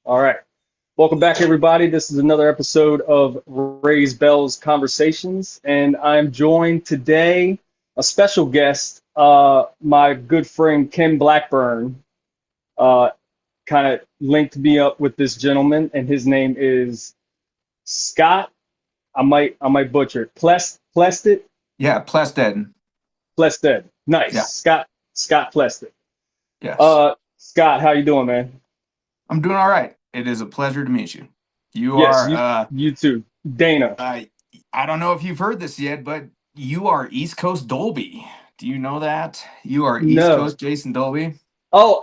All right. Welcome back, everybody. This is another episode of RazeBells Conversations, and I'm joined today, a special guest, my good friend Ken Blackburn, uh, kind of linked me up with this gentleman, and his name is Scott. I might butcher it. Plested, Yeah, Plested. Plested. Nice, Yeah, Scott Plested. yes. Scott, how you doing, man? I'm doing all right. It is a pleasure to meet you. You Yes, are you too, Dana. uh I don't know if you've heard this yet, but you are East Coast Dolby. Do you know that? You are East No. Coast Jason Dolby. Oh,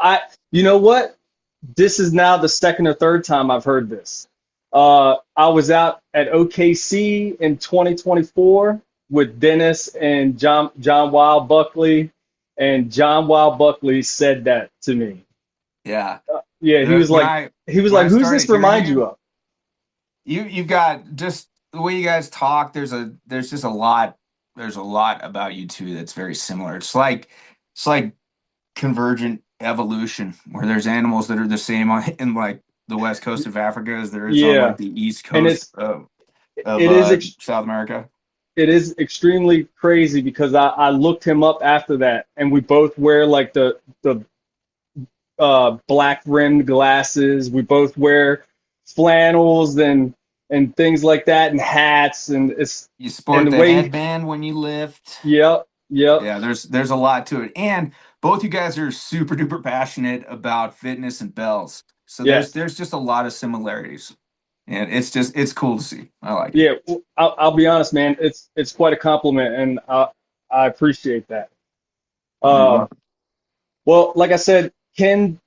you know what? This is now the second or third time I've heard this. I was out at OKC in 2024 with Dennis and John Wild Buckley, and John Wild Buckley said that to me. Yeah. Yeah, he The was when like, I he was when like, I who's started this hearing remind you, you of? you've got just the way you guys talk, there's just a lot about you two that's very similar. It's like convergent evolution where there's animals that are the same in like the west coast of Africa as there is on Yeah, like the east and coast of it is South America. it is extremely crazy because I looked him up after that, and we both wear like the black rimmed glasses. We both wear flannels and things like that, and hats, You and sport the the way. headband when you lift. Yep, yep, Yeah, there's a lot to it. And both you guys are super duper passionate about fitness and bells. So there's yes, there's just a lot of similarities. And it's cool to see. I like it. yeah. I'll be honest, man. It's quite a compliment, and I appreciate that. Well, you're Um, welcome. well, like I said, Ken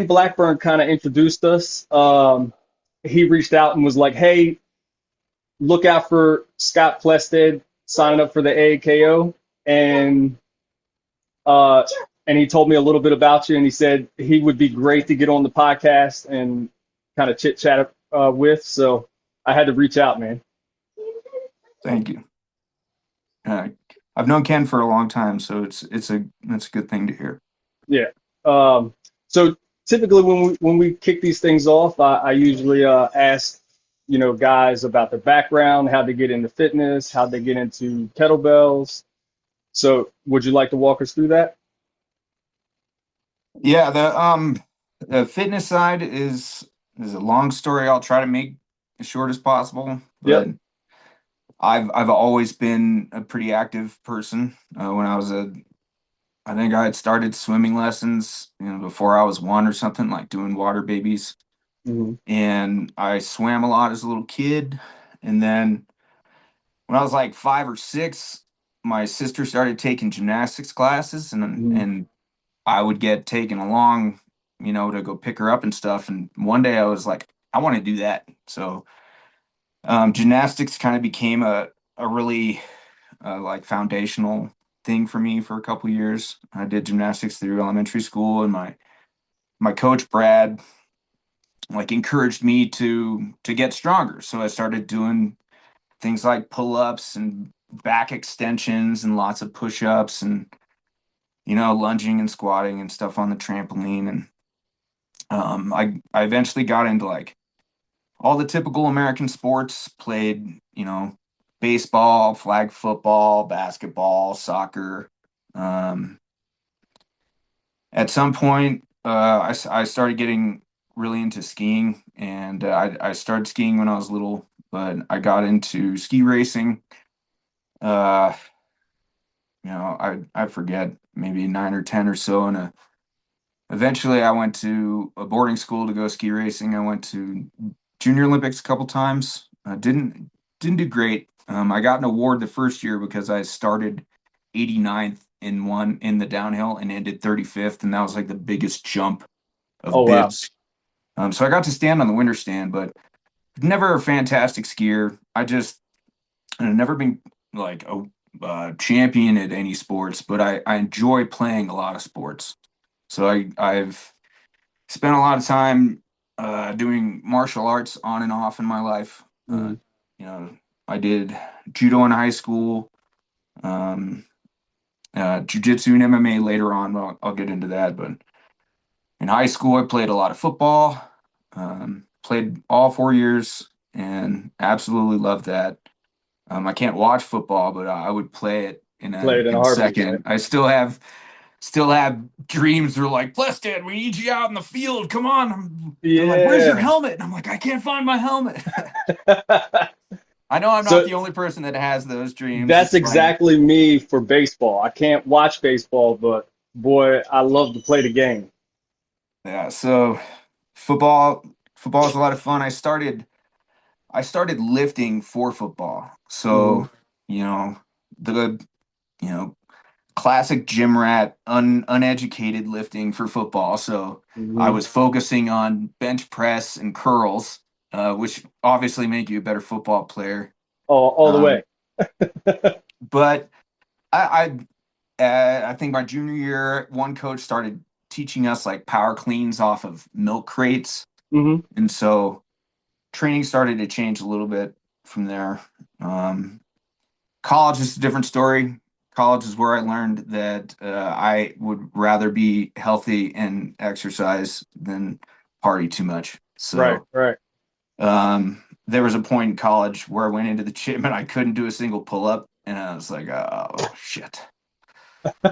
Blackburn kind of introduced us. He reached out and was like, "Hey, look out for Scott Plested signing up for the AAKO," and uh, and he told me a little bit about you, and he said he would be great to get on the podcast and kind of chit chat with. So I had to reach out, man. Thank you. Uh, I've known Ken for a long time, so it's a good thing to hear. Yeah. So typically when we kick these things off, I usually ask guys about their background, how they get into fitness, how they get into kettlebells. So would you like to walk us through that? Yeah, the fitness side is a long story. I'll try to make as short as possible, but Yep. I've always been a pretty active person. When I think I had started swimming lessons, before I was one or something, like doing water babies. Hmm. And I swam a lot as a little kid. And then when I was like 5 or 6, my sister started taking gymnastics classes, and Hmm. and I would get taken along, to go pick her up and stuff. And one day I was like, I want to do that. So gymnastics kind of became a really like foundational thing for me for a couple years. I did gymnastics through elementary school, and my coach Brad like encouraged me to get stronger. So I started doing things like pull-ups and back extensions and lots of push-ups and lunging and squatting and stuff on the trampoline. And I eventually got into like all the typical American sports, played, baseball, flag football, basketball, soccer. Um, at some point, I started getting really into skiing, and I started skiing when I was little, but I got into ski racing. Uh, I forget, maybe 9 or 10 or so, and eventually I went to a boarding school to go ski racing. I went to Junior Olympics a couple times. Didn't do great. I got an award the first year because I started 89th in the downhill and ended 35th, and that was like the biggest jump Oh of wow. bibs. So I got to stand on the winter stand, but never a fantastic skier. I've never been like a champion at any sports, but I enjoy playing a lot of sports. So I've spent a lot of time doing martial arts on and off in my life. Hmm. You know, I did judo in high school, um, jujitsu and MMA later on. I'll get into that, but in high school, I played a lot of football. Played all 4 years and absolutely loved that. I can't watch football, but I would play it in Play it in a a heartbeat, right? second. I still have dreams that are like, Plested, we need you out in the field. Come on. They're like, where's your Yeah. helmet? And I'm like, I can't find my helmet. I know I'm not So the only person that has those dreams. that's It's like, exactly me for baseball. I can't watch baseball, but boy, I love to play the game. yeah, so football football is a lot of fun. I started lifting for football. Hmm. So, you know, the you know, classic gym rat, uneducated lifting for football. So I Hmm. was focusing on bench press and curls, which obviously make you a better football player. All the Um, way. but I think my junior year, one coach started teaching us like power cleans off of milk crates, Hmm. and so training started to change a little bit from there. Um, College is a different story. College is where I learned that I would rather be healthy and exercise than party too much. Right, So right. there was a point in college where I went into the gym and I couldn't do a single pull up, and I was like, "Oh shit!"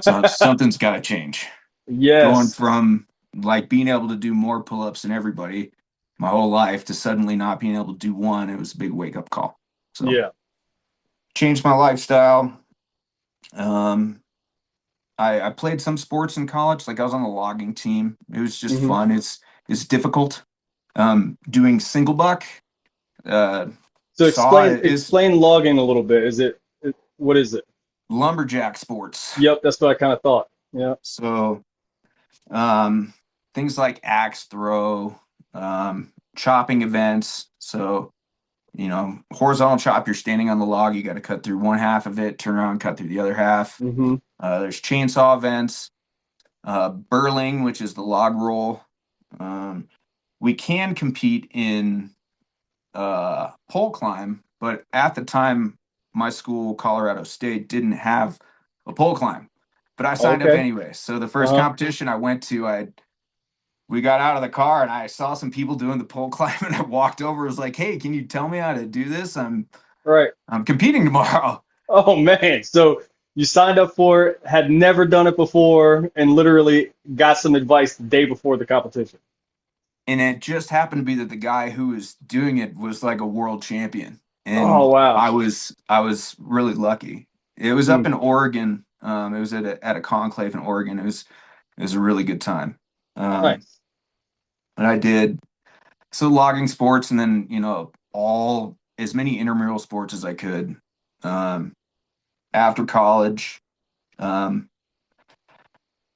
So something's got to change. Going Yes. from like being able to do more pull ups than everybody my whole life to suddenly not being able to do one, it was a big wake up call. So Yeah. changed my lifestyle. Um, I played some sports in college. Like I was on the logging team. It was just Hmm. fun. It's difficult. Doing single buck, uh, So saw explain it is explain logging a little bit. What is it? lumberjack sports. Yep, that's what I kind of thought. Yeah. So um, things like axe throw, chopping events. So horizontal chop. You're standing on the log. You got to cut through one half of it, turn around, cut through the other half. Hmm. There's chainsaw events. Burling, which is the log roll. Um, we can compete in pole climb, but at the time, my school, Colorado State, didn't have a pole climb. But I signed up Okay. anyway. So the first Uh-huh. competition I went to, we got out of the car and I saw some people doing the pole climb, and I walked over. Was like, "Hey, can you tell me how to do this? Right. I'm competing tomorrow." Oh man. So you signed up for it, had never done it before, and literally got some advice the day before the competition. And it just happened to be that the guy who was doing it was like a world champion, Oh and wow. I was really lucky. It was Hmm. up in Oregon. It was at a conclave in Oregon. It was a really good time. Nice. And I did so logging sports, and then all as many intramural sports as I could. Um, After college, um,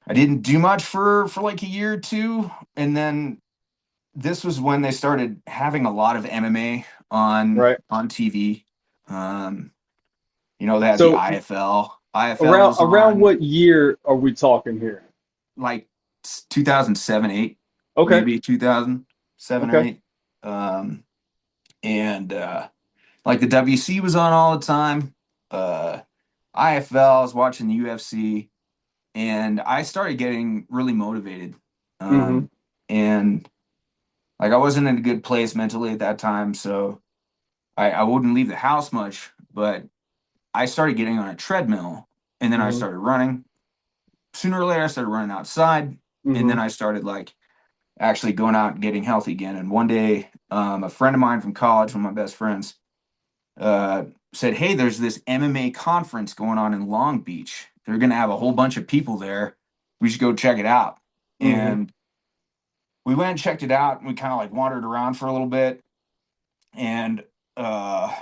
I didn't do much for like a year or two, and then this was when they started having a lot of MMA Right. on TV. Um, they had the So IFL. IFL around was around on what year are we talking here? like 2007, 8, Okay. maybe 2007 or Okay. 8. And like the WC was on all the time. Uh, IFL, I was watching the UFC, and I started getting really motivated. Hmm. And like I wasn't in a good place mentally at that time, so I wouldn't leave the house much, but I started getting on a treadmill, and then I Hmm. started running. Sooner or later, I started running outside, and Hmm. then I started like actually going out and getting healthy again. And one day, a friend of mine from college, one of my best friends, uh, said, "Hey, there's this MMA conference going on in Long Beach. They're going to have a whole bunch of people there. We should go check it out." Hmm. And we went and checked it out, and we kind of like wandered around for a little bit. And uh,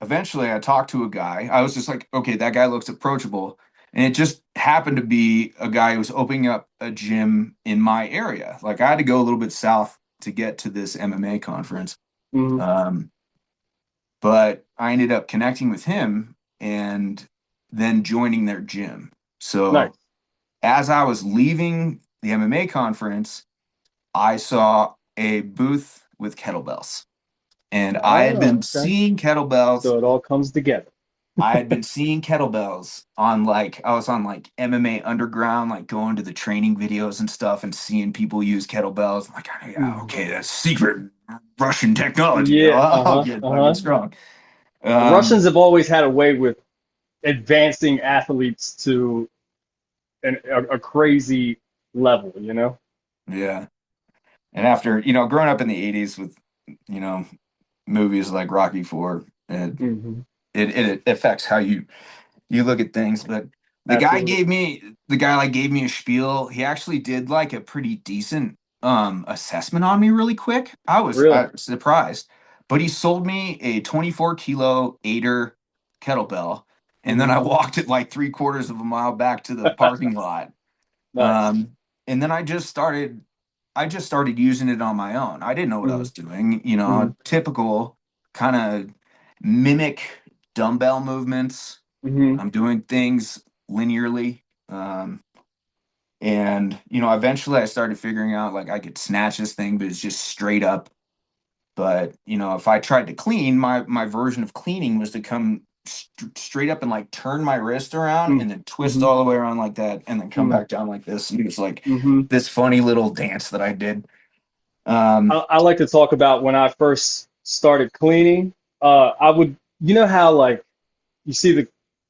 eventually I talked to a guy. I was just like, okay, that guy looks approachable. And it just happened to be a guy who was opening up a gym in my area. Like I had to go a little bit south to get to this MMA conference. Hmm. Um, but I ended up connecting with him and then joining their gym. So Nice. as I was leaving the MMA conference, I saw a booth with kettlebells. And I had been Oh, okay. seeing kettlebells. So it all comes together. I had been seeing kettlebells on like I was on like MMA Underground, like going to the training videos and stuff and seeing people use kettlebells. I'm like, oh, yeah, Mhm. okay, that's secret Russian technology. Yeah, I'll uh-huh, get fucking uh-huh. strong. The Russians Um, have always had a way with advancing athletes to a crazy level, you know? yeah. And after, growing up in the 80s with, you know, movies like Rocky Four, Hmm. it affects how you look at things. But Absolutely. the guy like gave me a spiel. He actually did like a pretty decent assessment on me really quick. Really? I was surprised. But he sold me a 24-kilo aider kettlebell. And then Hmm. I walked it like 3/4 of a mile back to the parking lot. Nice. Um, and then I just started using it on my own. I didn't know what I Hmm. was doing, Hmm. typical kind of mimic dumbbell movements. Hmm. I'm doing things linearly. Um, and eventually I started figuring out like I could snatch this thing, but it's just straight up. But if I tried to clean, my version of cleaning was to come straight up and like turn my wrist around and then twist Hmm. all the way around like that, and then come Hmm. back down like this. And it's like Hmm. this funny little dance that I did. Um, I like to talk about when I first started cleaning. I would, you know how like you see the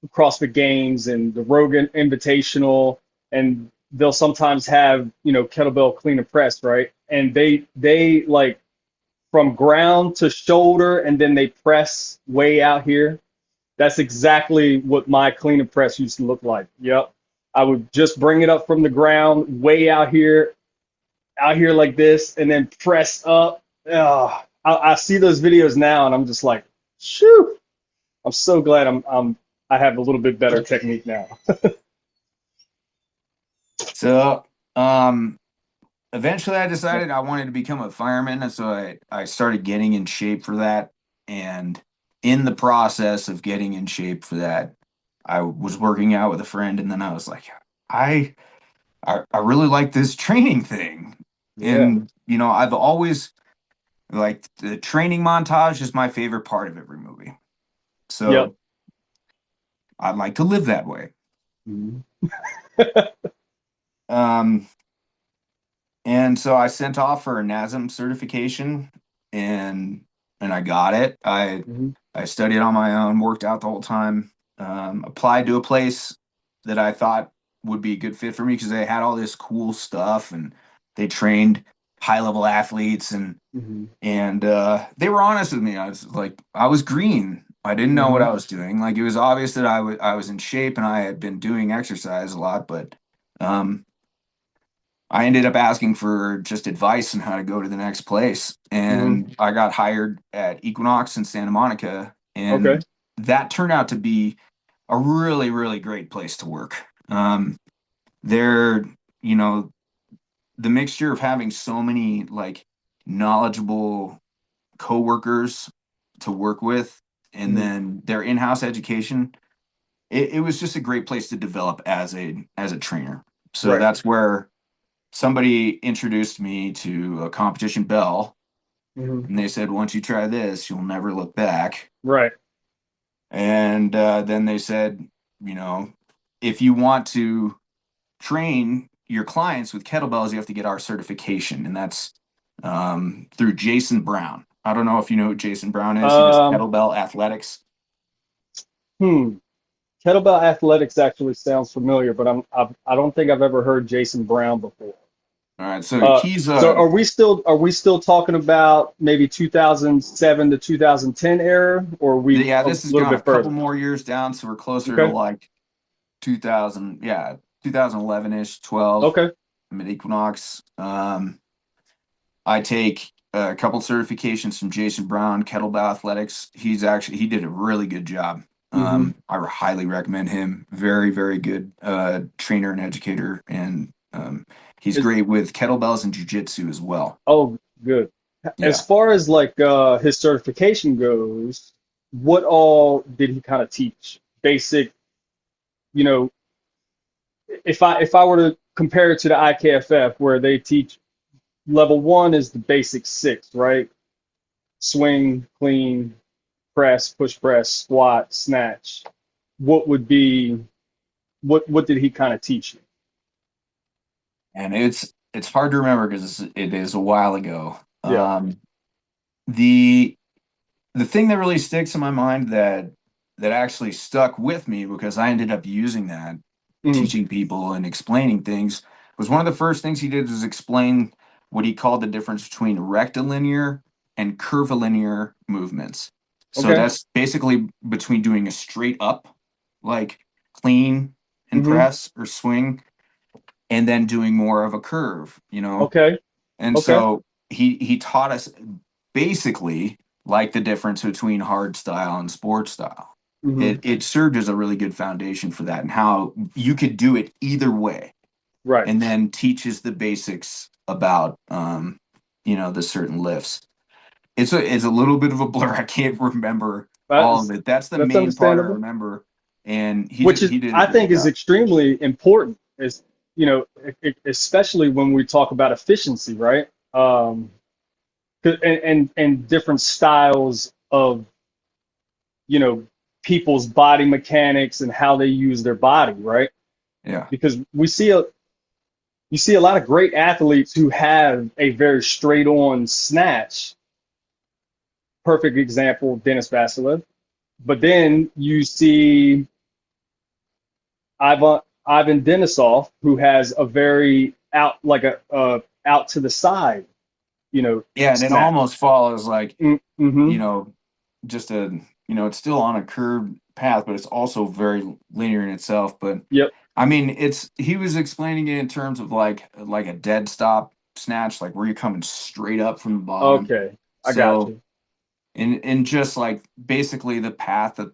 CrossFit Games and the Rogan Invitational, and they'll sometimes have, kettlebell clean and press, right? And they like from ground to shoulder, and then they press way out here. That's exactly what my clean and press used to look like. Yep. I would just bring it up from the ground, way out here like this, and then press up. I see those videos now, and I'm just like, shoo! I'm so glad I have a little bit better technique now. so um, eventually I decided I wanted to become a fireman, and so I started getting in shape for that. And in the process of getting in shape for that, I was working out with a friend, and then I was like, I I really like this training thing. Yeah. And I've always like the training montage is my favorite part of every movie. Yep. So I'd like to live that way. Mhm. Um, and so I sent off for a NASM certification and I got it. Mhm. I studied on my own, worked out the whole time, applied to a place that I thought would be a good fit for me because they had all this cool stuff and they trained high level athletes Mhm. and they were honest with me. I was like, I was green. I didn't know what Mhm. I was doing. Like it was obvious that I was in shape and I had been doing exercise a lot, but um, I ended up asking for just advice on how to go to the next place. Mhm. And I got hired at Equinox in Santa Monica, Okay. and that turned out to be a really, really great place to work. They're, you know, the mixture of having so many like knowledgeable coworkers to work with and Mhm. then their in-house education, it was just a great place to develop as a trainer. So Right. that's where somebody introduced me to a competition bell, Mhm. and they said, once you try this, you'll never look back. Right. And then they said, you know, if you want to train your clients with kettlebells, you have to get our certification, and that's through Jason Brown. I don't know if you know who Jason Brown is. He does Um, kettlebell athletics. hmm. Kettlebell athletics actually sounds familiar, but I don't think I've ever heard Jason Brown before. All right, so Uh, he's so are we still talking about maybe 2007 to 2010 era, or are we yeah, a this has little gone a bit couple further? more years down, so we're closer to Okay. like 2000, yeah, 2011-ish, 12. Okay. I'm at Equinox. I take a couple certifications from Jason Brown, kettlebell athletics. He did a really good job. Hmm. I highly recommend him. Very, very good trainer and educator, and he's Is great with kettlebells and jujitsu as well. Oh, good. As Yeah. far as like his certification goes, what all did he kind of teach? Basic, you know, if I were to compare it to the IKFF, where they teach level one is the basic six, right? Swing, clean, press, push press, squat, snatch. what would be what did he kind of teach you? And it's hard to remember because it is a while ago. Yeah. The the thing that really sticks in my mind that actually stuck with me because I ended up using that Mm, teaching people and explaining things was one of the first things he did was explain what he called the difference between rectilinear and curvilinear movements. So okay. that's basically between doing a straight up, like clean and Mm-hmm. press or swing, and then doing more of a curve, you know? Okay. And Okay. so he taught us basically like the difference between hard style and sport style. Mm-hmm. It served as a really good foundation for that and how you could do it either way, Right. and then teaches the basics about the certain lifts. It's a little bit of a blur. I can't remember all of That's it. That's the that's main part I understandable. remember, and Which is he did a I great think is job. extremely important. Is especially when we talk about efficiency, right? And different styles of you know people's body mechanics and how they use their body, right? Yeah, Because you see a lot of great athletes who have a very straight on snatch. Perfect example, Dennis Vasilev. But then you see Ivan Denisov, who has a very out like a out to the side, yeah, and it snatch. almost follows like Mm-hmm. you know just it's still on a curved path, but it's also very linear in itself. But Yep. I mean, it's he was explaining it in terms of like a dead stop snatch, like where you're coming straight up from the bottom. Okay. I got So you. in just like basically the path that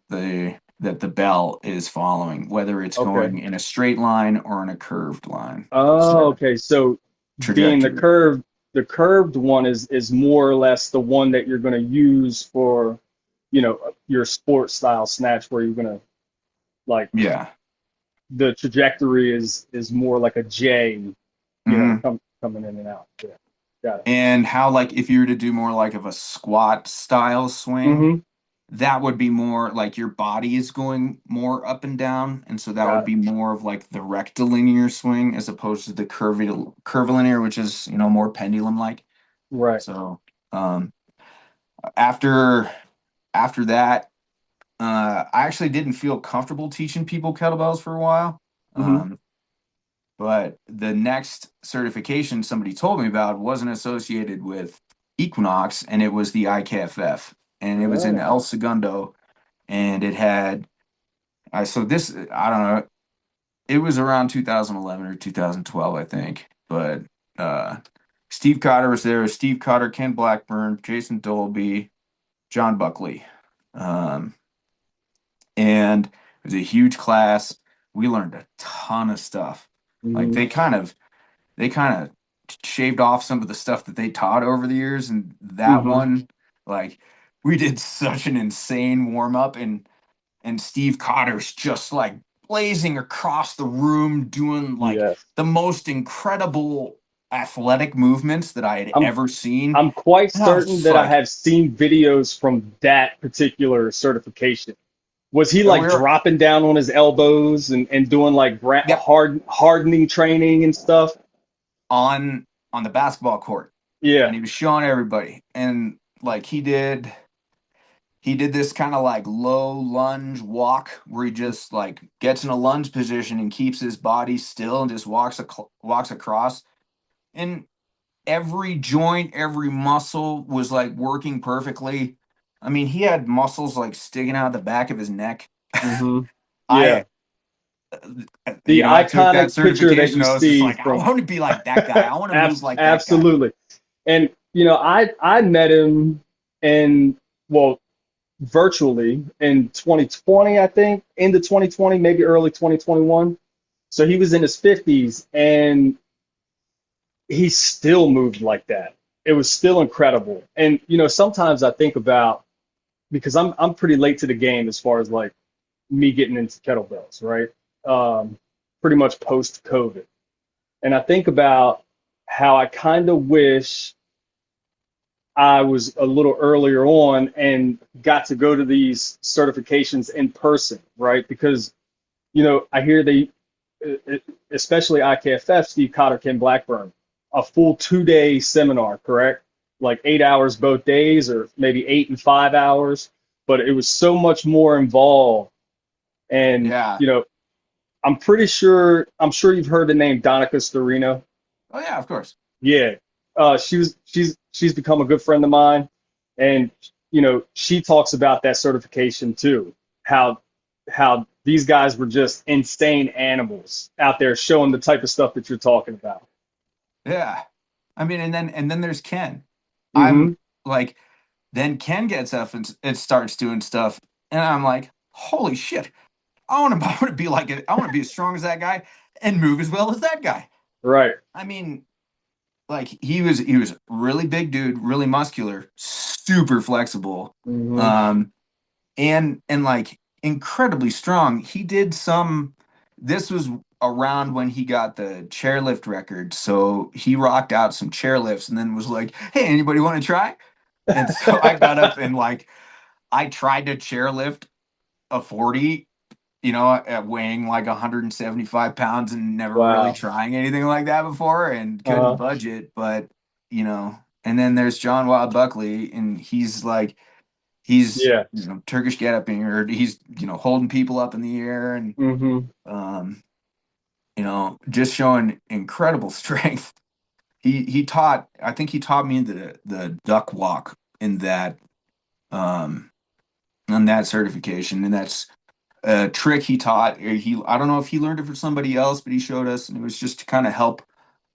the bell is following, whether it's Okay. going in a straight line or in a curved line. Oh, So okay. So being trajectory. the curved one is more or less the one that you're going to use for, your sports style snatch where you're going to like Yeah. the trajectory is more like a J, Hmm. coming in and out. Yeah. Got it. And how like if you were to do more like of a squat style swing, Mm-hmm. that would be more like your body is going more up and down, and so that would Got it. be more of like the rectilinear swing as opposed to the curvilinear, which is more pendulum like. Right. So um, after that, I actually didn't feel comfortable teaching people kettlebells for a while. Mm-hmm. Um, but the next certification somebody told me about wasn't associated with Equinox, and it was the IKFF, and it was in Oh. El Segundo, and it had so this I don't know. It was around 2011 or 2012, I think. But uh, Steve Cotter was there. Steve Cotter, Ken Blackburn, Jason Dolby, John Buckley, um, and it was a huge class. We learned a ton of stuff. Like Mm-hmm. they kind of shaved off some of the stuff that they taught over the years, and that Mm-hmm. one, like we did such an insane warm up, and Steve Cotter's just like blazing across the room, doing like Yes. the most incredible athletic movements that I had I'm ever seen. I'm quite And I was certain just that I like, have seen videos from that particular certification. Was he and like dropping down on his elbows and doing like yep, hardening training and stuff? on the basketball court, Yeah. and he was showing everybody, and like he did this kind of like low lunge walk where he just like gets in a lunge position and keeps his body still and just walks across. And every joint, every muscle was like working perfectly. I mean, he had muscles like sticking out the back of his neck. Hmm. Yeah. I, The I took that iconic picture that certification. you I was just see like, I from want to be like that guy. I want to move like that guy. absolutely. And I met him in well virtually in 2020, I think, into 2020, maybe early 2021. So he was in his 50s and he still moved like that. It was still incredible. And sometimes I think about because I'm pretty late to the game as far as like me getting into kettlebells, right? Um, Pretty much post COVID. And I think about how I kind of wish I was a little earlier on and got to go to these certifications in person, right? Because, I hear especially IKFF, Steve Cotter, Ken Blackburn, a full 2 day seminar, correct? Like 8 hours both days, or maybe 8 and 5 hours. But it was so much more involved. And, Yeah. I'm sure you've heard the name Donica Storino. Oh yeah, of course. Yeah. She's become a good friend of mine. And, she talks about that certification too. How these guys were just insane animals out there showing the type of stuff that you're talking about. Yeah. I mean, and then there's Ken. I'm Hmm. like, then Ken gets up and it starts doing stuff, and I'm like, holy shit! I want to be like it. I want to be as strong as that guy and move as well as that guy. Right. I mean, like he was really big dude, really muscular, super flexible, Hmm. um, and like incredibly strong. He did some. This was around when he got the chairlift record, so he rocked out some chairlifts and then was like, "Hey, anybody want to try?" And so I got up and like I tried to chairlift a 40, at weighing like 175 pounds and never really Wow. trying anything like that before and couldn't Uh-huh. budge it. But, and then there's John Wild Buckley, and he's like, he's, Yeah. Turkish get up or he's, holding people up in the air and, Hmm. um, just showing incredible strength. I think he taught me the duck walk in that, um, on that certification. And that's a trick he taught. I don't know if he learned it from somebody else, but he showed us, and it was just to kind of help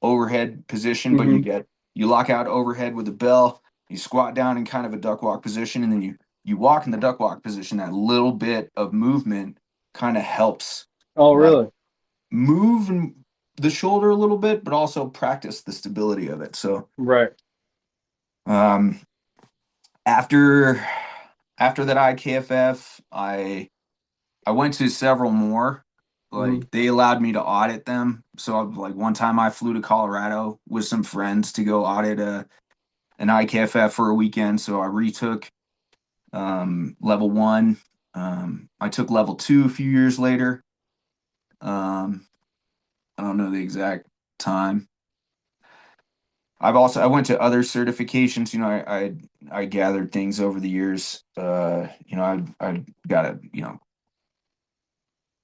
overhead position. But Hmm. you lock out overhead with a bell, you squat down in kind of a duck walk position, and then you walk in the duck walk position. That little bit of movement kind of helps Oh, like really? move and the shoulder a little bit, but also practice the stability of it. So Right. um, after after that IKFF, I went to several more. Hmm. Like they allowed me to audit them. So like one time I flew to Colorado with some friends to go audit an IKFF for a weekend. So I retook level one. I took level two a few years later. Um, I don't know the exact time. I went to other certifications. I gathered things over the years. I got a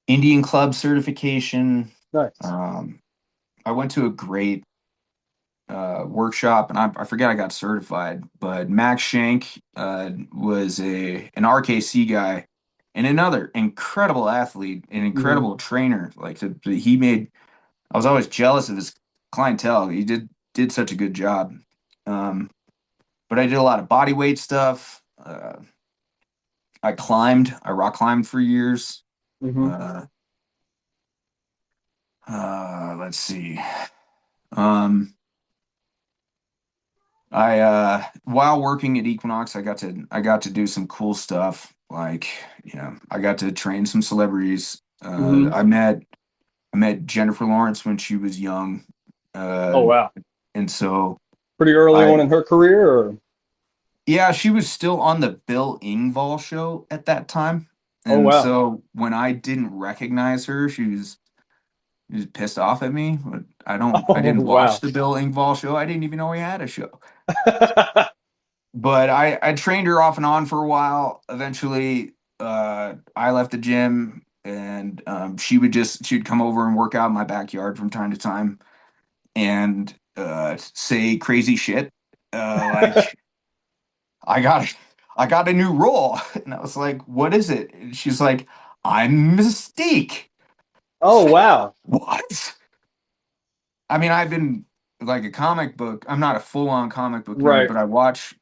Indian Club certification. Nice. Um, I went to a great workshop, and I forget I got certified, but Max Shank was an RKC guy and another incredible athlete, an Hmm. incredible trainer. Like he made, I was always jealous of his clientele. He did such a good job. Um, but I did a lot of body weight stuff. I rock climbed for years. Hmm. Uh, let's see. Um, I while working at Equinox, I got to do some cool stuff. Like, I got to train some celebrities. Hmm. I met Jennifer Lawrence when she was young. Oh, Uh, wow. and so Pretty early on I in her career, or? yeah, she was still on the Bill Engvall show at that time. Oh, And wow. so when I didn't recognize her, she was pissed off at me. But I Oh, didn't watch wow. the Bill Engvall show. I didn't even know he had a show. But I trained her off and on for a while. Eventually, I left the gym, and she'd come over and work out in my backyard from time to time, and say crazy shit, like I got I got a new role, and I was like, "What is it?" And she's like, "I'm Mystique." Oh, wow. What? I mean, I've been like a comic book. I'm not a full-on comic book nerd, Right. but I watch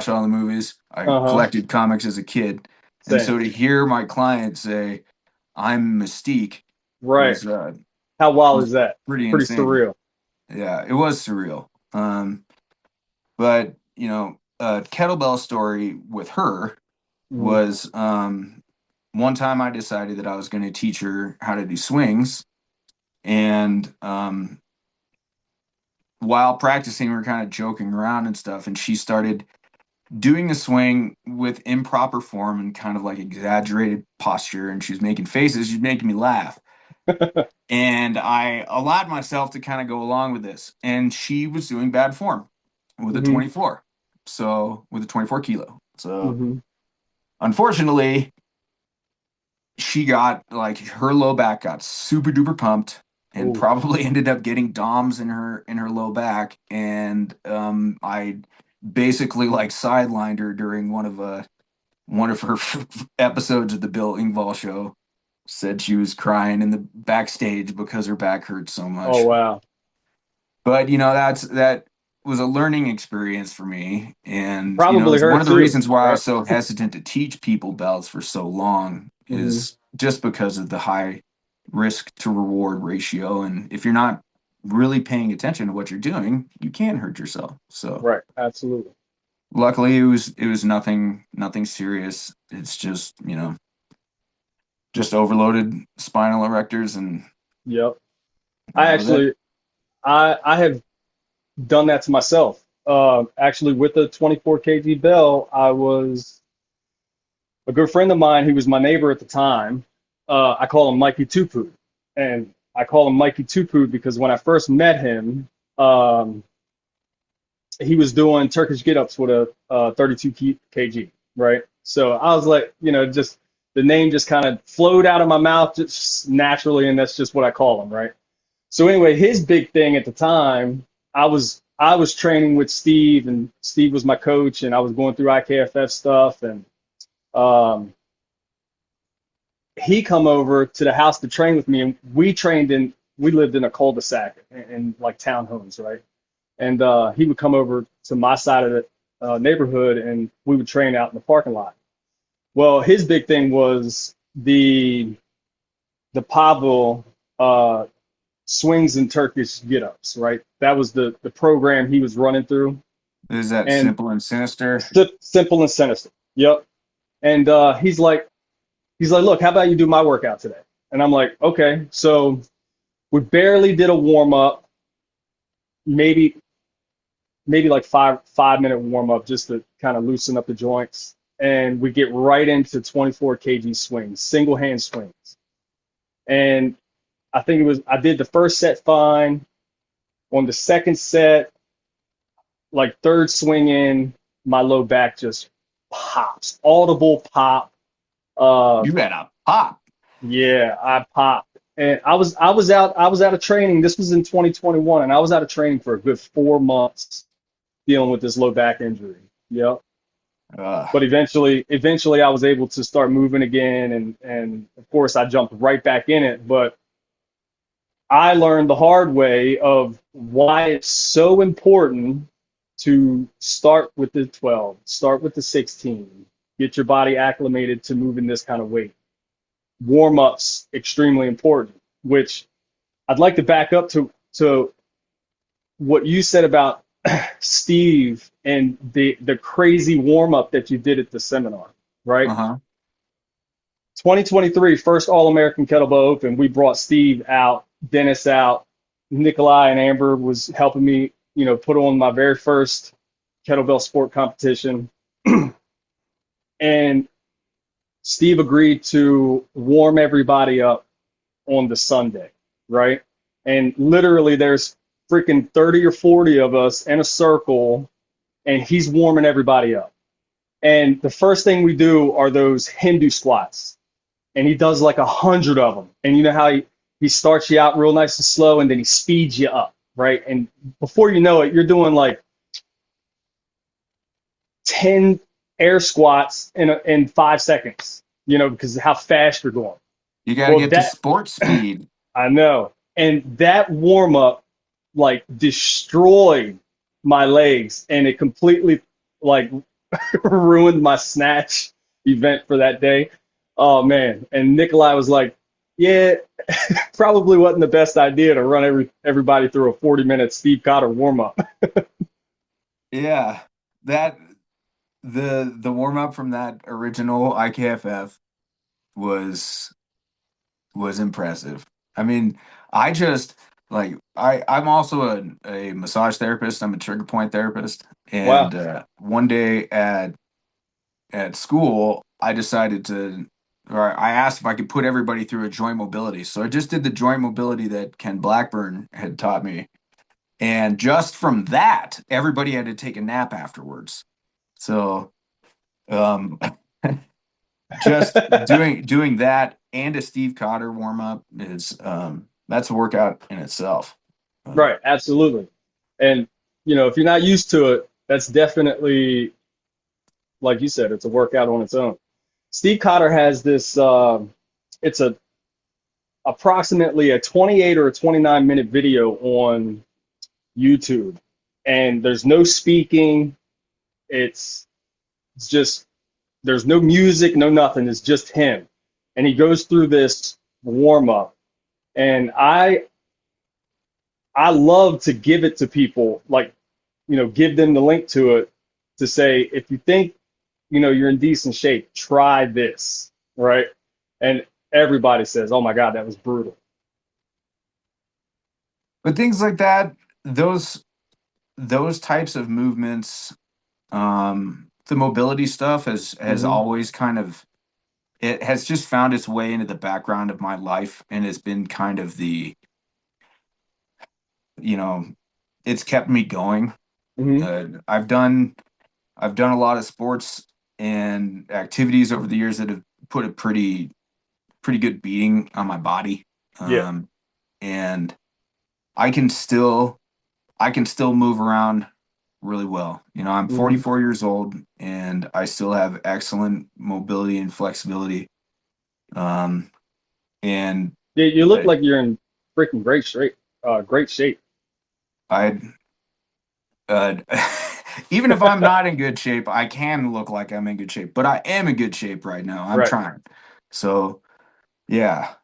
all the movies. I Uh-huh. collected comics as a kid. And Same. so to hear my client say, "I'm Mystique," Right. was How wild was is that? pretty Pretty insane. surreal. Yeah, it was surreal. But kettlebell story with her Hmm. was one time I decided that I was going to teach her how to do swings, and while practicing, we were kind of joking around and stuff, and she started doing the swing with improper form and kind of like exaggerated posture, and she was making faces. She's making me laugh. And I allowed myself to kind of go along with this. And she was doing bad form with a Hmm. 24. So with a 24 kilo. So Hmm. unfortunately, she got like her low back got super duper pumped and Oh, probably ended up getting DOMS in her low back. And I basically like sidelined her during one of her episodes of the Bill Engvall show. Said she was crying in the backstage because her back hurt so oh much. wow. But that was a learning experience for me, and Probably it's one hurt of the too, reasons why I right? was so hesitant to teach people bells for so long Hmm. is just because of the high risk to reward ratio. And if you're not really paying attention to what you're doing, you can hurt yourself. So Right. Absolutely. luckily it was nothing serious. It's just, just overloaded spinal erectors, and Yep. I that was it. actually, I have done that to myself. Actually, with the 24 kg bell, I was a good friend of mine who was my neighbor at the time. I call him Mikey Tupu, and I call him Mikey Tupu because when I first met him, um, he was doing Turkish get-ups with a 32 kg, right? So I was like, just the name just kind of flowed out of my mouth just naturally, and that's just what I call him, right? So anyway, his big thing at the time, I was training with Steve, and Steve was my coach, and I was going through IKFF stuff, and um, he come over to the house to train with me, and we lived in a cul-de-sac in like townhomes, right? And he would come over to my side of the neighborhood, and we would train out in the parking lot. Well, his big thing was the Pavel uh, swings and Turkish get-ups, right? That was the program he was running through, Is that and simple and sinister? simple and sinister. Yep. And he's like, look, how about you do my workout today? And I'm like, okay. So we barely did a warm up, maybe like five minute warm up just to kind of loosen up the joints, and we get right into 24 kg swings, single hand swings. And I did the first set fine. On the second set, like third swing in, my low back just pops, audible pop. Uh, You had a pop. yeah, I popped, and I was out of training. This was in 2021, and I was out of training for a good 4 months dealing with this low back injury. Yep. But Ugh. eventually, I was able to start moving again, and of course, I jumped right back in it. But I learned the hard way of why it's so important to start with the 12, start with the 16, get your body acclimated to moving this kind of weight. Warm ups extremely important, which I'd like to back up to what you said about Steve and the crazy warm up that you did at the seminar, right? Uh-huh. 2023 first All American Kettlebell Open. We brought Steve out, Dennis out, Nikolai and Amber was helping me, put on my very first kettlebell sport competition. And Steve agreed to warm everybody up on the Sunday, right? And literally there's freaking 30 or 40 of us in a circle, and he's warming everybody up. And the first thing we do are those Hindu squats. And he does like 100 of them. And you know how he starts you out real nice and slow, and then he speeds you up, right? And before you know it, you're doing like 10 air squats in 5 seconds, because of how fast you're going. You got to Well, get to sports speed. I know. And that warm up like destroyed my legs, and it completely like ruined my snatch event for that day. Oh man. And Nikolai was like, yeah, probably wasn't the best idea to run everybody through a 40-minute Steve Cotter warm up. Yeah. That the warm up from that original IKFF was was impressive. I mean, I just like I'm also a massage therapist. I'm a trigger point therapist. Wow. And one day at school, I decided to, or I asked if I could put everybody through a joint mobility. So I just did the joint mobility that Ken Blackburn had taught me. And just from that, everybody had to take a nap afterwards. So um, just doing that and a Steve Cotter warm up is that's a workout in itself. Um, Right, absolutely. And if you're not used to it, that's definitely, like you said, it's a workout on its own. Steve Cotter has this. It's a approximately a 28 or a 29-minute video on YouTube, and there's no speaking. It's it's just there's no music, no nothing. It's just him, and he goes through this warm up, and I love to give it to people, like give them the link to it to say, if you think you're in decent shape, try this, right? And everybody says, "Oh my God, that was brutal." but things like that, those types of movements, the mobility stuff has Hmm. always kind of it has just found its way into the background of my life and has been kind of the, you know, it's kept me going. Hmm. Uh, I've done I've done a lot of sports and activities over the years that have put a pretty good beating on my body. Yeah. Um, and I can still I can still move around really well. I'm Hmm. 44 years old and I still have excellent mobility and flexibility. Um, and Yeah, you look uh, like you're in freaking great shape. I uh, even if I'm not in good shape, I can look like I'm in good shape, but I am in good shape right now. I'm Right. trying. So yeah,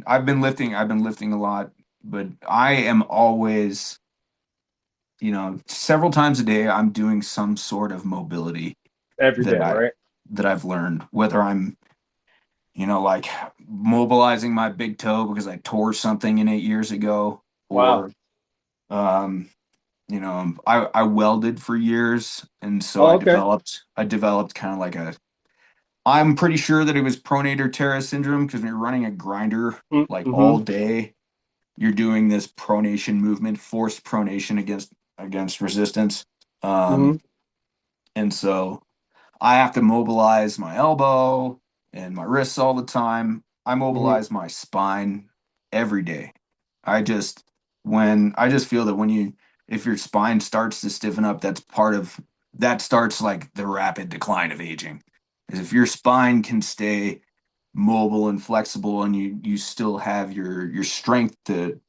I've been lifting a lot, but I am always, several times a day, I'm doing some sort of mobility Every that day, I right? that I've learned, whether I'm, like mobilizing my big toe because I tore something in 8 years ago, Wow. or um, I welded for years, and so Oh, okay. I developed kind of like I'm pretty sure that it was pronator teres syndrome because when you're running a grinder like Mm-hmm. all day, you're doing this pronation movement, forced pronation against resistance. Mm-hmm. Um, and so I have to mobilize my elbow and my wrists all the time. I Mm-hmm. mobilize my spine every day. I just I just feel that if your spine starts to stiffen up, that starts like the rapid decline of aging. Is if your spine can stay mobile and flexible and you still have your strength to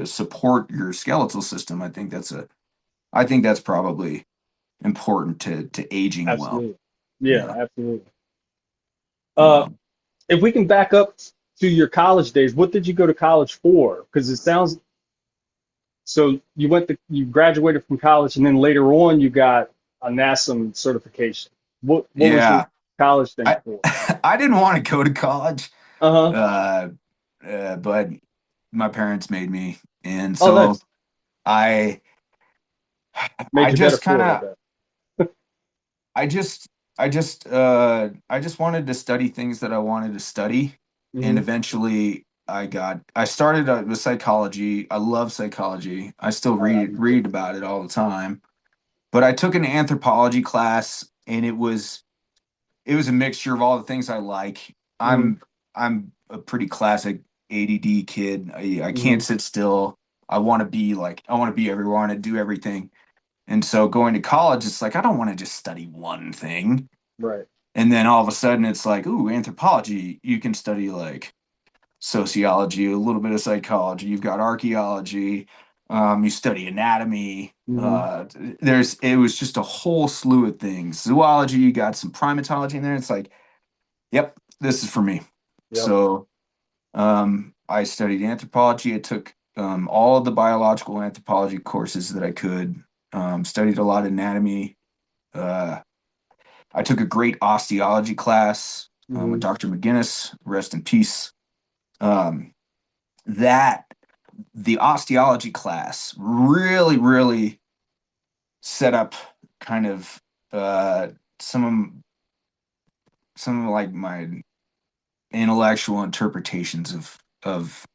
support your skeletal system, I think that's probably important to aging well. Absolutely. Yeah, Yeah. absolutely. Uh, Um, if we can back up to your college days, what did you go to college for? Because it sounds so you graduated from college and then later on you got a NASM certification. What was your yeah. college thing I for? I didn't want to go to college, Uh-huh. uh, but my parents made me, and Oh, so that's I made I you better just kind for it, I of bet. I just I just wanted to study things that I wanted to study, and Hmm. eventually I started with psychology. I love psychology. I still Oh, I do too. read about it all the time. But I took an anthropology class, and it was a mixture of all the things I like. Hmm. I'm a pretty classic ADD kid. I Hmm. can't sit still. I want to be everywhere. I want to do everything. And so going to college, it's like I don't want to just study one thing. Right. And then all of a sudden it's like, ooh, anthropology, you can study like sociology, a little bit of psychology. You've got archaeology. You study anatomy. Hmm. It was just a whole slew of things. Zoology, you got some primatology in there. It's like, yep, this is for me. Yep. So I studied anthropology. I took all of the biological anthropology courses that I could. Studied a lot of anatomy. Uh, I took a great osteology class with Hmm. Dr. McGinnis. Rest in peace. Um, that the osteology class really set up kind of some of like my intellectual interpretations of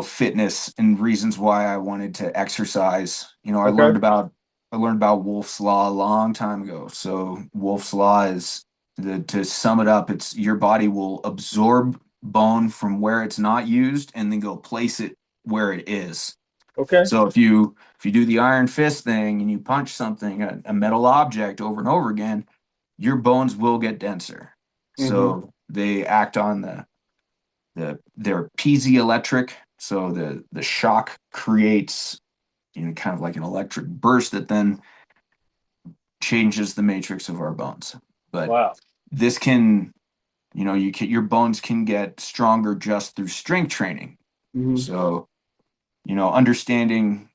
fitness and reasons why I wanted to exercise. Okay. I learned about Wolff's Law a long time ago. So Wolff's Law is to sum it up, it's your body will absorb bone from where it's not used and then go place it where it is. Okay. So if you do the iron fist thing and you punch something, a metal object over and over again, your bones will get denser. Mm-hmm. So they act on they're piezoelectric. So the shock creates kind of like an electric burst that then changes the matrix of our bones. But Wow. this can your bones can get stronger just through strength training. Mm-hmm. So understanding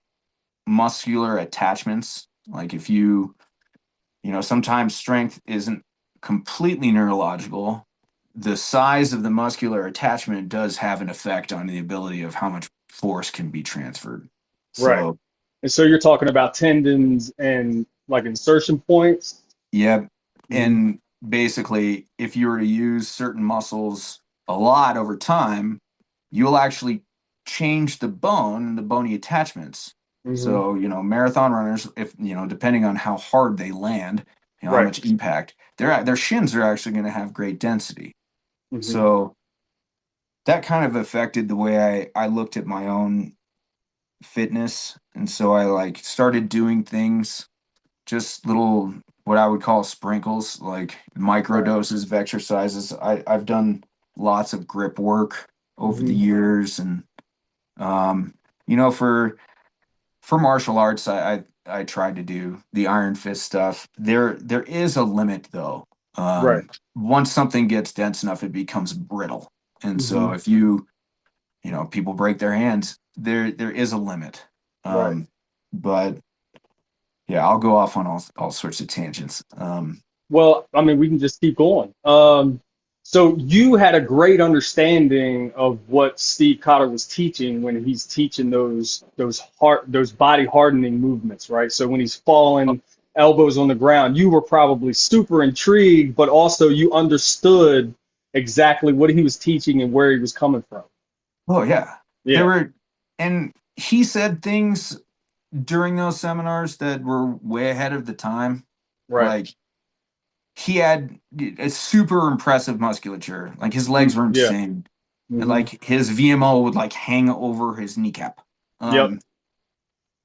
muscular attachments, like if sometimes strength isn't completely neurological. The size of the muscular attachment does have an effect on the ability of how much force can be transferred. Right. So, And so you're talking about tendons and like insertion points. yeah. Mm-hmm. And basically, if you were to use certain muscles a lot over time, you'll actually change the bone, the bony attachments. Mm-hmm. So, marathon runners, if, depending on how hard they land, how Right. much impact, their shins are actually going to have great density. Mm-hmm. So that kind of affected the way I looked at my own fitness. And so I like started doing things, just little, what I would call sprinkles, like micro Right. doses of exercises. I've done lots of grip work over the Mm-hmm. years. And, um, for martial arts, I tried to do the Iron Fist stuff. There is a limit though. Right. Once something gets dense enough, it becomes brittle. And Mm-hmm. so if people break their hands, there is a limit. Right. Um, but yeah, I'll go off on all sorts of tangents. Well, I mean, we can just keep going. So you had a great understanding of what Steve Cotter was teaching when he's teaching those body hardening movements, right? So when he's falling, elbows on the ground, you were probably super intrigued, but also you understood exactly what he was teaching and where he was coming from. Oh yeah, there Yeah, were, and he said things during those seminars that were way ahead of the time. right. Like he had a super impressive musculature. Like his legs Mm, were yeah. insane. And Hmm. like his VMO would like hang over his kneecap. Yep. Um,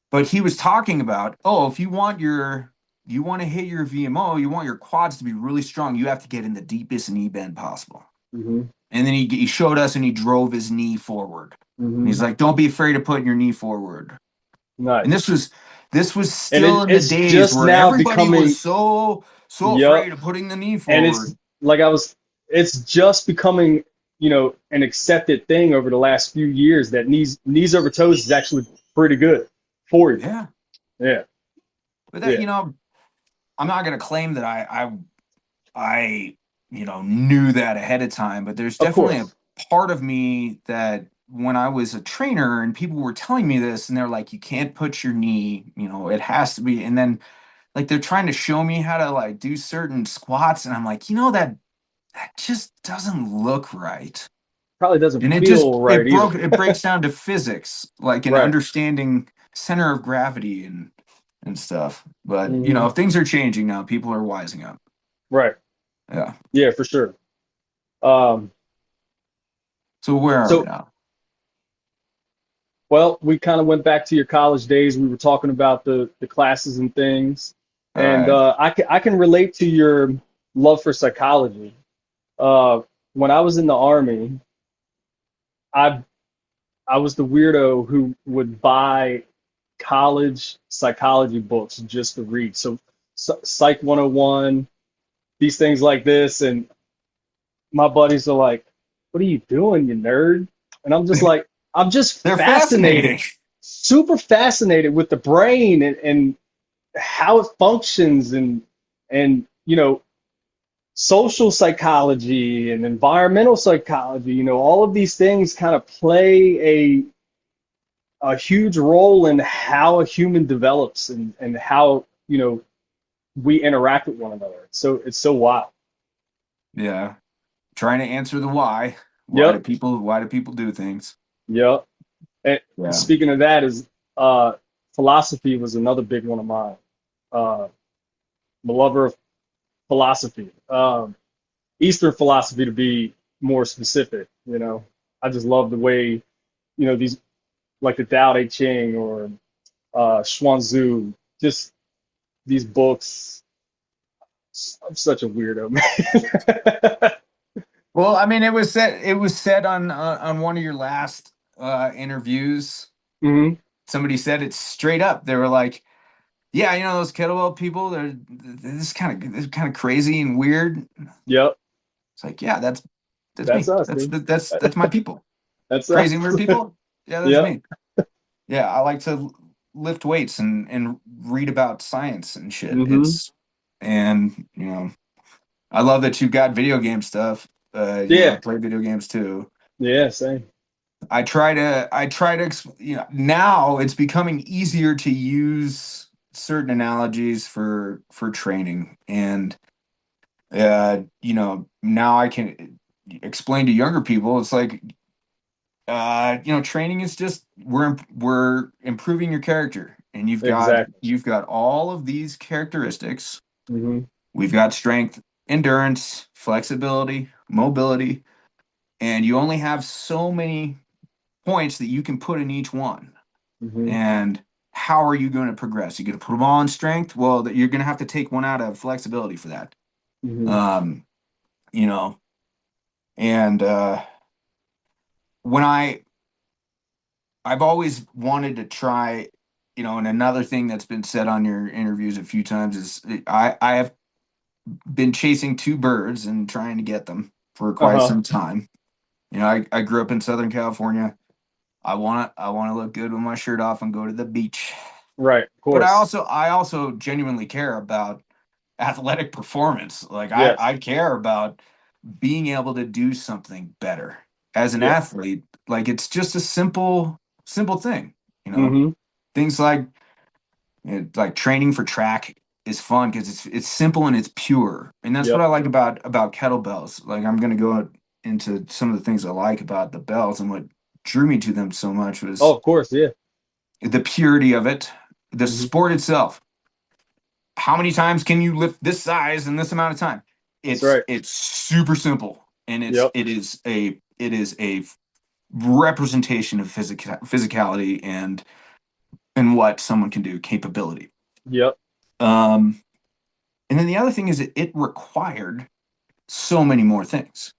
but he was talking about, oh, if you want to hit your VMO, you want your quads to be really strong, you have to get in the deepest knee bend possible. Hmm. And then he showed us and he drove his knee forward. And Hmm. he's like, don't be afraid of putting your knee forward. And Nice. this was And still in the it's days just where now everybody was becoming, so yep. afraid of putting the knee And forward. it's just becoming, an accepted thing over the last few years that knees over toes is actually pretty good for you. Yeah. Yeah. But that, Yeah. I'm not going to claim that I knew that ahead of time, but there's Of definitely a course. part of me that when I was a trainer and people were telling me this and they're like, you can't put your knee, it has to be. And then like they're trying to show me how to like do certain squats. And I'm like, that just doesn't look right. Probably doesn't And feel right either. it breaks down to physics, like in Right. understanding center of gravity and stuff. But Hmm. things are changing now. People are wising up. Right. Yeah. Yeah, for sure. Um, So where are we so, now? well, we kind of went back to your college days. We were talking about the classes and things. All And right. I can relate to your love for psychology. When I was in the army, I I was the weirdo who would buy college psychology books just to read. So, Psych 101, these things like this. And my buddies are like, "What are you doing, you nerd?" And I'm just like, I'm just They're fascinating. fascinated, super fascinated with the brain and how it functions and social psychology and environmental psychology, all of these things kind of play a huge role in how a human develops and how, we interact with one another. So it's so wild. Yeah. Trying to answer the why. Yep. Why do people do things? Yep. And Yeah. speaking of that is uh philosophy was another big one of mine. I'm a lover of philosophy. Eastern philosophy to be more specific, I just love the way, these like the Tao Te Ching or Xuanzu, just these books. I'm such a weirdo, man. Well, I mean, it was said on one of your last interviews. hmm Somebody said it straight up. They were like, "Yeah, you know those kettlebell people, they're kind of crazy and weird." Yep, It's like, yeah, that's that's me. us, dude. That's my people. That's Crazy and us. weird people. Yeah, that's Yep. me. Yeah, I like to lift weights and read about science and shit. hmm And I love that you've got video game stuff. I Yeah. play video games too. Yeah. Same. I try to, now it's becoming easier to use certain analogies for training. And, now I can explain to younger people, it's like, training is just, we're improving your character. And Exactly. you've got all of these characteristics. hmm We've got strength, endurance, flexibility, mobility, and you only have so many points that you can put in each one. hmm And how are you going to progress? You're going to put them all in strength? Well, you're going to have to take one out of flexibility for that. hmm Um, you know, and when I've always wanted to try, and another thing that's been said on your interviews a few times is I have been chasing two birds and trying to get them for quite Uh-huh. some time. I grew up in Southern California. I want to look good with my shirt off and go to the beach. Right. Of But course. I also genuinely care about athletic performance. Like Yes. I care about being able to do something better as an Yep. athlete. Like it's just a simple thing, you know. hmm Things like like training for track is fun because it's simple and it's pure. And that's what Yep. I like about kettlebells. Like I'm gonna go into some of the things I like about the bells, and what drew me to them so much Oh, was of course. Yeah. the purity of it, the hmm sport itself. How many times can you lift this size in this amount of time? That's right. It's super simple, and Yep. it is a representation of physicality and what someone can do, capability. Yep. Um, and then the other thing is it required so many more things.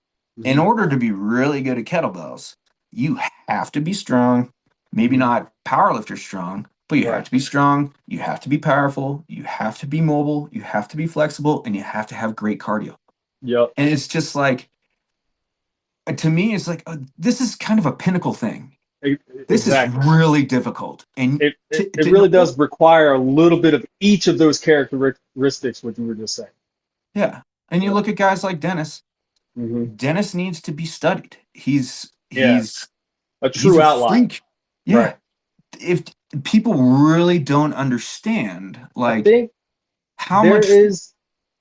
In hmm order to be really good at kettlebells, you have to be strong, maybe hmm not powerlifter strong, but you have Right. to be strong, you have to be powerful, you have to be mobile, you have to be flexible, and you have to have great cardio. Yep. And it's just like, to me, it's like, this is kind of a pinnacle thing. This is Exactly. really difficult. And It really does require a little bit of each of those characteristics, what you were just saying. yeah. And you Yep. look at guys like Dennis. hmm Dennis needs to be studied. Yeah. A He's true a outlier. freak. Right. Yeah. If people really don't understand I like think how there much is,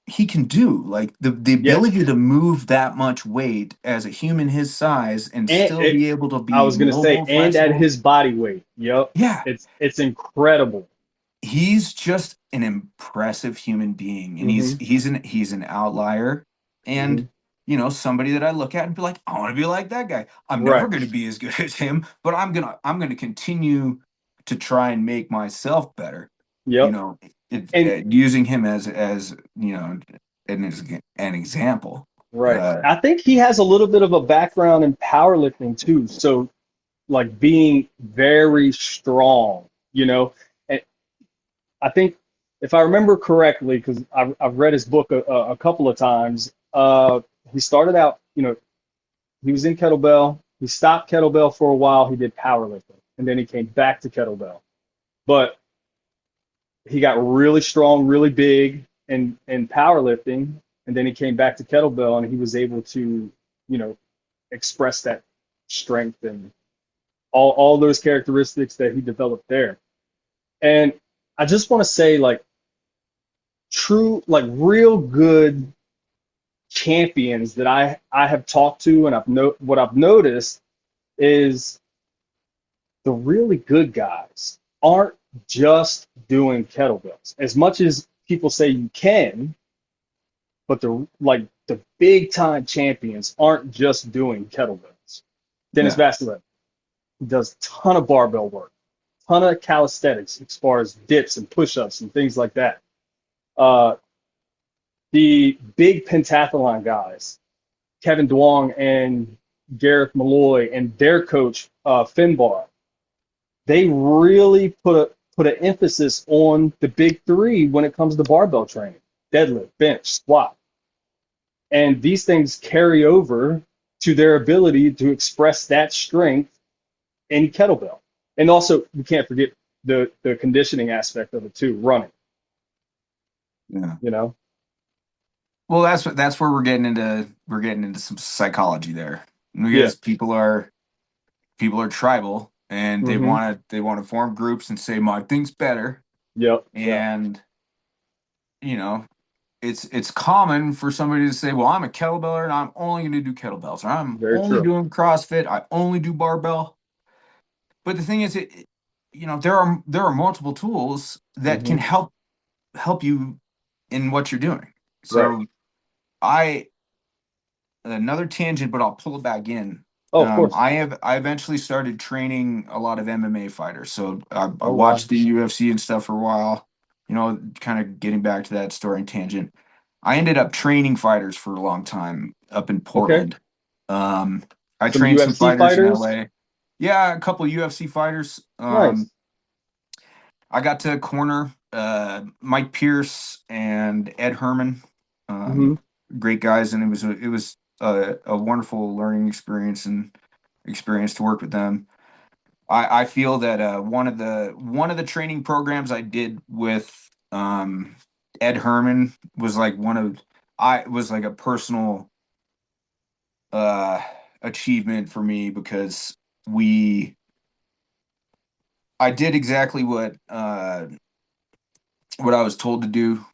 he can do, like the yes. ability to move that much weight as a human his size and And still be able to I be was gonna say, mobile, and at flexible. his body weight. Yep. Yeah, It's incredible. he's just an impressive human being, and hmm he's an outlier, hmm and somebody that I look at and be like, I want to be like that guy. I'm never Right. going to be as good as him, but I'm gonna continue to try and make myself better. you Yep. know And Using him as an example. right. uh I think he has a little bit of a background in powerlifting too. So like being very strong, And I think if I remember correctly, because I've read his book a couple of times, he started out, he was in kettlebell. He stopped kettlebell for a while. He did powerlifting, and then he came back to kettlebell. But he got really strong, really big in powerlifting, and then he came back to kettlebell, and he was able to, you know, express that strength and all those characteristics that he developed there. And I just want to say, like, true, like real good champions that I have talked to, and what I've noticed is the really good guys aren't just doing kettlebells. As much as people say you can, but the big time champions aren't just doing kettlebells. Dennis Yeah. Vasquez does a ton of barbell work, ton of calisthenics as far as dips and push-ups and things like that. Uh, the big pentathlon guys, Kevin Duong and Gareth Malloy and their coach Finbar, they really put an emphasis on the big three when it comes to barbell training: deadlift, bench, squat, and these things carry over to their ability to express that strength in kettlebell. And also, we can't forget the conditioning aspect of it too, running. Yeah. You know, Well, that's where we're getting into some psychology there, yeah, because people are tribal, and they mm-hmm, want to form groups and say my thing's better. yep, yep, And you know, it's common for somebody to say, well, I'm a kettlebell and I'm only going to do kettlebells, or I'm very only true. doing CrossFit, I only do barbell. But the thing is, there are multiple tools that can Mm-hmm, help you in what you're doing. right. So I another tangent, but I'll pull it back in. Oh, of course. I eventually started training a lot of MMA fighters. So I Oh, wow. watched the UFC and stuff for a while, kind of getting back to that story tangent. I ended up training fighters for a long time up in Okay. Portland. Um, I Some trained some UFC fighters in fighters. LA. Yeah, a couple UFC fighters. Nice. I got to corner Mike Pierce and Ed Herman. Mm-hmm, Great guys, and it was a wonderful learning experience to work with them. I feel that one of the training programs I did with Ed Herman was like I was like a personal uh, achievement for me, because we I did exactly what I was told to do,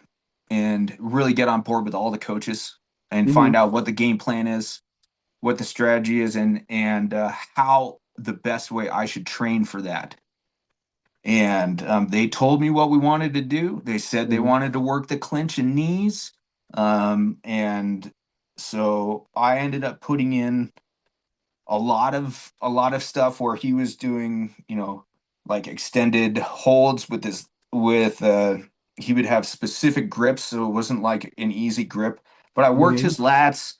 and really get on board with all the coaches and mm-hmm, find out what the game plan is, what the strategy is, and how the best way I should train for that. And they told me what we wanted to do. They said they mm-hmm, wanted to work the clinch and knees, and so I ended up putting in a lot of stuff where he was doing, like extended holds with he would have specific grips, so it wasn't like an easy grip. But I worked mm-hmm, his lats.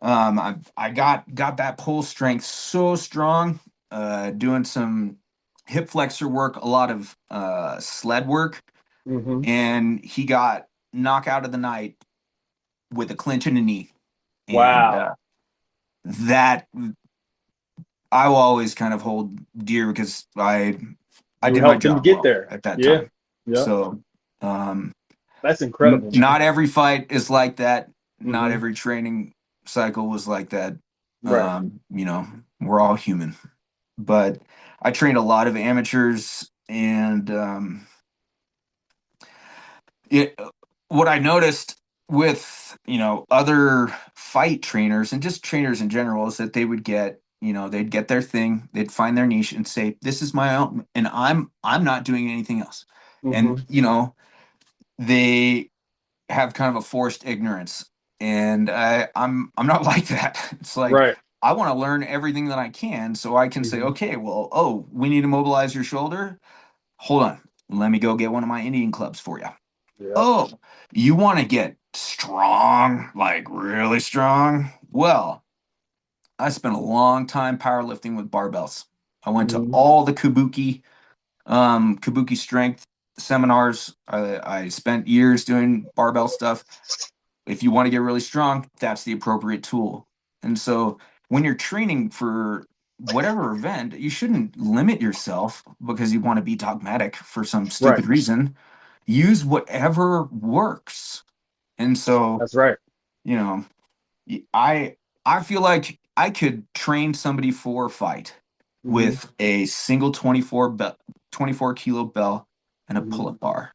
I got that pull strength so strong, doing some hip flexor work, a lot of sled work, mm-hmm. and he got knockout of the night with a clinch and a knee. And Wow. that I will always kind of hold dear, because I You did my helped him to job get well there. at that Yeah. time. Yep. So um, That's incredible, man. not every fight is like that. Not Mm-hmm. every training cycle was like that. Right. We're all human. But I trained a lot of amateurs, and it, what I noticed with other fight trainers and just trainers in general is that they'd get their thing, they'd find their niche and say, this is my own, and I'm not doing anything else. And Mm-hmm. they have kind of a forced ignorance, and I'm not like that. It's like Right. I want to learn everything that I can, so I can say, Mm-hmm. okay, well, oh, we need to mobilize your shoulder. Hold on, let me go get one of my Indian clubs for you. Yep. Oh, you want to get strong, like really strong? Well, I spent a long time powerlifting with barbells. I went to Mm-hmm. all the Kabuki strength seminars. I spent years doing barbell stuff. If you want to get really strong, that's the appropriate tool. And so when you're training for whatever event, you shouldn't limit yourself because you want to be dogmatic for some Right. stupid reason. Use whatever works. And so, That's right. you know, I I feel like I could train somebody for a fight Hmm. with a single 24 kilo bell and a Hmm. pull-up bar.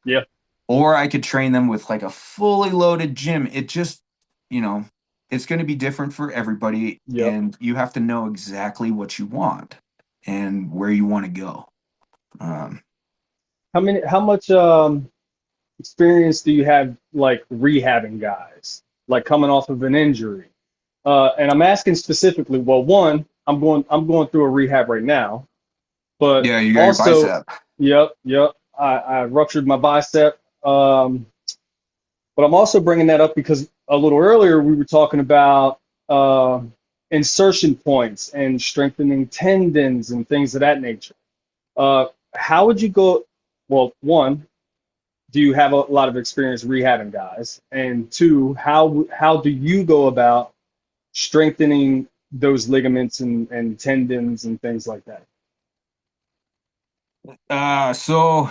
Yeah. Or I could train them with like a fully loaded gym. It just, you know, it's going to be different for everybody, Yep. and you have to know exactly what you want and where you want to go. Um, How much experience do you have like rehabbing guys, like coming off of an injury? And I'm asking specifically, well, one, I'm going through a rehab right now, but yeah, you got your also, bicep. yep, I ruptured my bicep. But I'm also bringing that up because a little earlier we were talking about uh, insertion points and strengthening tendons and things of that nature. How would you go? Well, one, do you have a lot of experience rehabbing guys? And two, how do you go about strengthening those ligaments and tendons and things like that? So,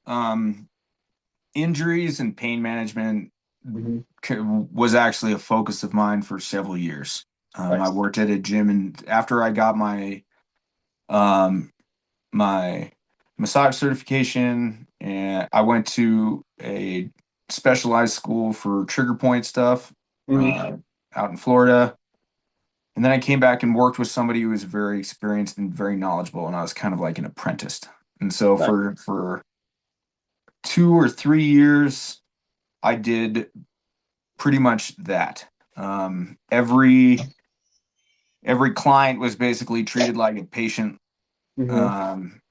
um, injuries and pain management Hmm. was actually a focus of mine for several years. I Nice. worked at a gym, and after I got um, my massage certification, and I went to a specialized school for trigger point stuff Hmm. uh, out in Florida. And then I came back and worked with somebody who was very experienced and very knowledgeable, and I was kind of like an apprentice. And so Nice. for 2 or 3 years, I did pretty much that. Every client was basically treated like a patient. Hmm. Um,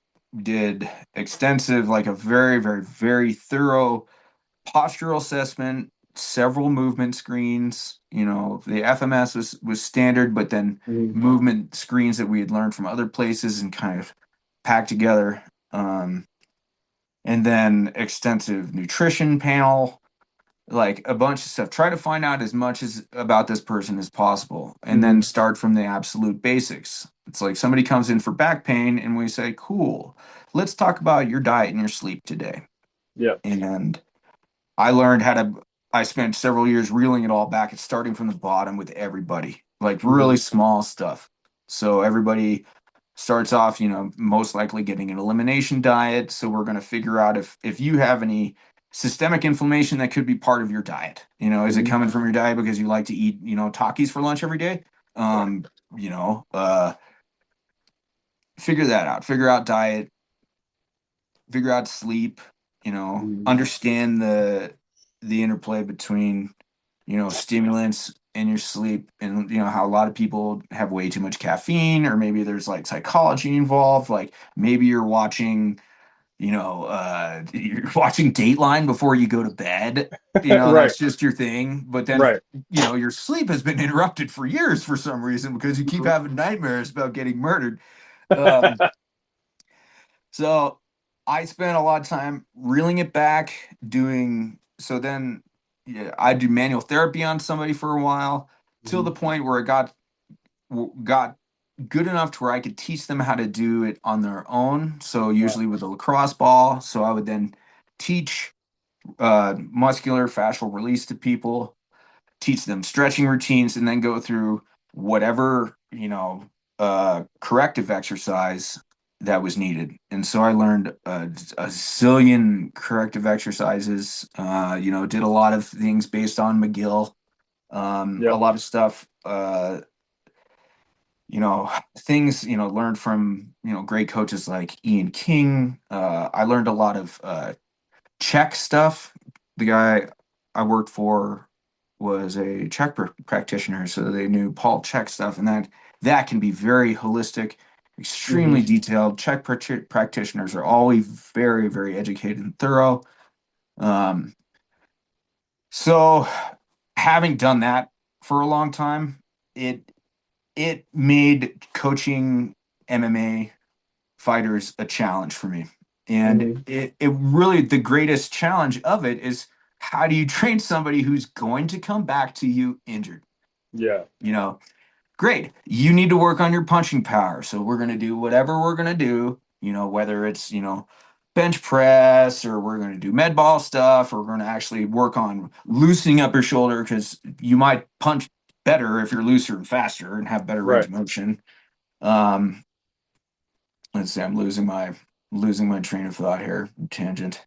did extensive, like a very, very, very thorough postural assessment, several movement screens. The FMS was standard, but then Hmm. movement screens that we had learned from other places and kind of packed together. And then extensive nutrition panel, like a bunch of stuff. Try to find out as much as about this person as possible, and Hmm. then start from the absolute basics. It's like somebody comes in for back pain, and we say, "Cool, let's talk about your diet and your sleep today." Yep. And I learned how to. I spent several years reeling it all back and starting from the bottom with everybody, like Hmm. really small stuff. So everybody starts off, most likely getting an elimination diet. So we're going to figure out if you have any systemic inflammation that could be part of your diet. Is it Hmm. coming from your diet because you like to eat, Takis for lunch every day? Right. Um, you know, uh, Figure that out. Figure out diet, figure out sleep, Hmm. understand the interplay between, stimulants and your sleep, and how a lot of people have way too much caffeine, or maybe there's like psychology involved, like maybe you're watching Dateline before you go to bed. Right. That's just your thing. But then, Right. your sleep has been interrupted for years for some reason because you keep having nightmares about getting murdered. Um, so I spent a lot of time reeling it back, doing so then yeah, I do manual therapy on somebody for a while till Hmm. the point where it got good enough to where I could teach them how to do it on their own. So Wow. usually with a lacrosse ball. So I would then teach muscular fascial release to people, teach them stretching routines, and then go through whatever, corrective exercise that was needed. And so I learned a zillion corrective exercises, did a lot of things based on McGill, a Yep. lot of stuff, things, learned from, great coaches like Ian King. I learned a lot of Czech stuff. The guy I worked for was a Czech practitioner, so they knew Paul Czech stuff, and that can be very holistic, Hmm. extremely detailed. Czech practitioners are always very, very educated and thorough. Um, so, having done that for a long time, it it made coaching MMA fighters a challenge for me. And Hmm. it really, the greatest challenge of it is, how do you train somebody who's going to come back to you injured? Yeah. You know, Great. You need to work on your punching power. So we're going to do whatever we're going to do, whether it's, bench press, or we're going to do med ball stuff, or we're going to actually work on loosening up your shoulder because you might punch better if you're looser and faster and have better range Right. of motion. Um, let's see, I'm losing my train of thought here. Tangent.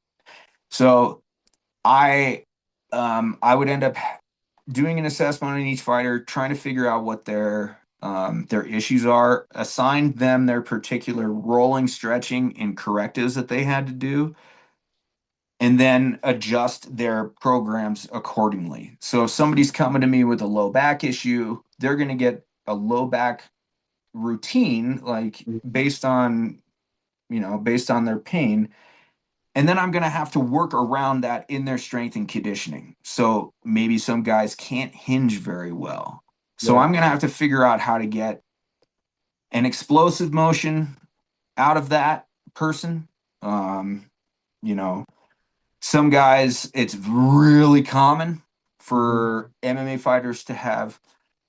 So I would end up doing an assessment on each fighter, trying to figure out what their issues are, assign them their particular rolling, stretching, and correctives that they had to do, and then adjust their programs accordingly. So if somebody's coming to me with a low back issue, they're going to get a low back routine, like Mhm. based on their pain. And then I'm going to have to work around that in their strength and conditioning. So maybe some guys can't hinge very well. So Right. I'm going to have to figure out how to get an explosive motion out of that person. Um, you know, some guys, it's really common Hmm. for MMA fighters to have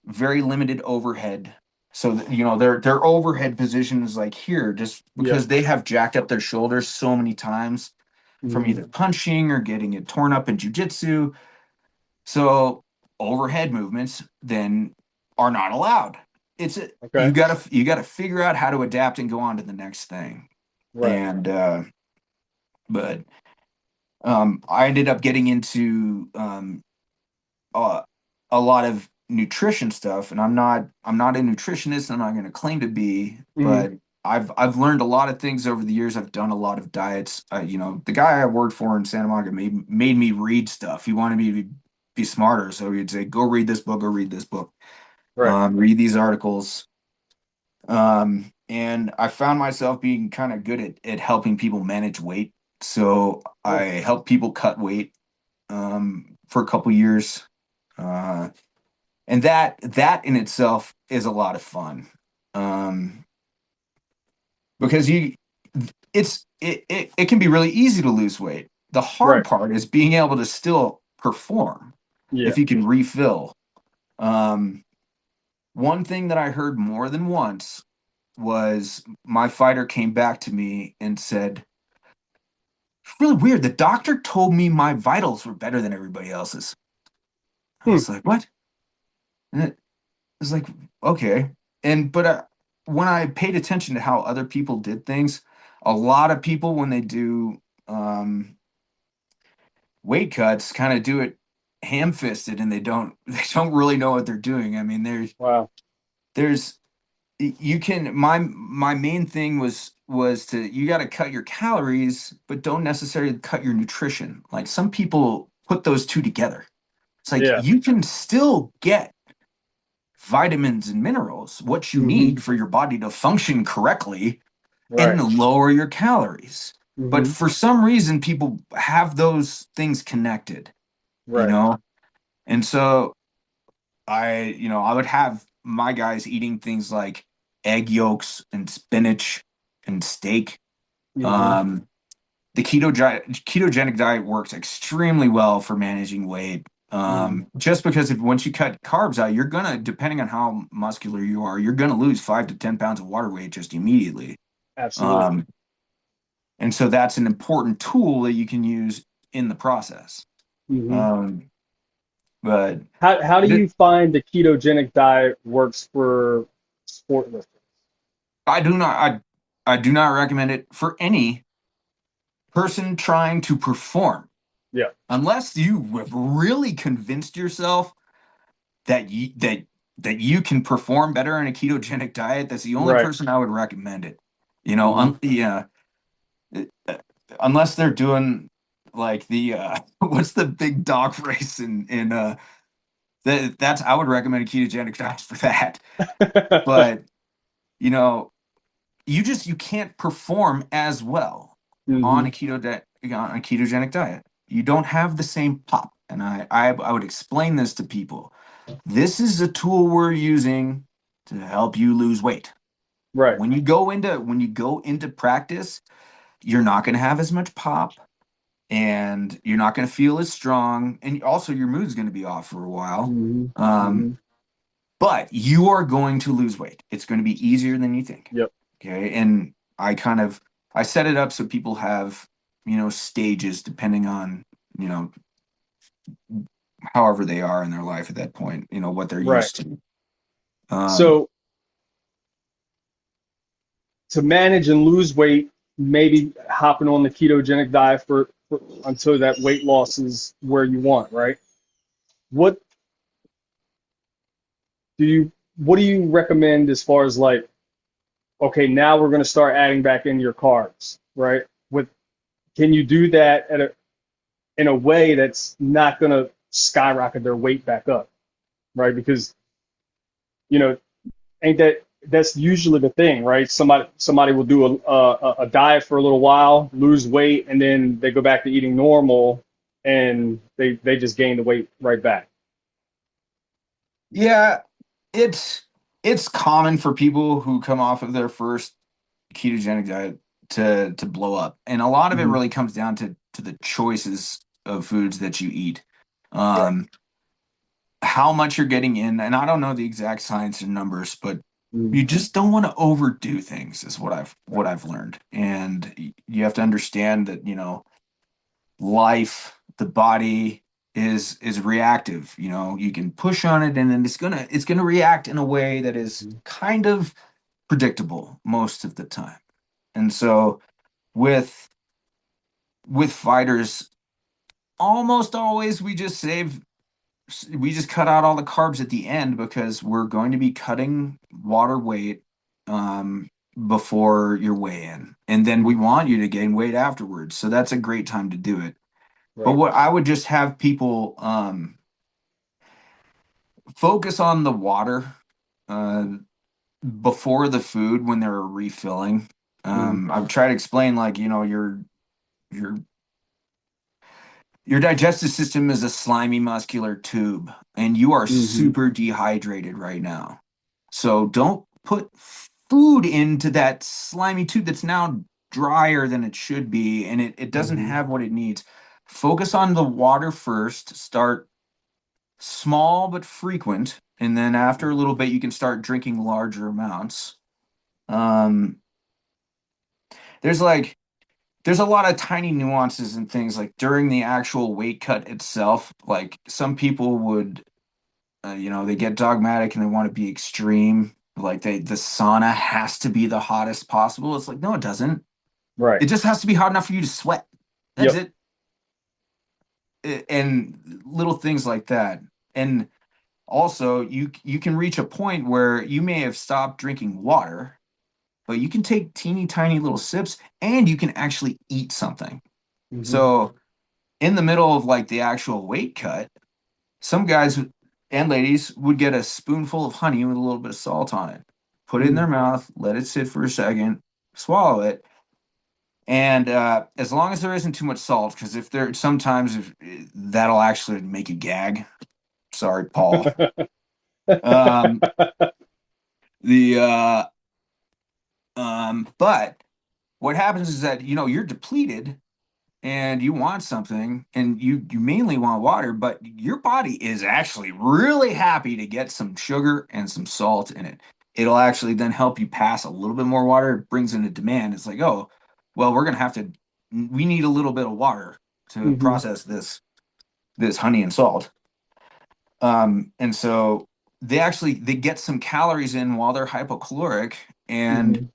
very limited overhead. So their overhead position is like here, just Yep. because they have jacked up their shoulders so many times from Hmm. either punching or getting it torn up in jujitsu. So overhead movements then are not allowed. You Okay. gotta figure out how to adapt and go on to the next thing. Right. And but I ended up getting into uh, a lot of nutrition stuff, and I'm not a nutritionist. I'm not going to claim to be, Hmm. but I've learned a lot of things over the years. I've done a lot of diets. The guy I worked for in Santa Monica made me read stuff. He wanted me to be smarter, so he'd say, "Go read this book. Go read this book. Right. Read these articles." And I found myself being kind of good at helping people manage weight. So I Cool. helped people cut weight for a couple years. And that in itself is a lot of fun. Um, because it can be really easy to lose weight. The hard Right. part is being able to still perform Yeah. if you can refill. Um, One thing that I heard more than once was my fighter came back to me and said, really weird. The doctor told me my vitals were better than everybody else's. I Hmm. was like, what? And it was like, okay. But when I paid attention to how other people did things, a lot of people, when they do um, weight cuts, kind of do it ham-fisted, and they don't they don't really know what they're doing. I mean, Wow. there's you can my main thing was to you got to cut your calories, but don't necessarily cut your nutrition. Like some people put those two together. It's like Yeah. you can still get vitamins and minerals, what you Hmm. need for your body to function correctly, Right. and lower your calories. But Hmm. for some reason, people have those things connected, you Right. know? And so I would have my guys eating things like egg yolks and spinach and steak. Hmm. Um, the ketogenic diet works extremely well for managing weight. Hmm. Just because if once you cut carbs out, you're gonna, depending on how muscular you are, you're gonna lose 5 to 10 pounds of water weight just immediately. Absolutely. Um, and so that's an important tool that you can use in the process. Hmm. Um, but How do it, you find the ketogenic diet works for sport lifters? I do not, I do not recommend it for any person trying to perform Yeah. unless you have really convinced yourself that you can perform better in a ketogenic diet. That's the only Right. person I would recommend it. Hmm. Yeah, uh, unless they're doing like the what's the big dog race in that's I would recommend a ketogenic diet for that. But you know, you can't perform as well on Hmm. a ketogenic diet. You don't have the same pop. And I would explain this to people. This is a tool we're using to help you lose weight. Right. When you go into practice, you're not going to have as much pop, and you're not going to feel as strong, and also your mood's going to be off for a while. Hmm. Um, Hmm. but you are going to lose weight. It's going to be easier than you think. Yep. Okay. And I set it up so people have stages depending on, you know, however they are in their life at that point, what they're Right. used to. Um, So to manage and lose weight, maybe hopping on the ketogenic diet for until that weight loss is where you want, right? What what do you recommend as far as like, okay, now we're going to start adding back in your carbs, right? With can you do that in a way that's not going to skyrocket their weight back up, right? Because you know, ain't that's usually the thing, right? Somebody will do a diet for a little while, lose weight, and then they go back to eating normal, and they just gain the weight right back. yeah, it's it's common for people who come off of their first ketogenic diet to blow up, and a lot of it Hmm. really comes down to the choices of foods that you eat. Right. Um, how much you're getting in, and I don't know the exact science and numbers, but Hmm. you just don't want to overdo things, is what Right. I've learned. And you have to understand that, life, the body is reactive. You can push on it and then it's gonna react in a way that is Hmm. kind of predictable most of the time. And so with with fighters, almost always we just cut out all the carbs at the end because we're going to be cutting water weight um, before your weigh in. And then we Hmm. want you to gain weight afterwards. So that's a great time to do it. But Right. what I would just have people focus on the water uh, before the food when they're refilling. Hmm. I would try to explain, like, your your digestive system is a slimy muscular tube, and you are Hmm. super dehydrated right now. So don't put food into that slimy tube that's now drier than it should be, and it doesn't Hmm. have what it needs. Focus on the water first, start small but frequent, and then after a little bit, you can start drinking larger amounts. Um, there's like there's a lot of tiny nuances and things like during the actual weight cut itself. Like some people would, they get dogmatic and they want to be extreme. Like the sauna has to be the hottest possible. It's like, no, it doesn't. Right. It just has to be hot enough for you to sweat. That's Yep. it. And little things like that. And also, you can reach a point where you may have stopped drinking water, but you can take teeny tiny little sips and you can actually eat something. Hmm. So in the middle of like the actual weight cut, some guys and ladies would get a spoonful of honey with a little bit of salt on it, put it in Hmm. their mouth, let it sit for a second, swallow it. And as long as there isn't too much salt, because if there sometimes if that'll actually make you gag. Sorry, Paul. Um, the but what happens is that you're depleted and you want something and you mainly want water, but your body is actually really happy to get some sugar and some salt in it. It'll actually then help you pass a little bit more water. It brings in a demand. It's like, oh, well, we need a little bit of water to Hmm. process this honey and salt. And so they get some calories in while they're hypocaloric, and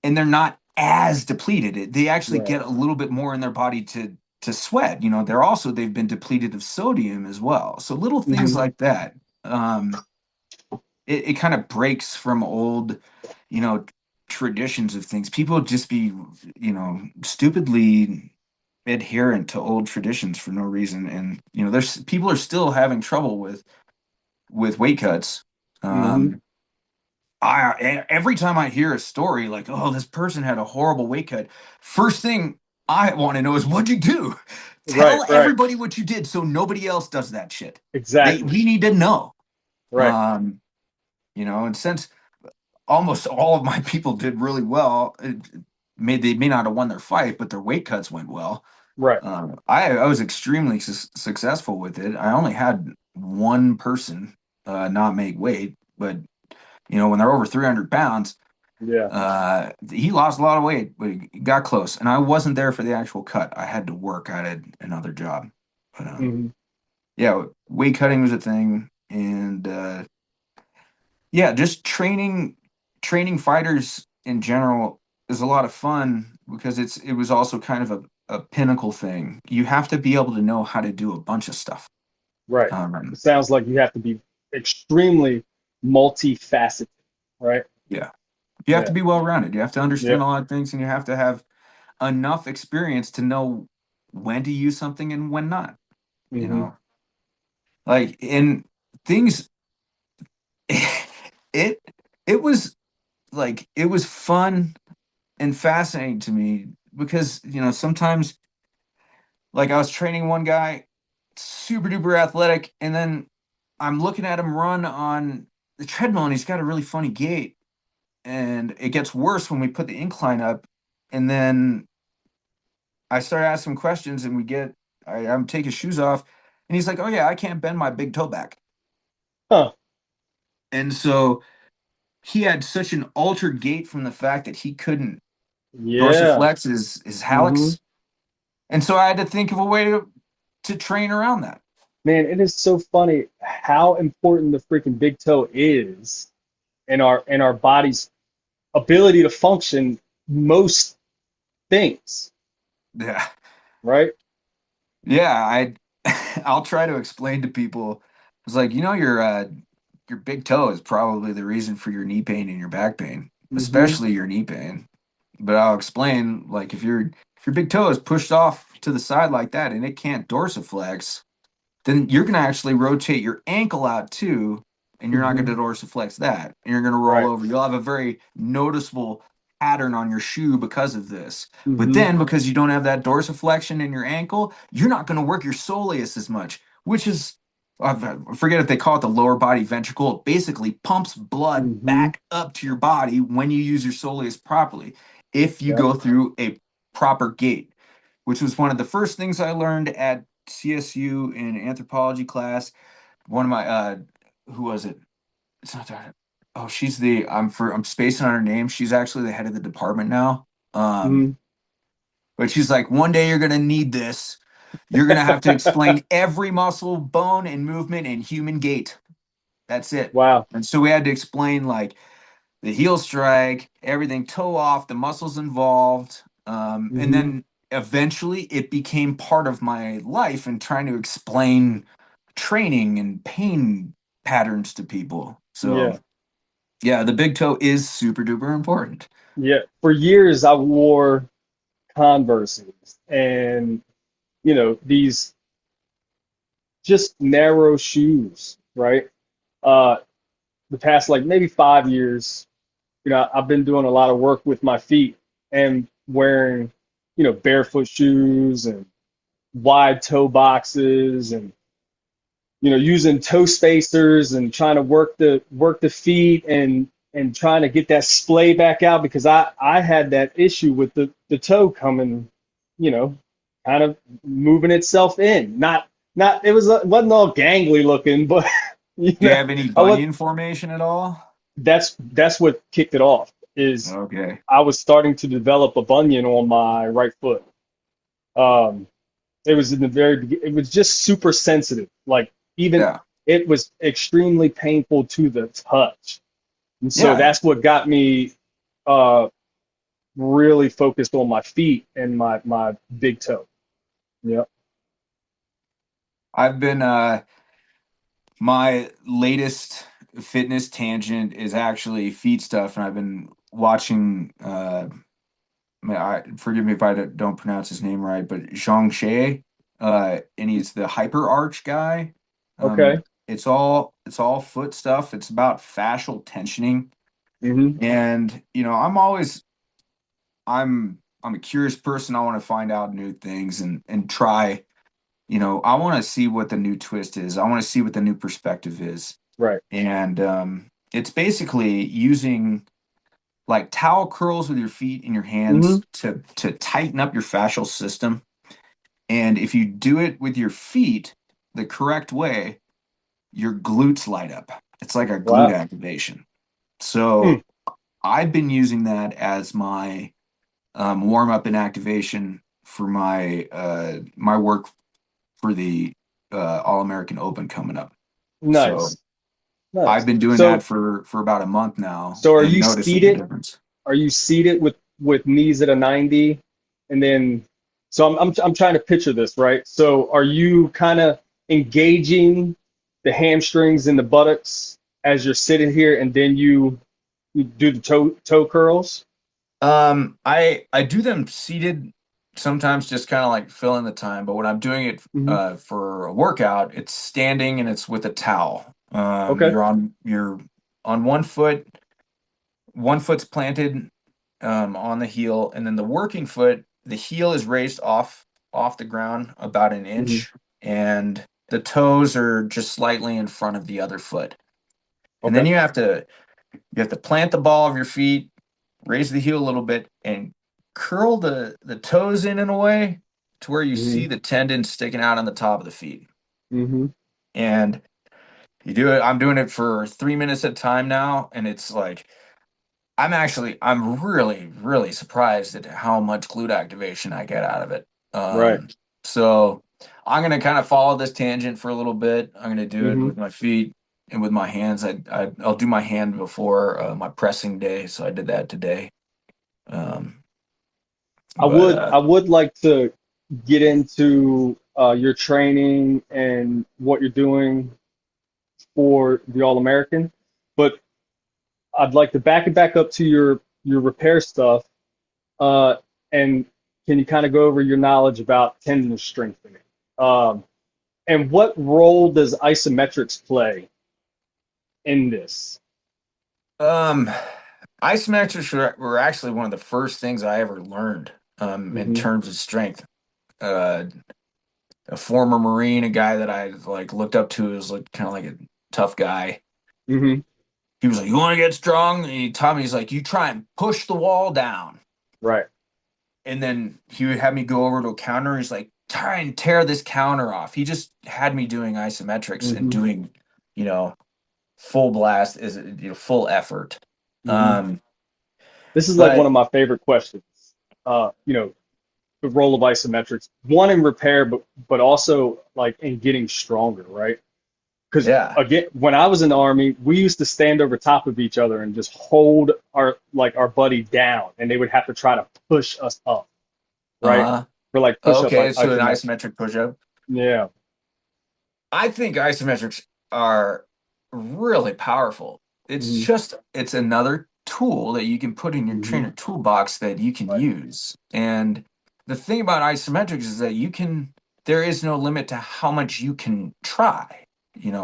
Hmm. they're not as depleted. They actually Right. get a little bit more in their body to sweat. They've been depleted of sodium as well. So little things Hmm. like that. It kind of breaks from old, you know, traditions of things. People just be, stupidly adherent to old traditions for no reason. And, there's people are still having trouble with weight cuts. Hmm. Um, every time I hear a story like, oh, this person had a horrible weight cut, first thing I want to know is what'd you do? Right. Tell Right. everybody what you did so nobody else does that shit. Exactly. We need to know. Right. Um, and since almost all of my people did really well, they may not have won their fight, but their weight cuts went well. Right. I was extremely successful with it. I only had one person not make weight, but when they're over 300 pounds, Yeah. He lost a lot of weight, but he got close. And I wasn't there for the actual cut. I had to work. I had another job. But Hmm. yeah, weight cutting was a thing, and yeah, just training fighters in general is a lot of fun because it was also kind of a pinnacle thing. You have to be able to know how to do a bunch of stuff. Right. It Um, sounds like you have to be extremely multifaceted, right? yeah, you have to Yeah. be well rounded. You have to Yeah. understand a lot of things, and you have to have enough experience to know when to use something and when not. You Hmm. know, like in things, it it was it was fun and fascinating to me because sometimes I was training one guy, super duper athletic, and then I'm looking at him run on the treadmill, and he's got a really funny gait, and it gets worse when we put the incline up, and then I start asking him questions, and I'm taking his shoes off, and he's like, "Oh yeah, I can't bend my big toe back," Huh. and so he had such an altered gait from the fact that he couldn't Yeah. dorsiflex his Hmm. hallux, and so I had to think of a way to train around that. Man, it is so funny how important the freaking big toe is in our body's ability to function most things, Yeah. right? Yeah, I'll try to explain to people. It's like, your big toe is probably the reason for your knee pain and your back pain, Hmm. especially your knee pain. But I'll explain, like, if your big toe is pushed off to the side like that and it can't dorsiflex, then you're going to actually rotate your ankle out too, and you're not going Hmm. to dorsiflex that. And you're going to roll Right. over. You'll have a very noticeable pattern on your shoe because of this. But Hmm. then, because you don't have that dorsiflexion in your ankle, you're not going to work your soleus as much, which is, I forget if they call it the lower body ventricle. It basically pumps blood Hmm. back up to your body when you use your soleus properly, if you Yep. go through a proper gait, which was one of the first things I learned at CSU in anthropology class. One of my who was it? It's not that. Oh, she's the I'm spacing on her name. She's actually the head of the department now. Hmm. But she's like, one day you're gonna need this. You're gonna have to explain every muscle, bone, and movement in human gait. That's it. Wow. And so we had to explain like the heel strike, everything toe off, the muscles involved. And Hmm. then eventually it became part of my life and trying to explain training and pain patterns to people. So, Yeah. yeah, the big toe is super duper important. Yeah. For years, I wore Converses and, these just narrow shoes, right? Uh, the past like maybe 5 years, I've been doing a lot of work with my feet and wearing, barefoot shoes and wide toe boxes and, using toe spacers and trying to work the feet and trying to get that splay back out because I had that issue with the toe coming, you know, kind of moving itself in. Not it wasn't all gangly looking, but you Do you know, have any I was bunion formation at all? that's what kicked it off is Okay. I was starting to develop a bunion on my right foot. Um, it was in the it was just super sensitive. Like even Yeah. it was extremely painful to the touch. And so Yeah. that's what got me uh really focused on my feet and my big toe. Yeah. I've been my latest fitness tangent is actually feet stuff, and I've been watching forgive me if I don't pronounce his name right, but Zhang She, and he's the hyper arch guy. Okay. It's all foot stuff. It's about fascial tensioning, Hmm. and I'm a curious person. I want to find out new things and try. I want to see what the new twist is. I want to see what the new perspective is, Right. and it's basically using like towel curls with your feet and your hands Hmm. to tighten up your fascial system. And if you do it with your feet the correct way, your glutes light up. It's like a glute Wow. activation. Hmm. So I've been using that as my warm up and activation for my work for the All American Open coming up. So Nice, I've nice. been doing that So, for about a month now so are and you noticing the seated? difference. Are you seated with knees at a 90, and then so I'm trying to picture this, right? So are you kind of engaging the hamstrings and the buttocks as you're sitting here, and then you do the toe curls? I do them seated sometimes, just kind of like filling the time, but when I'm doing it Hmm. for a workout, it's standing and it's with a towel. Okay. You're on one foot's planted on the heel, and then the working foot, the heel is raised off the ground about an Hmm. inch, and the toes are just slightly in front of the other foot. And then Okay. you have to plant the ball of your feet, raise the heel a little bit, and curl the toes in a way to where you Hmm. see the tendons sticking out on the top of the feet. Hmm. And you do it. I'm doing it for 3 minutes at a time now, and it's like I'm really surprised at how much glute activation I get out of it. Right. So I'm gonna kind of follow this tangent for a little bit. I'm gonna do it Hmm. with my feet and with my hands. I'll do my hand before my pressing day, so I did that today. Um, but I would like to get into your training and what you're doing for the All American, but I'd like to back up to your repair stuff. Uh, and can you kind of go over your knowledge about tendon strengthening? Um, and what role does isometrics play in this? um, isometrics were actually one of the first things I ever learned in Hmm. terms of strength. Uh, a former Marine, a guy that I like looked up to as like kind of like a tough guy. Hmm. He was like, "You want to get strong?" And he taught me, he's like, "You try and push the wall down." Right. And then he would have me go over to a counter. He's like, "Try and tear this counter off." He just had me doing isometrics and Hmm. doing, you know, full blast is full effort. Hmm. Um, This is like one but of my favorite questions. The role of isometrics, one in repair, but also like in getting stronger, right? Because yeah, again, when I was in the army, we used to stand over top of each other and just hold our buddy down, and they would have to try to push us up, right? uh-huh. For like push up Okay, so an isometric. isometric push-up. Yeah. I think isometrics are really powerful. Hmm. It's another tool that you can put in your Hmm. trainer toolbox that you can Right. use. And the thing about isometrics is that there is no limit to how much you can try,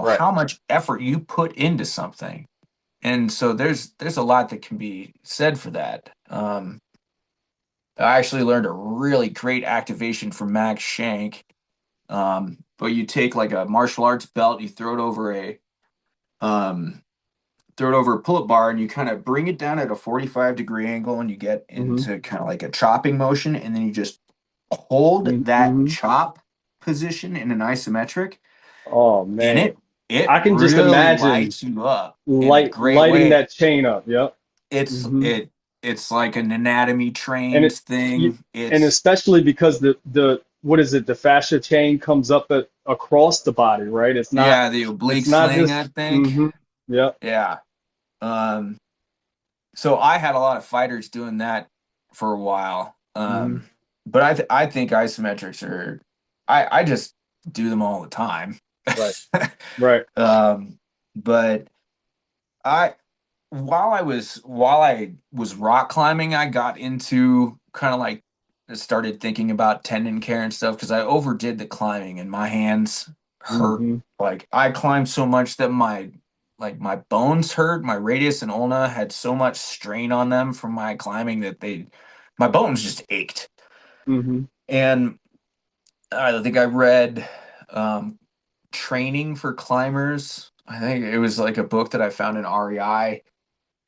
Right. how much effort you put into something. And so there's a lot that can be said for that. I actually learned a really great activation from Max Shank. But you take like a martial arts belt, you um, throw it over a pull-up bar, and you kind of bring it down at a 45-degree angle, and you get Hmm. into kind of like a chopping motion, and then you just hold that Hmm. chop position in an isometric, Oh and man, it I can just really imagine lights you up in a great lighting way. that chain up. Yep. It's Hmm. it it's like an anatomy And trained it y- thing. and It's especially because the what is it? The fascia chain comes up across the body, right? yeah, the oblique It's not sling, I just. think. Hmm. Yep. Yeah. Um, So I had a lot of fighters doing that for a while. Hmm. But I think isometrics are I just do them all the time. Right. Right. um, but I while I was rock climbing, I got into kind of like started thinking about tendon care and stuff because I overdid the climbing and my hands hurt. Hmm. Like I climbed so much that my bones hurt. My radius and ulna had so much strain on them from my climbing that my bones just ached. Hmm. And I think I read um, Training for Climbers. I think it was like a book that I found in REI,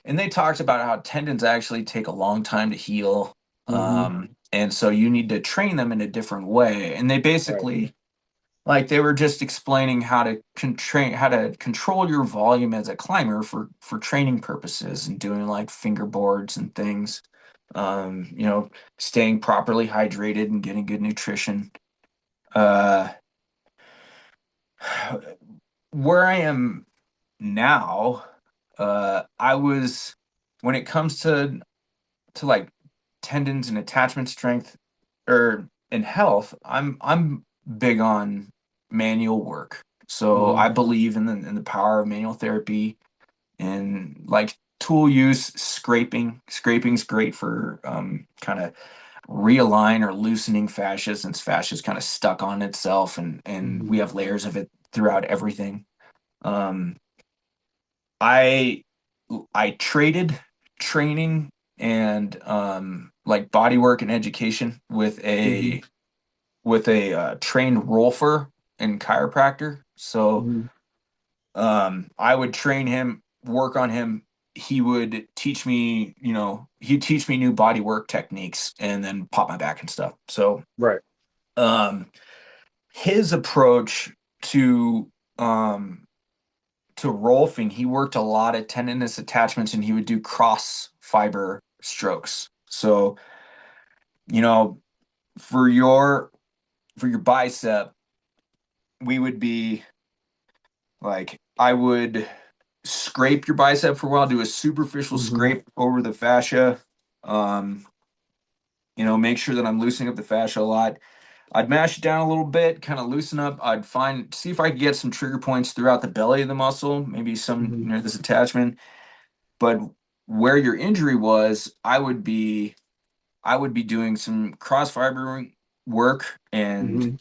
and they talked about how tendons actually take a long time to heal. Hmm. And so you need to train them in a different way. And they Right. basically like they were just explaining how to how to control your volume as a climber for training purposes and doing like fingerboards and things. You know, staying properly hydrated and getting good nutrition. Uh, where I am now, I was when it comes to like tendons and attachment strength or in health, I'm big on manual work. So Hmm. I believe in the power of manual therapy and like tool use, scraping. Scraping's great for kind of realign or loosening fascia since fascia is kind of stuck on itself and Hmm. we have layers of it throughout everything. Um, I I traded training and like body work and education Hmm. with a trained rolfer and chiropractor. So Hmm. I would train him, work on him. He would teach me, you know, he'd teach me new body work techniques and then pop my back and stuff. So Right. um his approach to um rolfing, he worked a lot of tendinous attachments and he would do cross fiber strokes. So, you know, for your bicep, we would be like I would scrape your bicep for a while, do a superficial Hmm. scrape over the fascia. Um, you know, make sure that I'm loosening up the fascia a lot. I'd mash it down a little bit, kind of loosen up. I'd see if I could get some trigger points throughout the belly of the muscle, maybe some Hmm. near this attachment. But where your injury was, I would be doing some cross fibering work and Hmm.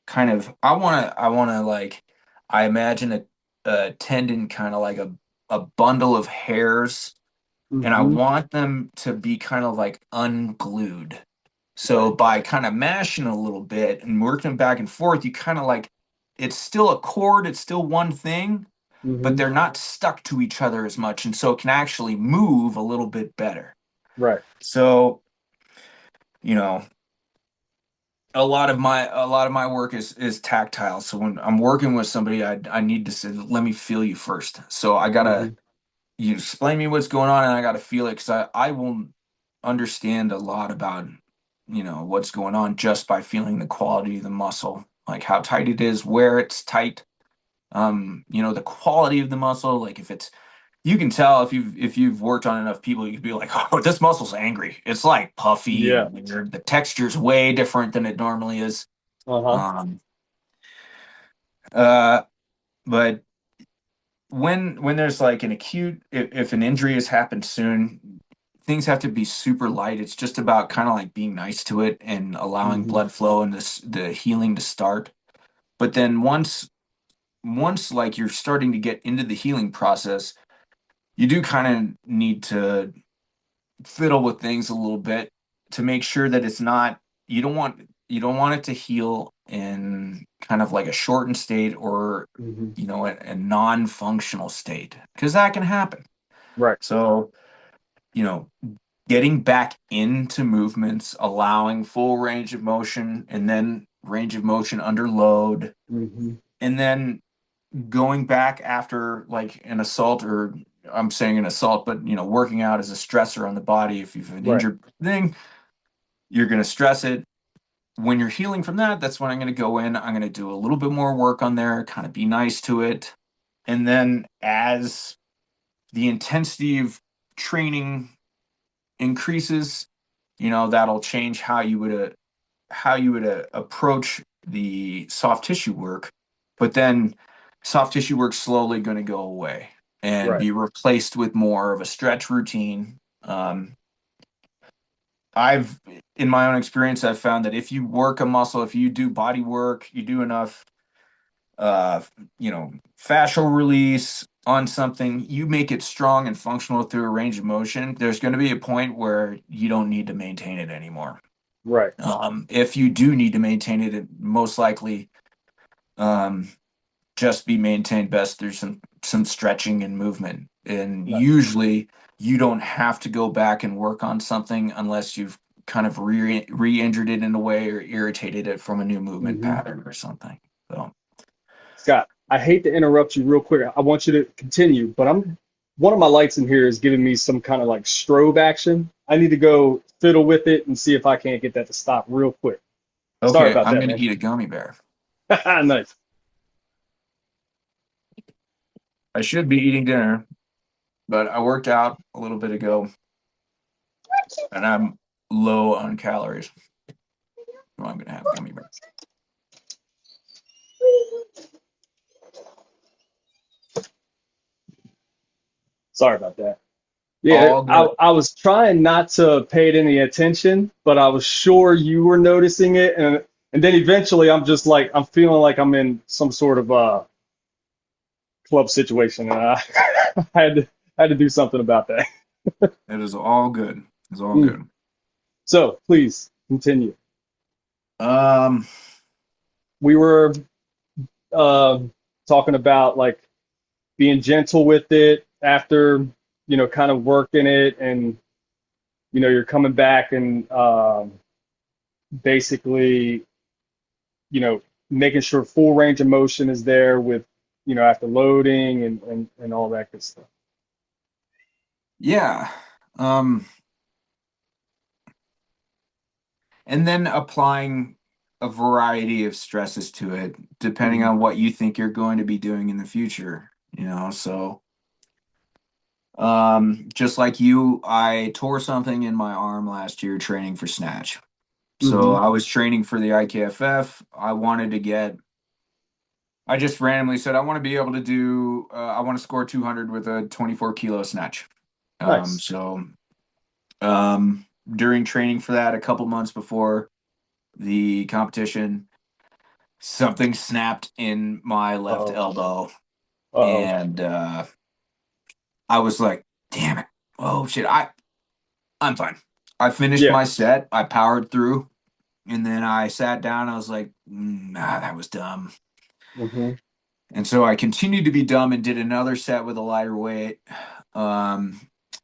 kind of I want to like I imagine a tendon kind of like a bundle of hairs and I Hmm. want them to be kind of like unglued. So Right. by kind of mashing a little bit and working back and forth, you kind of like it's still a cord, it's still one thing, but Hmm. they're not stuck to each other as much, and so it can actually move a little bit better. Right. So, you know, a lot of my work is tactile. So when I'm working with somebody, I need to say, let me feel you first. So I gotta Hmm. you explain me what's going on, and I gotta feel it because I will understand a lot about what's going on just by feeling the quality of the muscle, like how tight it is, where it's tight. The quality of the muscle, like if it's you can tell if you've worked on enough people, you can be like, oh, this muscle's angry. It's like puffy Yeah. and weird. The texture's way different than it normally is. Uh-huh. Um, uh, but when there's like an acute, if an injury has happened soon, things have to be super light. It's just about kind of like being nice to it and allowing Hmm. blood flow and the healing to start. But then once like you're starting to get into the healing process, you do kind of need to fiddle with things a little bit to make sure that it's not you don't want it to heal in kind of like a shortened state or Hmm. a non-functional state because that can happen. Right. So you know getting back into movements, allowing full range of motion and then range of motion under load, Hmm. and then going back after like an assault, or I'm saying an assault, but working out as a stressor on the body. If you've an Right. injured thing, you're going to stress it. When you're healing from that, that's when I'm going to go in. I'm going to do a little bit more work on there, kind of be nice to it. And then as the intensity of training increases, that'll change how you would approach the soft tissue work, but then soft tissue work slowly going to go away and Right. be replaced with more of a stretch routine. I've, in my own experience, I've found that if you work a muscle, if you do body work, you do enough, uh, fascial release on something, you make it strong and functional through a range of motion. There's going to be a point where you don't need to maintain it anymore. Right. If you do need to maintain it, it most likely um, just be maintained best through some stretching and movement. And Right. usually, you don't have to go back and work on something unless you've kind of re-injured it in a way or irritated it from a new movement Hmm. pattern or something. Scott, I hate to interrupt you real quick. I want you to continue, but one of my lights in here is giving me some kind of like strobe action. I need to go fiddle with it and see if I can't get that to stop real quick. Sorry Okay, about I'm that, gonna man. eat a gummy bear. Nice. I should be eating dinner, but I worked out a little bit ago and I'm low on calories. So I'm gonna have gummy bears. Sorry about that. Yeah, All I, good. I was trying not to pay it any attention, but I was sure you were noticing it, and then eventually I'm just like I'm feeling like I'm in some sort of club situation, and I, I had to do something about that. It is all good. It's all Mm. good. So please continue. Um, We were uh, talking about like being gentle with it after kind of working it, and you're coming back and basically you know, making sure full range of motion is there with, after loading and all that good stuff. yeah. Um, and then applying a variety of stresses to it, depending Hmm. on what you think you're going to be doing in the future, so just like you, I tore something in my arm last year training for snatch. So Hmm. I was training for the IKFF. I just randomly said I want to be able to I want to score 200 with a 24 kilo snatch. Um, Nice. so um, during training for that, a couple months before the competition, something snapped in my left Uh-oh. elbow, Uh-oh. and I was like, "Damn it! Oh shit! I'm fine." I finished Yeah. my set. I powered through, and then I sat down. I was like, "Nah, that was dumb." Hmm. And so I continued to be dumb and did another set with a lighter weight. Um,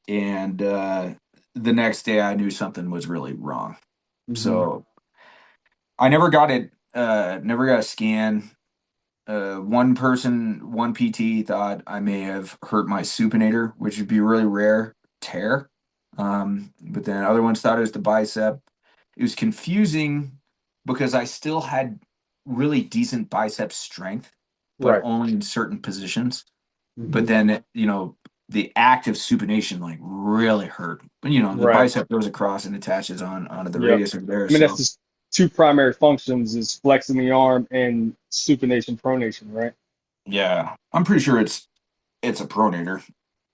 and the next day I knew something was really wrong. Hmm. So I never got never got a scan. One PT thought I may have hurt my supinator, which would be a really rare tear. But then other ones thought it was the bicep. It was confusing because I still had really decent bicep strength, but Right. only in certain positions. But Hmm. then, the act of supination like really hurt. But the Right. bicep goes across and attaches onto the Yep. radius over there. I mean, that's So just two primary functions is flexing the arm and supination, pronation, right? yeah, I'm pretty sure it's a pronator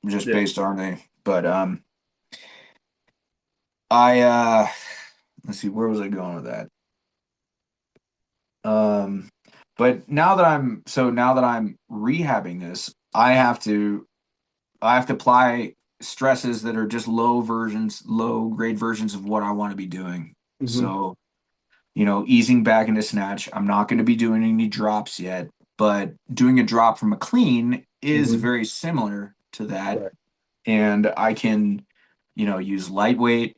just Yeah. based on but I let's see, where was I going with that? Um but now that I'm rehabbing this, I have to apply stresses that are just low grade versions of what I want to be doing. Hmm. So, easing back into snatch. I'm not going to be doing any drops yet, but doing a drop from a clean is Hmm. very similar to that. Right. And I can, use lightweight.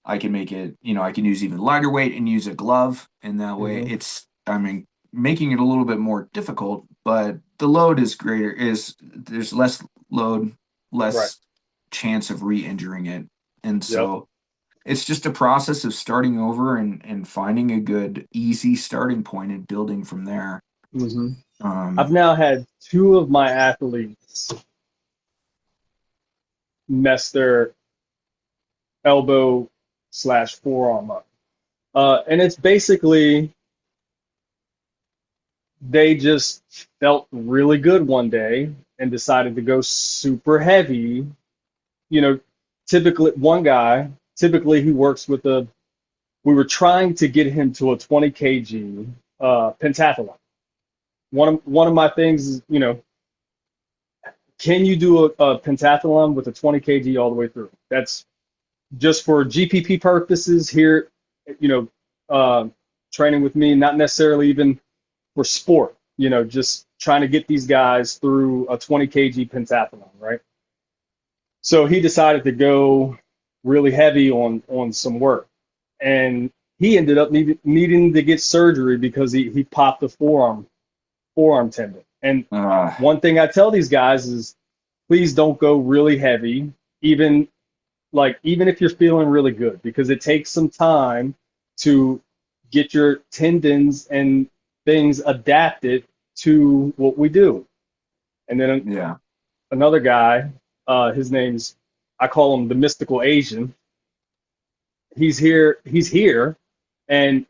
I can make it, I can use even lighter weight and use a glove. And that way Hmm. I mean, making it a little bit more difficult, but the load is greater, there's less load, Right. less chance of re-injuring it. And Yep. so it's just a process of starting over and finding a good, easy starting point and building from there. Hmm. I've Um, now had two of my athletes mess their elbow/forearm up. And it's basically they just felt really good one day and decided to go super heavy. You know, typically one guy, typically he works with we were trying to get him to a 20 kg pentathlon. One of my things is, can you do a pentathlon with a 20 kg all the way through? That's just for GPP purposes here, you know, training with me, not necessarily even for sport, just trying to get these guys through a 20 kg pentathlon, right? So he decided to go really heavy on some work, and he ended up needing to get surgery because he popped the forearm forearm tendon. And Uh, one thing I tell these guys is please don't go really heavy, even even if you're feeling really good, because it takes some time to get your tendons and things adapted to what we do. And then yeah, another guy, his name's, I call him the mystical Asian. He's here, and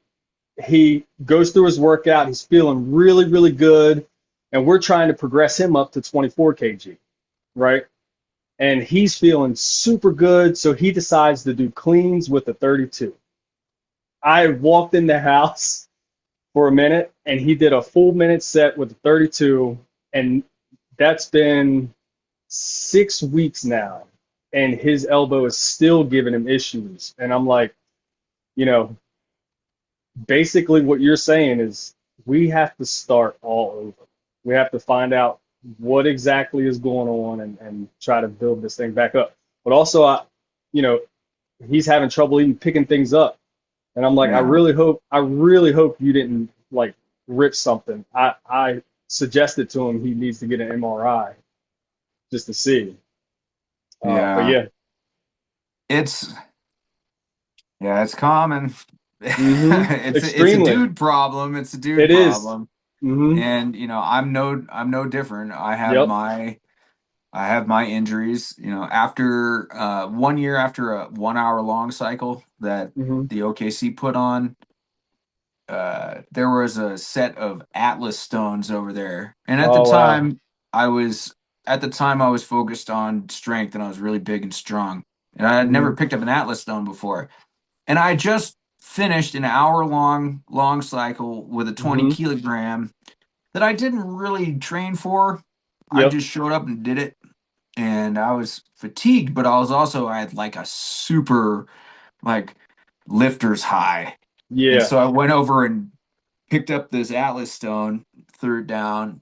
he goes through his workout. He's feeling really, really good, and we're trying to progress him up to 24 kg, right? And he's feeling super good, so he decides to do cleans with a 32. I walked in the house for a minute, and he did a full minute set with a 32, and that's been 6 weeks now, and his elbow is still giving him issues. And I'm like, you know, basically what you're saying is we have to start all over. We have to find out what exactly is going on and try to build this thing back up. But also, you know, he's having trouble even picking things up. And I'm like, yeah, I really hope you didn't like rip something. I suggested to him he needs to get an MRI just to see. But yeah. yeah. It's Yeah, it's common. It's a Extremely. dude problem. It's a dude It is. problem. Mm-hmm. And I'm no different. Yep. I have my injuries. After 1 year after a 1 hour long cycle that Mm-hmm. the OKC put on, there was a set of Atlas stones over there. And Oh wow. I was I was focused on strength and I was really big and strong. And I had Mm-hmm. never picked up an Atlas stone before. And I just finished an hour long cycle with a 20 Mm-hmm. kilogram that I didn't really train for. I Yep. just showed up and did it. And I was fatigued, but I had like a super like lifter's high. And Yeah. so I went over and picked up this Atlas stone, threw it down,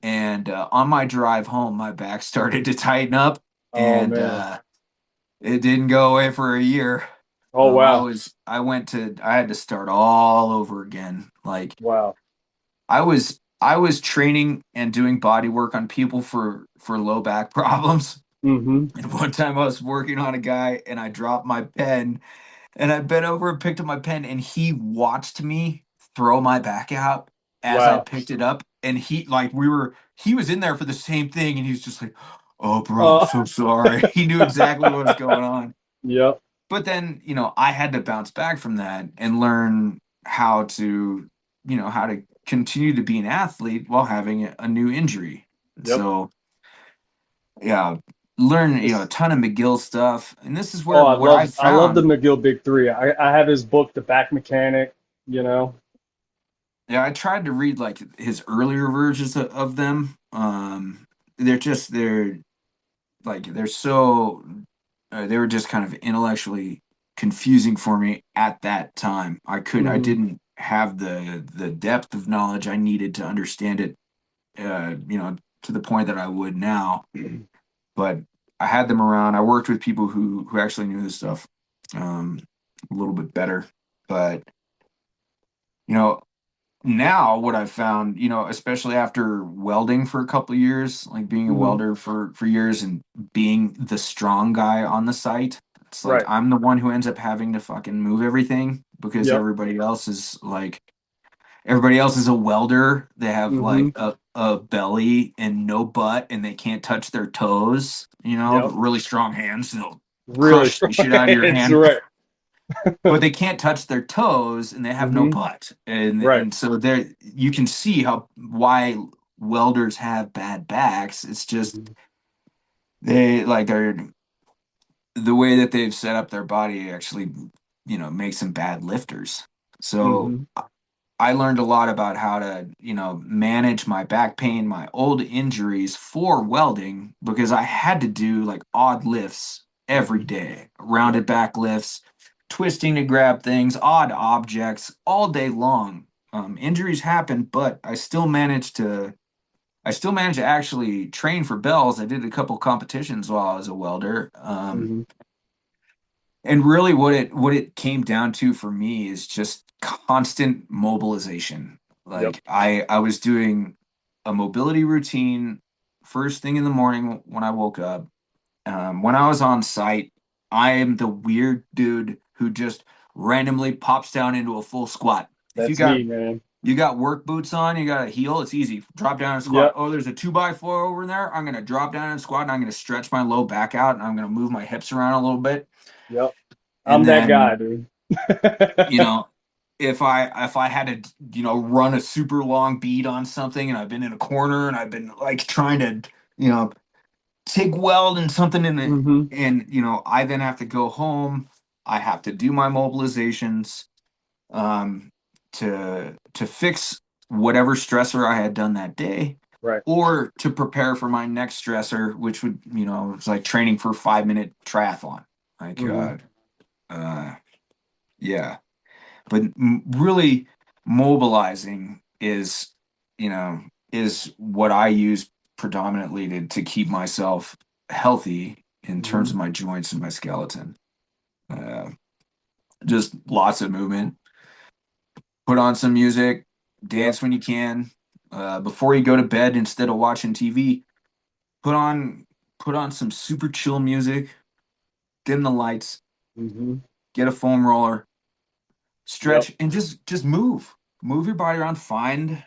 and on my drive home, my back started to tighten up, Oh and man. it didn't go away for a year. Oh wow. I had to start all over again. Like Wow. I was training and doing body work on people for low back problems. Mm-hmm. And one time I was working on a guy and I dropped my pen and I bent over and picked up my pen and he watched me throw my back out as I Wow. picked it up. And he was in there for the same thing and he was just like, "Oh, bro, I'm Uh, so sorry." He knew exactly what was going on. yep. But then, I had to bounce back from that and learn how to continue to be an athlete while having a new injury. Yep. So, yeah, learn, a It's, ton of McGill stuff. And this is oh, where what I I love the found. McGill Big Three. I have his book, The Back Mechanic. You know. Yeah, I tried to read like his earlier versions of them. They're like they were just kind of intellectually confusing for me at that time. I Mm-hmm. didn't have the depth of knowledge I needed to understand it, to the point that I would now. But I had them around. I worked with people who actually knew this stuff um, a little bit better. But you know, now what I've found, especially after welding for a couple of years, like being a Mm-hmm. welder for years and being the strong guy on the site, it's like Right. I'm the one who ends up having to fucking move everything because Yep. everybody else is a welder. They have Mm-hmm. like a belly and no butt and they can't touch their toes, but Yep. really strong hands and they'll Really crush strong the shit out of your hands. hand. Right. But they can't touch their toes and they have no Mm-hmm. butt. And Right. and so there you can see how why welders have bad backs. It's just Mm-hmm. they're the way that they've set up their body actually, makes them bad lifters. So Mm-hmm. I learned a lot about how to, manage my back pain, my old injuries for welding because I had to do like odd lifts every Mm-hmm. day, rounded Yep. back lifts, twisting to grab things, odd objects all day long. Injuries happen, but I still managed to actually train for bells. I did a couple competitions while I was a welder. Mm-hmm. And really what it came down to for me is just constant mobilization. Yep. Like I was doing a mobility routine first thing in the morning when I woke up. When I was on site, I am the weird dude who just randomly pops down into a full squat. If That's me, man. you got work boots on, you got a heel, it's easy. Drop down and squat. Yep. Oh, there's a 2x4 over there. I'm gonna drop down and squat and I'm gonna stretch my low back out and I'm gonna move my hips around a little bit. Yep. I'm And that guy, then, dude. you know, if I had to, run a super long beat on something and I've been in a corner and I've been like trying to, you know, TIG weld and something in it, Hmm. and I then have to go home. I have to do my mobilizations um, to fix whatever stressor I had done that day, Right. or to prepare for my next stressor, which would it's like training for 5 minute triathlon. Like Hmm. uh, yeah, but really mobilizing you know is what I use predominantly to keep myself healthy in terms Hmm. of my joints and my skeleton. Uh, just lots of movement. Put on some music, Yep. dance when you can. Before you go to bed, instead of watching TV, put on put on some super chill music. Dim the lights. Hmm. Get a foam roller. Yep. Stretch and just move. Move your body around. Find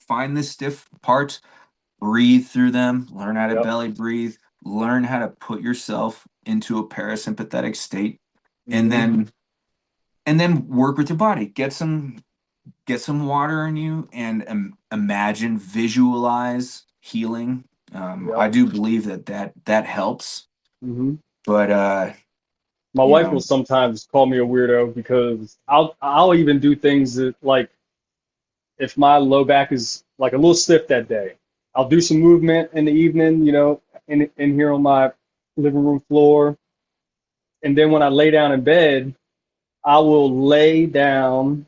the stiff parts. Breathe through them. Learn how to Yep. belly breathe. Learn how to put yourself into a parasympathetic state, and Hmm. then work with your body. Get some water in you and imagine, visualize healing. Yep. I do believe that helps, Hmm. but My you wife will know, sometimes call me a weirdo because I'll even do things that, like, if my low back is like a little stiff that day, I'll do some movement in the evening, in here on my living room floor. And then when I lay down in bed, I will lay down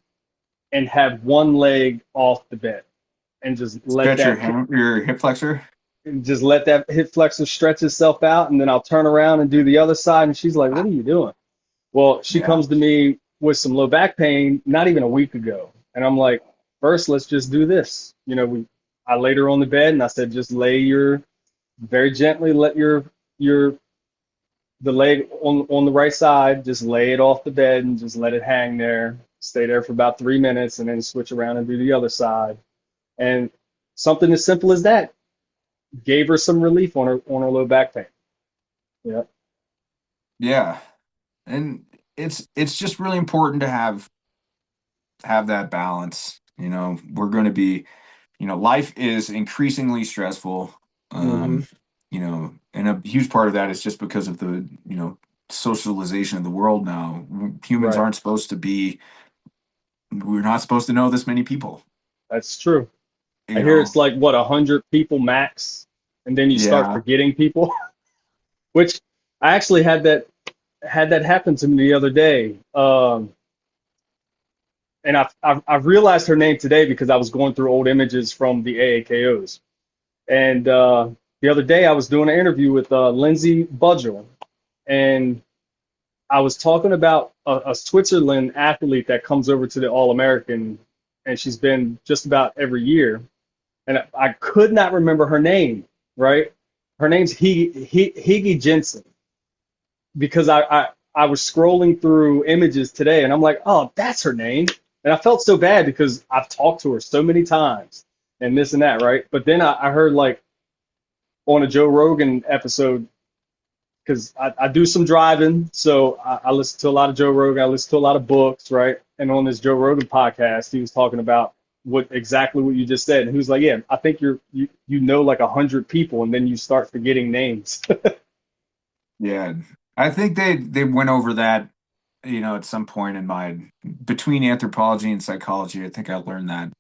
and have one leg off the bed and stretch your hip flexor. just let that hip flexor stretch itself out, and then I'll turn around and do the other side. And she's like, "What are you doing?" Well, she Yeah, comes to me with some low back pain not even a week ago, and I'm like, first, let's just do this. I laid her on the bed and I said, just lay your very gently, let your the leg on the right side, just lay it off the bed and just let it hang there. Stay there for about 3 minutes, and then switch around and do the other side. And something as simple as that gave her some relief on her low back pain. Yeah. yeah, and it's just really important to have that balance. We're going to be, life is increasingly stressful. Hmm. Um, and a huge part of that is just because of the, socialization of the world now. Humans Right. aren't supposed to be, we're not supposed to know this many people, That's true. I you hear know? it's like what 100 people max, and then you start Yeah. forgetting people, which I actually had that happen to me the other day. And I've realized her name today because I was going through old images from the AAKOs. And the other day I was doing an interview with Lindsay Budgell, and I was talking about a Switzerland athlete that comes over to the All American, and she's been just about every year. And I could not remember her name, right? Her name's Higi Jensen, because I was scrolling through images today and I'm like, oh, that's her name. And I felt so bad because I've talked to her so many times and this and that, right? But then I heard, like, on a Joe Rogan episode, because I do some driving, so I listen to a lot of Joe Rogan, I listen to a lot of books, right? And on this Joe Rogan podcast, he was talking about exactly what you just said. And he was like, yeah, I think you know like 100 people, and then you start forgetting names. Yeah. I think they went over that, at some point in my between anthropology and psychology. I think I learned that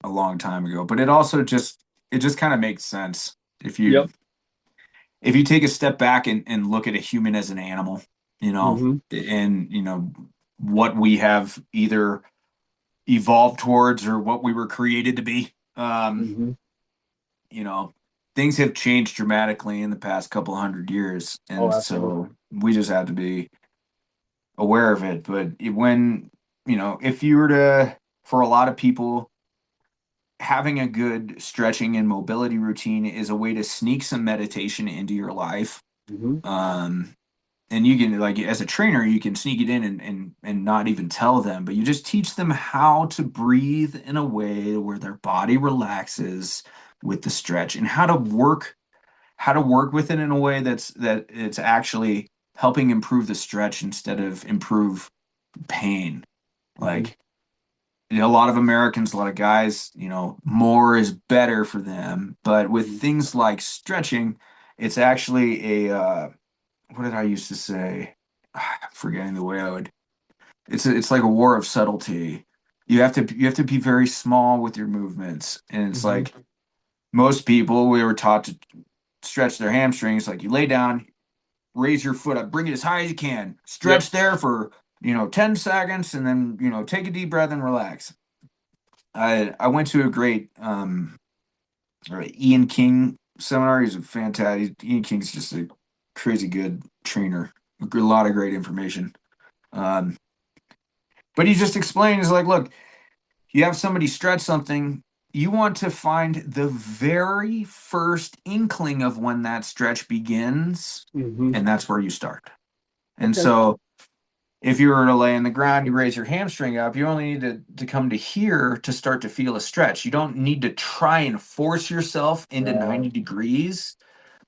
a long time ago. But it just kind of makes sense if you Yep. if you take a step back and look at a human as an animal, Hmm. and what we have either evolved towards or what we were created to be. Hmm. You know, things have changed dramatically in the past couple hundred years, Oh, and absolutely. so we just have to be aware of it. But if you were to, for a lot of people, having a good stretching and mobility routine is a way to sneak some meditation into your life. Hmm. Um, and you can, like, as a trainer, you can sneak it in and not even tell them, but you just teach them how to breathe in a way where their body relaxes with the stretch, and how to work with it in a way that it's actually helping improve the stretch instead of improve pain. Hmm. Like, a lot of Americans, a lot of guys, more is better for them. But with Hmm. things like stretching, it's actually what did I used to say? I'm forgetting the way I would. It's like a war of subtlety. You have to be very small with your movements, and it's Hmm. like most people we were taught to stretch their hamstrings. Like, you lay down, raise your foot up, bring it as high as you can, Yep. stretch there for 10 seconds, and then take a deep breath and relax. I went to a great Ian King seminar. He's a fantastic. Ian King's just a crazy good trainer. A lot of great information. Um, but he just explained, is like, look, you have somebody stretch something. You want to find the very first inkling of when that stretch begins, Hmm. and that's where you start. And Okay. so if you were to lay on the ground, you raise your hamstring up, you only need to come to here to start to feel a stretch. You don't need to try and force yourself into Right. 90 degrees.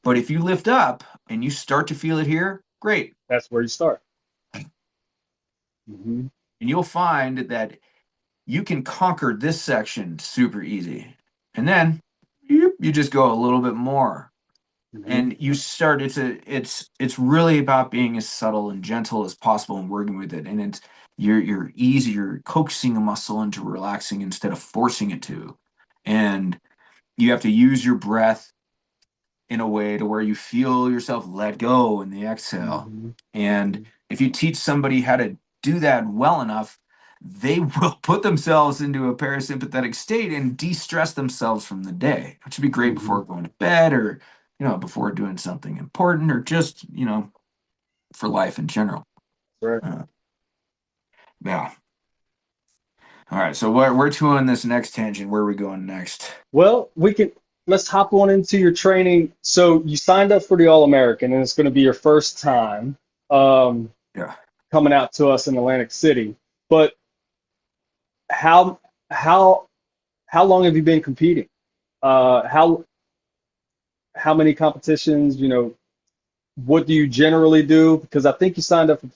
But if you lift up and you start to feel it here, great. That's where you start. Hmm. And you'll find that you can conquer this section super easy. And then you just go a little bit more. Hmm. And you start, it's really about being as subtle and gentle as possible and working with it. And you're easy, you're coaxing a muscle into relaxing instead of forcing it to. And you have to use your breath in a way to where you feel yourself let go in the exhale. Hmm. And Hmm. if you teach somebody how to do that well enough, they will put themselves into a parasympathetic state and de-stress themselves from the day, which would be great Hmm. before going to bed, or before doing something important, or just for life in general. Right. uh, yeah. All right, so where to on this next tangent? Where are we going next? Well, let's hop on into your training. So you signed up for the All American, and it's going to be your first time um, Yeah. coming out to us in Atlantic City. But how how how long have you been competing? How many competitions? What do you generally do? Because I think you signed up for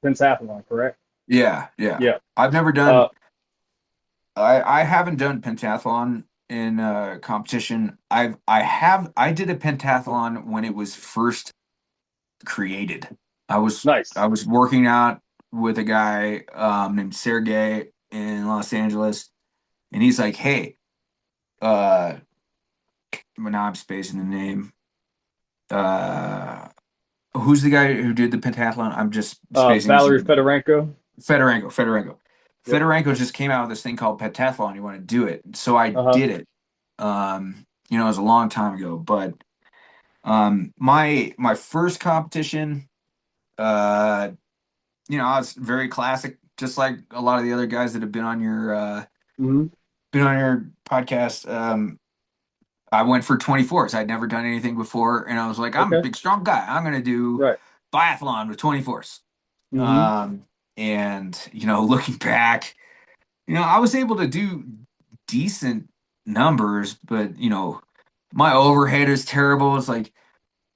pentathlon, correct? Yeah. Yeah. I've never Uh, done I haven't done pentathlon in competition. I did a pentathlon when it was first created. I was nice. I was working out with a guy named Sergey in Los Angeles, and he's like, "Hey, uh, well, now I'm spacing the name. Uh, who's the guy who did the pentathlon? I'm just spacing his Valerie name. Fedorenko. Fedorenko. Yep. Fedorenko just came out with this thing called pentathlon. You want to do it, so I Uh-huh. did it. It was a long time ago, but my first competition, uh, I was very classic, just like a lot of the other guys that have Hmm. been on your podcast. I went for 24s. I'd never done anything before, and I was like, I'm a Okay. big, strong guy. I'm gonna do Right. biathlon with 24s. Hmm. Um, and looking back, I was able to do decent numbers, but my overhead is terrible. It's like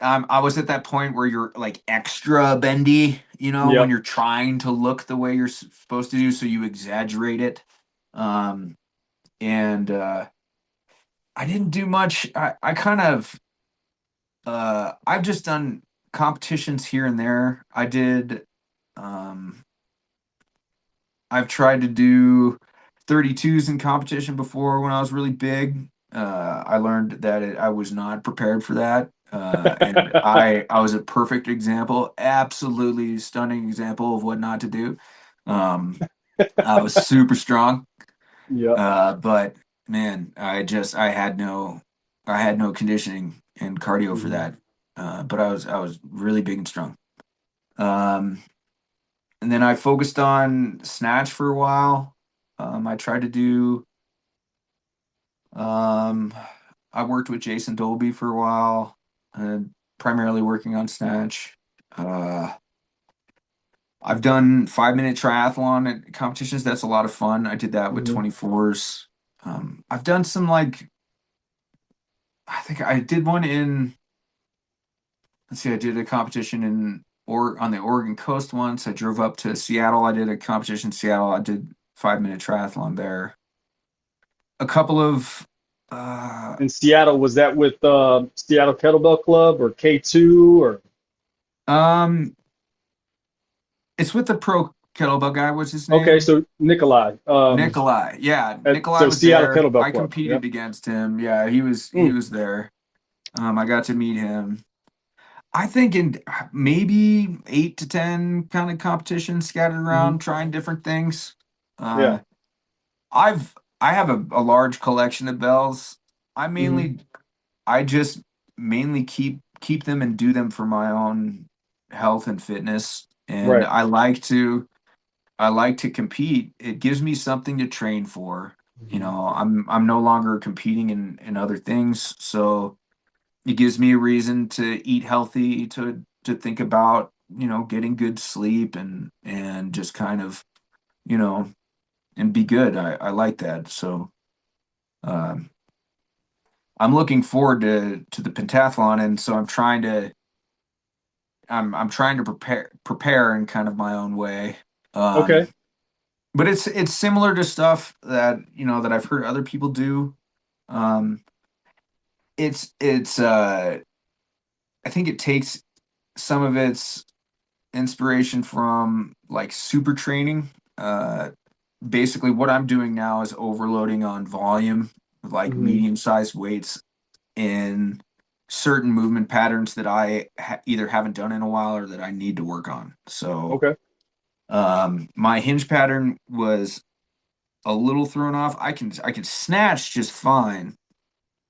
I was at that point where you're like extra bendy, when Yep. you're trying to look the way you're supposed to do, so you exaggerate it. Um, and I didn't do much. I kind of I've just done competitions here and there. Um, I've tried to do 32s in competition before when I was really big. I learned that I was not prepared for that. And I was a perfect example, absolutely stunning example of what not to do. I was super strong, Yep. but man, I had no conditioning and cardio for Hmm. that. But I was really big and strong. Um, and then I focused on snatch for a while. I tried to do Um, I worked with Jason Dolby for a while, primarily working on snatch. Uh, I've done 5 minute triathlon at competitions. That's a lot of fun. I did that with Hmm. 24s. I've done some like, I think I did one in, let's see, I did a competition or on the Oregon coast once. I drove up to Seattle. I did a competition in Seattle. I did 5 minute triathlon there. A couple of, uh, In Seattle, was that with Seattle Kettlebell Club or K2 or um, it's with the pro kettlebell guy. What's his okay, name? so Nikolai, Nikolai. Yeah, Nikolai so was Seattle there. Kettlebell I Club. competed Yep. against him. Yeah, he Mm, was there. I got to meet him. I think in maybe 8 to 10 kind of competitions scattered hmm. around, trying different things. Yeah. Uh, I have a large collection of bells. I Hmm. mainly I just mainly keep them and do them for my own health and fitness. And Right. I like to compete. It gives me something to train for. You Hmm. know, I'm no longer competing in other things, so it gives me a reason to eat healthy, to think about, getting good sleep and just kind of, you know, and be good. I like that. So um I'm looking forward to the pentathlon, and so I'm trying to prepare in kind of my own way. Okay. But it's similar to stuff that that I've heard other people do. Um, it's I think it takes some of its inspiration from like super training. Uh, Basically, what I'm doing now is overloading on volume, like Hmm. medium-sized weights in certain movement patterns that I either haven't done in a while or that I need to work on. So, Okay. my hinge pattern was a little thrown off. I can snatch just fine.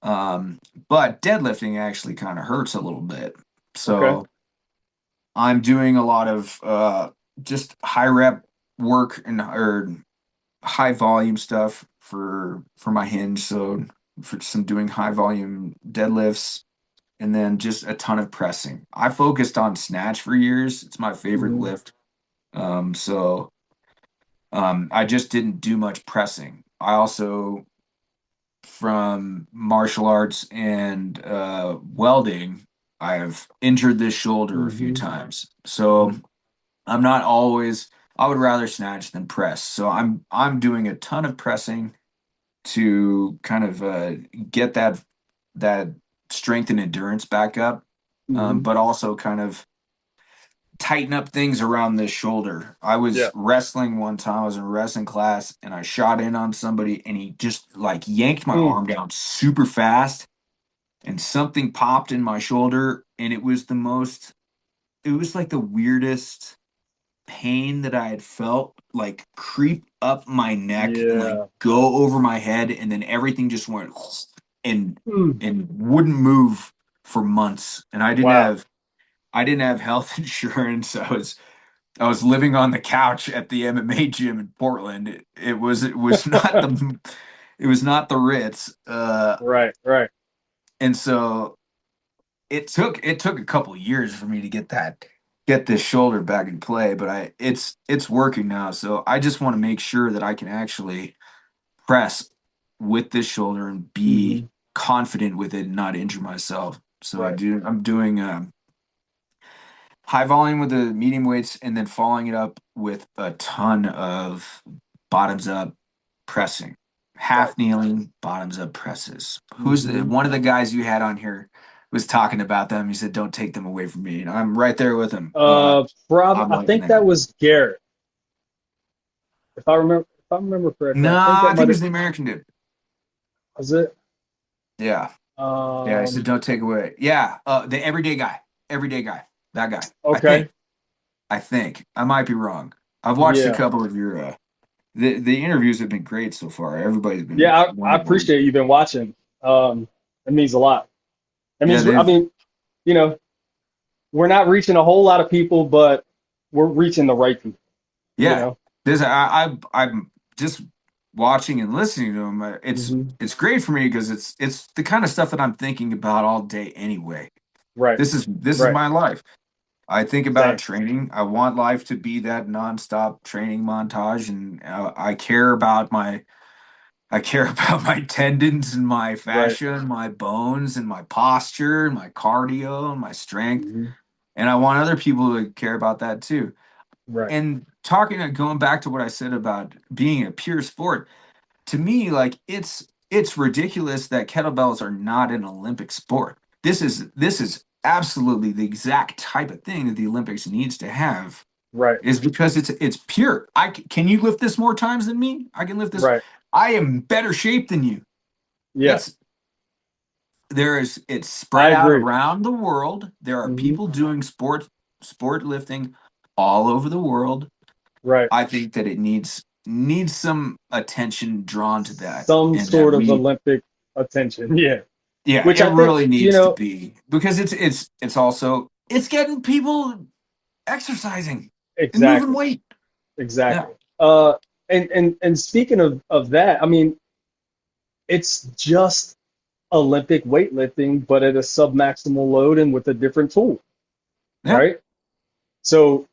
Um, but deadlifting actually kind of hurts a little bit. Okay. So I'm doing a lot of just high rep work and or high volume stuff for my hinge. So for some doing high volume deadlifts and then just a ton of pressing. I focused on snatch for years. It's my favorite Hmm. lift. So I just didn't do much pressing. I also from martial arts and welding, I've injured this shoulder a few Hmm. times. So Hmm. I'm not always I would rather snatch than press. So I'm doing a ton of pressing to kind of get that strength and endurance back up, Hmm. but also kind of tighten up things around this shoulder. I was Yeah. wrestling one time. I was in a wrestling class and I shot in on somebody and he just like yanked my Mm. arm down super fast and something popped in my shoulder and it was like the weirdest pain that I had felt like creep up my neck and like Yeah. go over my head and then everything just went and Mm. and wouldn't move for months and Wow. I didn't have health insurance. I was living on the couch at the MMA gym in Portland. It was not it was not the Ritz. Right. Right. And so it took a couple years for me to get this shoulder back in play, but it's working now. So I just want to make sure that I can actually press with this shoulder and be Hmm. confident with it and not injure myself. So Right. I'm doing high volume with the medium weights and then following it up with a ton of bottoms up pressing, Right. half kneeling, bottoms up presses. Who's the Hmm. one of the guys you had on here was talking about them? He said, "Don't take them away from me," and I'm right there with him. I'm I liking think that that. was Garrett. If I remember correctly, I think Nah, that I think might it have was the American dude. was it. Yeah, yeah. I said, Um. "Don't take away." Yeah, the everyday guy, that guy. Okay. I think I might be wrong. I've watched a Yeah. couple of your the interviews have been great so far. Everybody's been Yeah. I wonderful. appreciate you been watching. It means a lot. It Yeah, means I they've mean, you know, we're not reaching a whole lot of people, but we're reaching the right people. You yeah. know. This I'm just watching and listening to them, Hmm. it's great for me because it's the kind of stuff that I'm thinking about all day anyway. Right. This is Right. my life. I think about Same. training. I want life to be that nonstop training montage, and I care about my tendons and my Right. fascia and my bones and my posture and my cardio and my strength. Hmm. And I want other people to care about that too. Right. And going back to what I said about being a pure sport, to me, like it's ridiculous that kettlebells are not an Olympic sport. This is absolutely the exact type of thing that the Olympics needs to have Right. is because it's pure. Can you lift this more times than me? I can lift this. Right. I am in better shape than you. Yeah. That's it's I spread out agree. around the world. There are Hmm. people doing sport lifting all over the world. Right. I think that it needs some attention drawn to that, Some and that sort of we Olympic attention. Yeah. yeah, Which it I think, really needs to be because it's also it's getting people exercising and moving exactly. weight. Yeah, Exactly. And speaking of that, I mean, it's just Olympic weightlifting, but at a submaximal load and with a different tool, yeah, right? So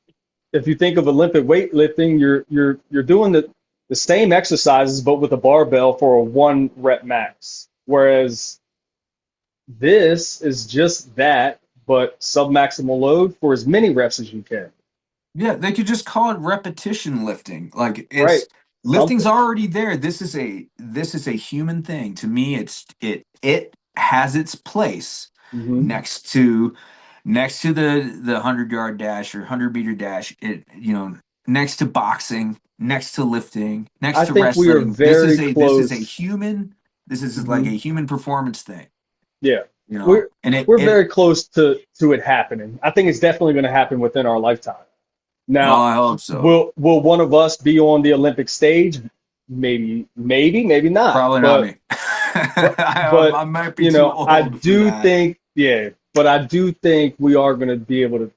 if you think of Olympic weightlifting, you're doing the same exercises but with a barbell for a 1 rep max. Whereas this is just that, but submaximal load for as many reps as you can. yeah. They could just call it repetition lifting. Like Right. it's lifting's Something. already there. This is a human thing. To me, it has its place Hmm. next to the 100-yard dash or 100-meter dash. Next to boxing, next to lifting, next I to think we are wrestling. This is very a this is a close. human. This is like Hmm. a human performance thing. Yeah. You know, We're and it we're it. very close to it happening. I think it's definitely going to happen within our lifetime. Oh, Now, I hope so. will one of us be on the Olympic stage? Maybe not. Probably not But me. but I, but I might be you too know, I old for do that. think, yeah, but I do think we are going to be able to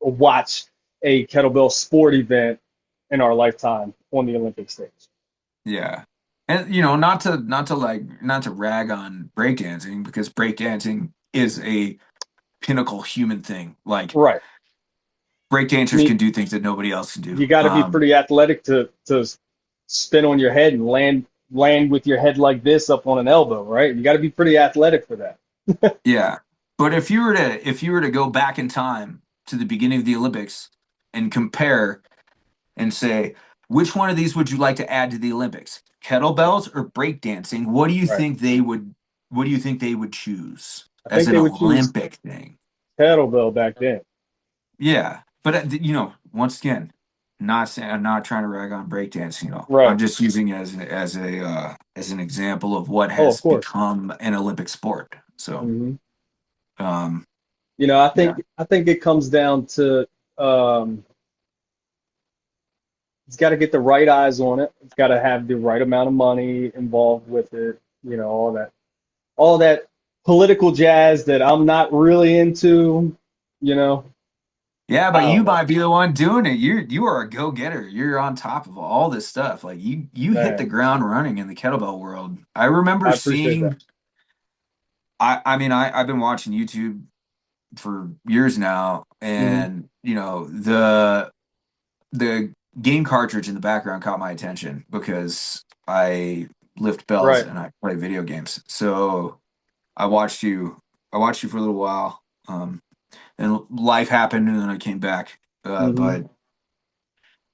watch a kettlebell sport event in our lifetime on the Olympic stage. Yeah. And not to rag on breakdancing because breakdancing is a pinnacle human thing. Like Right. I breakdancers mean, can do things that nobody else can do. you got to be pretty athletic to spin on your head and land with your head like this up on an elbow, right? You got to be pretty athletic for that. Yeah. But if you were to go back in time to the beginning of the Olympics and compare and say, which one of these would you like to add to the Olympics? Kettlebells or breakdancing? Right. What do you think they would choose I as think an they would choose Olympic thing? kettlebell back then. Yeah. But once again, not saying I'm not trying to rag on breakdancing, I'm Right. just using it as an example of what Oh, of has course. become an Olympic sport. So, Hmm. um, You know, yeah. I think it comes down to um, it's got to get the right eyes on it. It's got to have the right amount of money involved with it. You know, all that political jazz that I'm not really into. You know, Yeah, I but you don't know, might be the one doing it. You are a go-getter. You're on top of all this stuff. Like you hit the man. ground running in the kettlebell world. I I remember appreciate that. seeing I've been watching YouTube for years now, Hmm. and the game cartridge in the background caught my attention because I lift bells Right. and I play video games. So I watched you I watched you for a little while. And life happened and then I came back. Hmm. But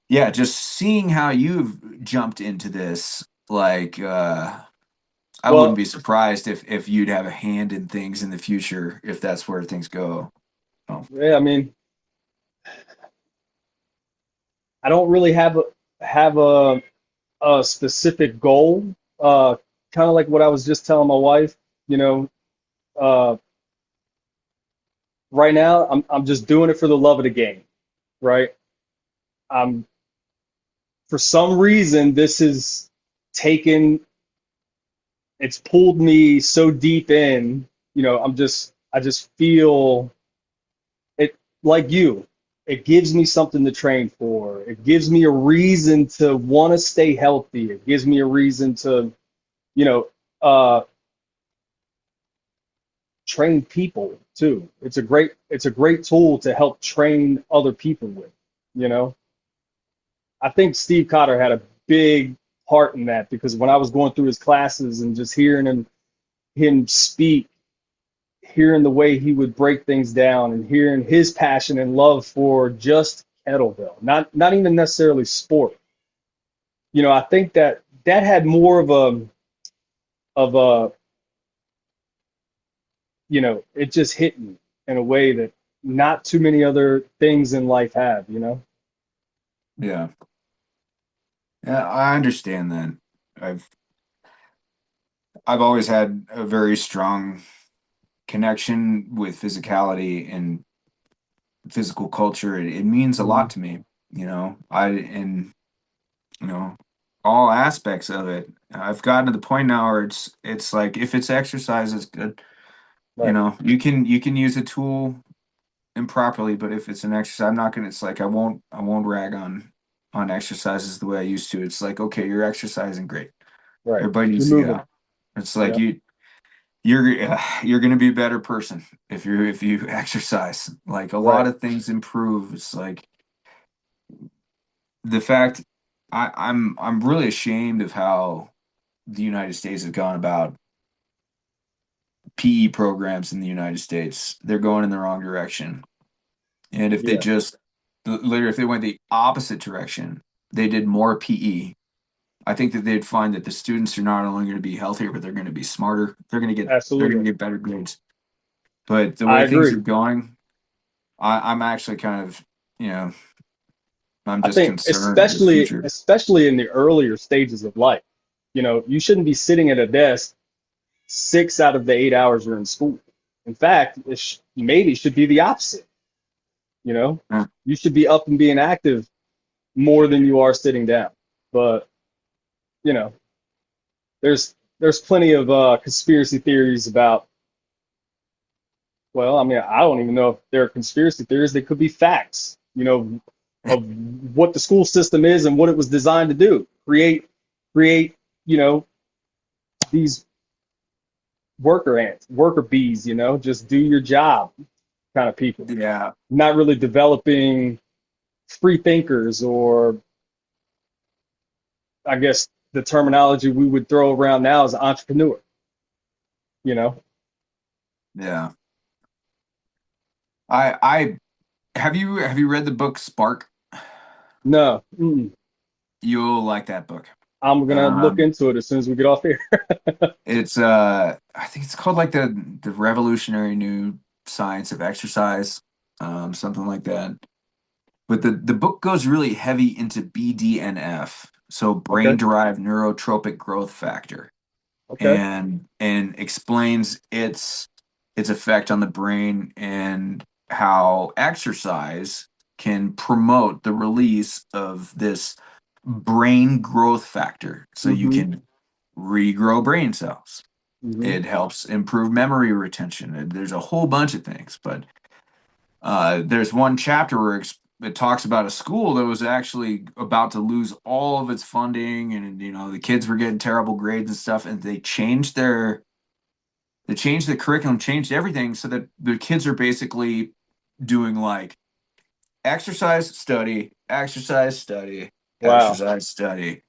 yeah, just seeing how you've jumped into this, like I wouldn't Well, be surprised if you'd have a hand in things in the future if that's where things go. Oh, yeah. I mean, I don't really have a specific goal. Kind of like what I was just telling my wife. You know, uh, right now I'm just doing it for the love of the game, right? I'm for some reason this is taken it's pulled me so deep in, I just feel it like you. it gives me something to train for. It gives me a reason to want to stay healthy. It gives me a reason to, you know, uh, train people too. It's a great tool to help train other people with, you know. I think Steve Cotter had a big part in that because when I was going through his classes and just hearing him speak, hearing the way he would break things down and hearing his passion and love for just kettlebell, not even necessarily sport. You know, I think that that had more of a you know, it just hit me in a way that not too many other things in life have, you know? Yeah. Yeah, I understand that. I've I've always had a very strong connection with physicality and physical culture. It means a Hmm. lot to me, and you know, all aspects of it. I've gotten to the point now where it's like if it's exercise, it's good. Right, You can use a tool improperly, but if it's an exercise, I'm not gonna. It's like I won't rag on exercises the way I used to. It's like okay, you're exercising, great. right. Everybody You're needs to get moving. out. It's like Yeah, you're gonna be a better person if you exercise. Like a lot right. of things improve. It's like the fact I'm really ashamed of how the United States has gone about PE programs in the United States. They're going in the wrong direction. And if they Yeah, just later if they went the opposite direction, they did more PE. I think that they'd find that the students are not only going to be healthier, but they're going to be smarter. They're going absolutely. to get better grades. But the I way things agree. are going, I'm actually kind of, you know, I'm I just think concerned with the future. especially in the earlier stages of life, you know, you shouldn't be sitting at a desk 6 out of the 8 hours you're in school. In fact, maybe should be the opposite. You know, Uh, you should be up and being active more than you are sitting down. But you know, there's plenty of conspiracy theories about. Well, I mean, I don't even know if they're conspiracy theories. They could be facts. You know, of what the school system is and what it was designed to do. Create. You know, these worker ants, worker bees. You know, just do your job kind of people. yeah, Not really developing free thinkers or I guess the terminology we would throw around now is entrepreneur, you know? yeah. I have you read the book Spark? No, mm-mm. You'll like that book. I'm gonna look Um, into it as soon as we get off here. it's I think it's called like the revolutionary new science of exercise, something like that. But the book goes really heavy into BDNF, so Okay, brain-derived neurotropic growth factor, okay. and explains its effect on the brain and how exercise can promote the release of this brain growth factor so you Mm-hmm. can regrow brain cells. Mm-hmm. It helps improve memory retention. There's a whole bunch of things, but there's one chapter where it talks about a school that was actually about to lose all of its funding, and the kids were getting terrible grades and stuff, and they changed the curriculum, changed everything, so that the kids are basically doing like exercise, study, exercise, study, Wow. exercise, study,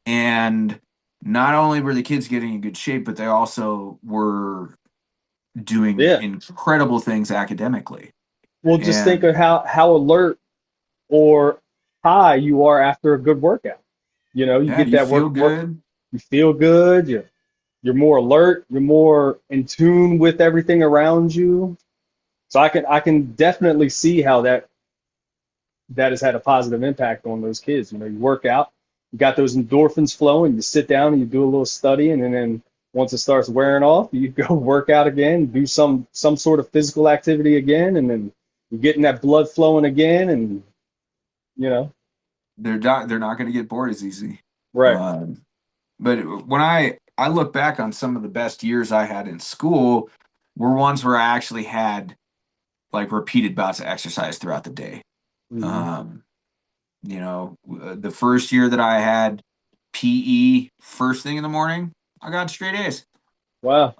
and not only were the kids getting in good shape, but they also were doing Yeah. incredible things academically. Well, just think And of how alert or high you are after a good workout. You know, you yeah, get you that feel work, good. you feel good, you're more alert, you're more in tune with everything around you. So I can definitely see how that has had a positive impact on those kids. You know, you work out, you got those endorphins flowing, you sit down and you do a little studying, and then once it starts wearing off, you go work out again, do some sort of physical activity again, and then you're getting that blood flowing again, and you know, They're not going to get bored as easy. right. Um, but when I look back on some of the best years I had in school, were ones where I actually had like repeated bouts of exercise throughout the day. Hmm. Um, the first year that I had PE first thing in the morning, I got straight A's. Wow.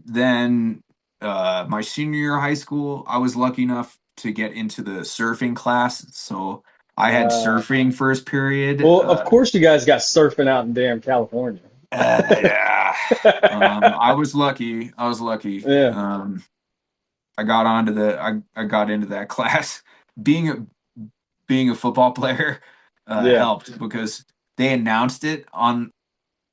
Then my senior year of high school, I was lucky enough to get into the surfing class. So I had Uh, surfing first period. well, of course you guys got surfing out in damn California. Yeah. I was lucky. I was lucky. Yeah. I got into that class. Being a being a football player Yeah. helped because they announced it on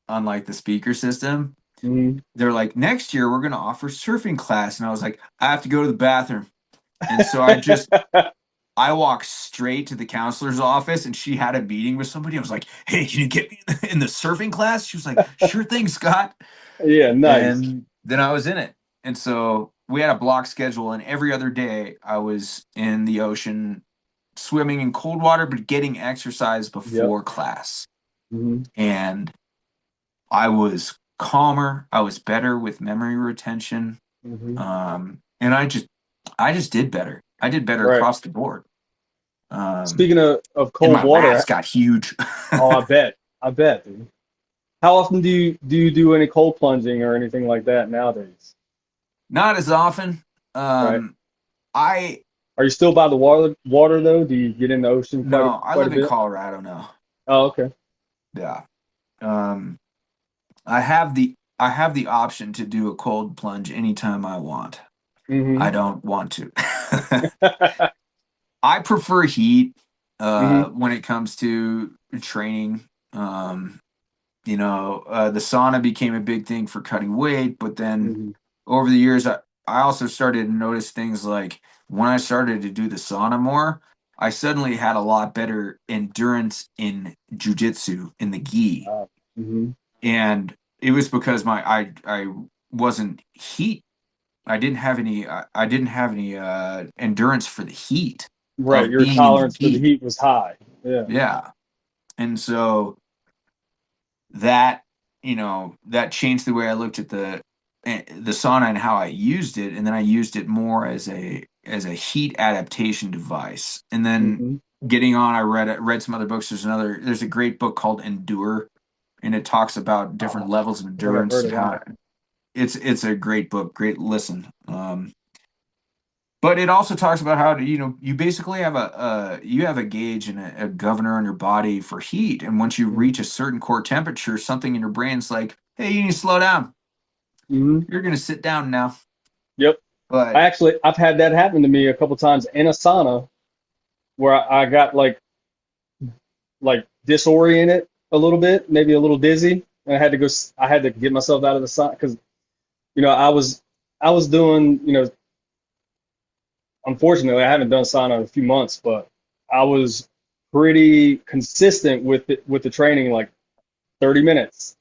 like the speaker system. Hmm. They're like, next year we're gonna offer surfing class, and I was like, I have to go to the bathroom, and so I walked straight to the counselor's office, and she had a meeting with somebody. I was like, hey, can you get me in the surfing class? She was like, sure thing, Scott. Yeah, nice. And then I was in it. And so we had a block schedule, and every other day I was in the ocean swimming in cold water, but getting exercise Yep. before class. Hmm. And I was calmer. I was better with memory retention. Hmm. And I just did better. I did better Right. across the board. Um, Speaking of and cold my lats water, got huge. oh, I bet. I bet, dude. How often do you do any cold plunging or anything like that nowadays? Not as often. Right. Um, I Are you still by the water though? Do you get in the ocean quite a no, I quite a live in bit? Colorado now. Oh, okay. Yeah. Um, I have the option to do a cold plunge anytime I want. I Hmm. don't want to. I prefer heat Hmm. when it comes to training. The sauna became a big thing for cutting weight, but then Hmm. over the years, I also started to notice things like when I started to do the sauna more, I suddenly had a lot better endurance in jujitsu in the gi. Hmm. And it was because I wasn't heat. I didn't have any endurance for the heat Right. of Your being in the tolerance for the gi. heat was high. Yeah. Yeah. And so that that changed the way I looked at the sauna and how I used it, and then I used it more as a heat adaptation device. And then Hmm. getting on, I read some other books. There's a great book called Endure, and it talks about different Oh, levels of I think I've endurance heard and of how that. it's a great book, great listen. But it also talks about how you basically have a gauge and a governor on your body for heat, and once you reach a certain core temperature, something in your brain's like, "Hey, you need to slow down. Hmm. You're gonna sit down now." Yep. But I've had that happen to me a couple times in a sauna where I got like disoriented a little bit, maybe a little dizzy, and I had to get myself out of the sauna because I was doing unfortunately I haven't done sauna in a few months, but I was pretty consistent with the training, like 30 minutes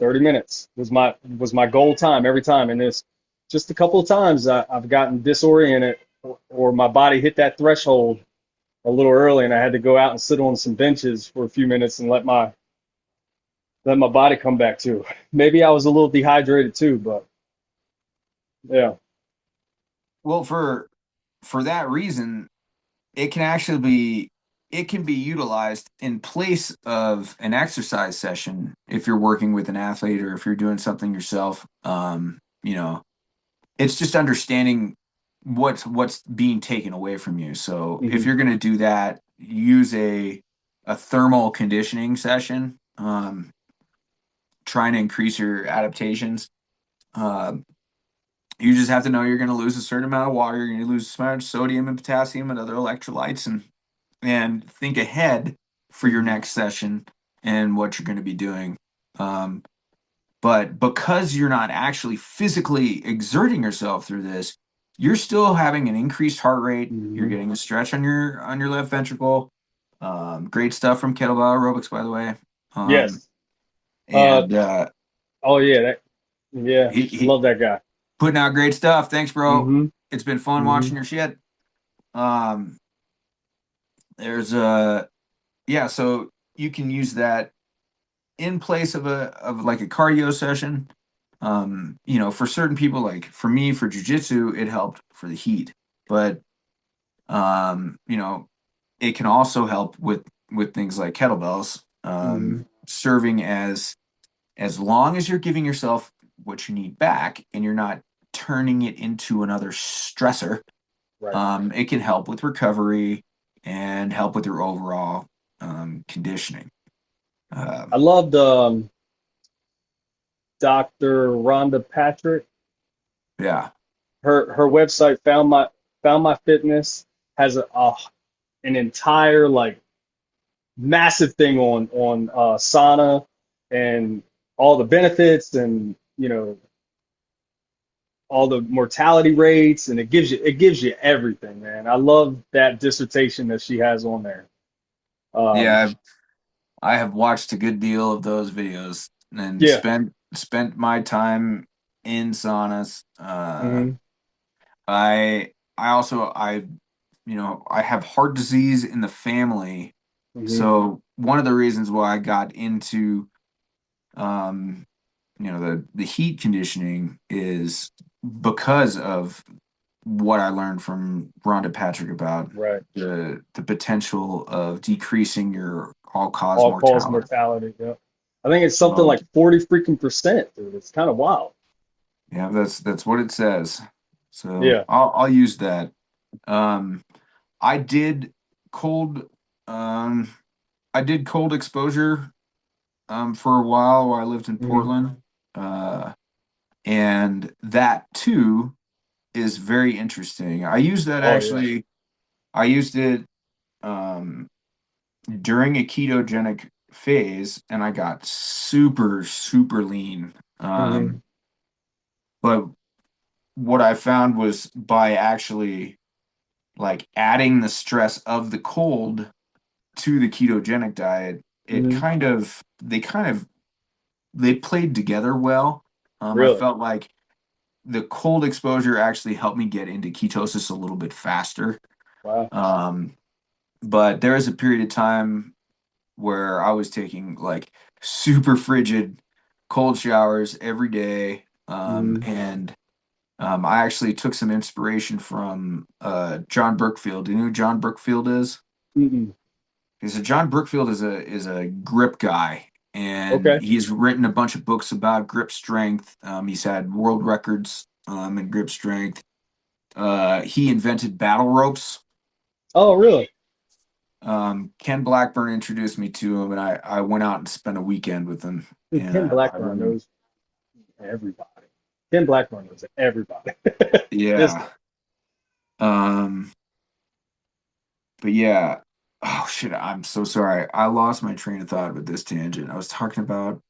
was my goal time every time, and this just a couple of times I've gotten disoriented or my body hit that threshold a little early, and I had to go out and sit on some benches for a few minutes and let my body come back to. Maybe I was a little dehydrated too, but yeah. well, for that reason, it can actually be utilized in place of an exercise session if you're working with an athlete or if you're doing something yourself. It's just understanding what's being taken away from you. So if Hmm. you're going to do that, use a thermal conditioning session, trying to increase your adaptations. Um, you just have to know you're going to lose a certain amount of water. You're going to lose so much sodium and potassium and other electrolytes, and think ahead for your Hmm. next session and what you're going to be doing. Um, But because you're not actually physically exerting yourself through this, you're still having an increased heart rate. You're Hmm. getting a stretch on your left ventricle. Great stuff from kettlebell aerobics, by the way. Um, Yes. Uh. and Oh yeah. Yeah. he Love that guy. putting out great stuff. Thanks, bro. Hmm. It's been fun Hmm. watching your shit. Um, there's yeah, so you can use that in place of like a cardio session. For certain people, like for me, for jujitsu, it helped for the heat. But um, you know, it can also help with things like kettlebells, Hmm. serving as long as you're giving yourself what you need back and you're not turning it into another stressor. Right. It can help with recovery and help with your overall conditioning. I Um, loved Dr. Rhonda Patrick. yeah, Her website Found My Fitness has an entire like massive thing on sauna and all the benefits and all the mortality rates, and it gives you everything, man. I love that dissertation that she has on there. Um, yeah, I have watched a good deal of those videos and yeah. spent my time in saunas. Hmm. I also I have heart disease in the family, Hmm. so one of the reasons why I got into um the heat conditioning is because of what I learned from Rhonda Patrick about Right. the potential of decreasing your all cause All cause mortality. mortality. Yeah. I think it's something So like 40 freaking percent, dude. It's kind of wild. yeah, that's what it says. So Yeah. I'll use that. Um, I did cold um I did cold exposure for a while I lived in Hmm. Portland. Uh, and that too is very interesting. I used that Oh yeah. actually. I used it um, during a ketogenic phase, and I got super, super lean. Hmm. But what I found was by actually like adding the stress of the cold to the ketogenic diet, it Hmm. they played together well. I Really. felt like the cold exposure actually helped me get into ketosis a little bit faster. Wow. Um, but there was a period of time where I was taking like super frigid cold showers every day. Hmm. I actually took some inspiration from John Brookfield. Do you know who John Brookfield is? Hmm. Because John Brookfield is a grip guy, and Okay. he's written a bunch of books about grip strength. He's had world records in grip strength. He invented battle ropes. Oh, really? Ken Blackburn introduced me to him, and I went out and spent a weekend with him, Dude, and Ken I Blackburn learned. knows everybody. Ken Blackburn knows everybody. This guy. Yeah. Um, but yeah. Oh shit, I'm so sorry. I lost my train of thought with this tangent. I was talking about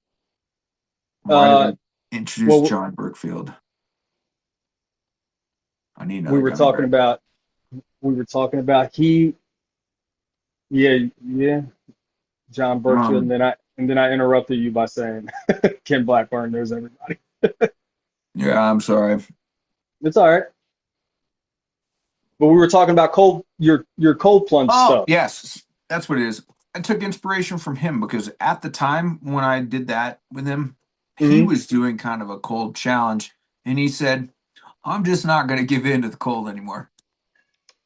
why did Uh, I introduce well, John Brookfield? I need we another were gummy talking bear. about we were talking about he, yeah, yeah, John Burkfield, and Um, then I interrupted you by saying Ken Blackburn knows everybody. yeah, I'm sorry. It's all right. But we were talking about your cold plunge Oh, stuff. yes, that's what it is. I took inspiration from him because at the time when I did that with him, he Hmm. was doing kind of a cold challenge, and he said, I'm just not going to give in to the cold anymore.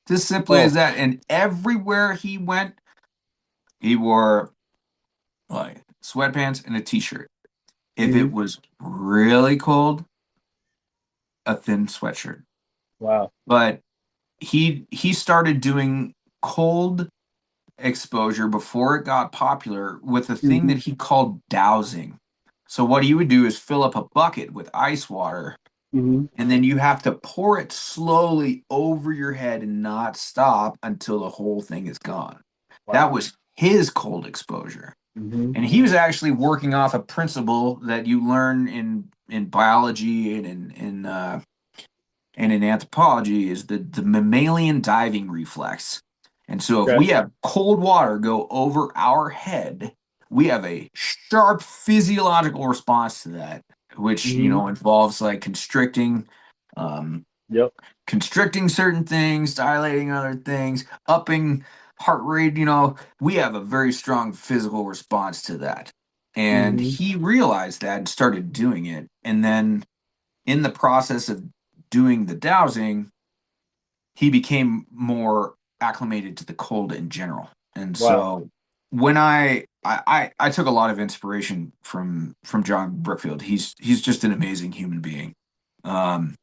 Just simply as Oh. that. And everywhere he went, he wore like sweatpants and a t-shirt. If it Hmm. was really cold, a thin sweatshirt. Wow. But he started doing cold exposure before it got popular with a thing Hmm. that he called dowsing. So what he would do is fill up a bucket with ice water, Hmm. and then you have to pour it slowly over your head and not stop until the whole thing is gone. That Wow. was his cold exposure. Hmm. And he was actually working off a principle that you learn in biology and in anthropology is the mammalian diving reflex. And so if Okay. we have cold water go over our head, we have a sharp physiological response to that, which Hmm. involves like um, Yep. constricting certain things, dilating other things, upping heart rate. We have a very strong physical response to that. And Hmm. he realized that and started doing it. And then in the process of doing the dowsing, he became more acclimated to the cold in general. And Wow. so when I took a lot of inspiration from John Brookfield. He's just an amazing human being. Um,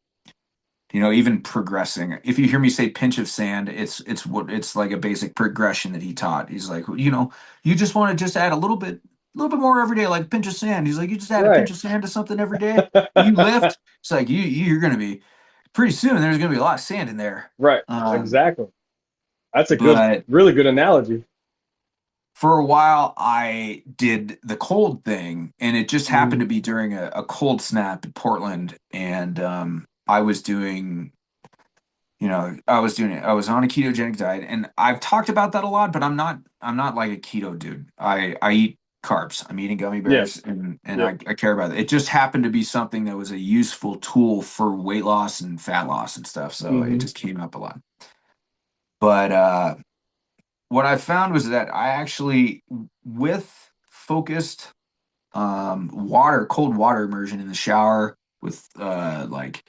even progressing. If you hear me say pinch of sand, it's like a basic progression that he taught. He's like, you just want to just add a little bit more every day, like pinch of sand. He's like, you just add a pinch Right. of sand to something every day. You lift. It's like you're gonna be pretty soon. There's gonna be a lot of sand in there. Right. Um, Exactly. That's a good, but really good analogy. for a while, I did the cold thing, and it just happened Hmm. to be during a cold snap in Portland, and I was doing I was on a ketogenic diet, and I've talked about that a lot, but I'm not like a keto dude. I eat carbs. I'm eating gummy Yeah. bears, and Yep. I care about it. It just happened to be something that was a useful tool for weight loss and fat loss and stuff. So it Hmm. just came up a lot. But what I found was that I actually, with focused cold water immersion in the shower with like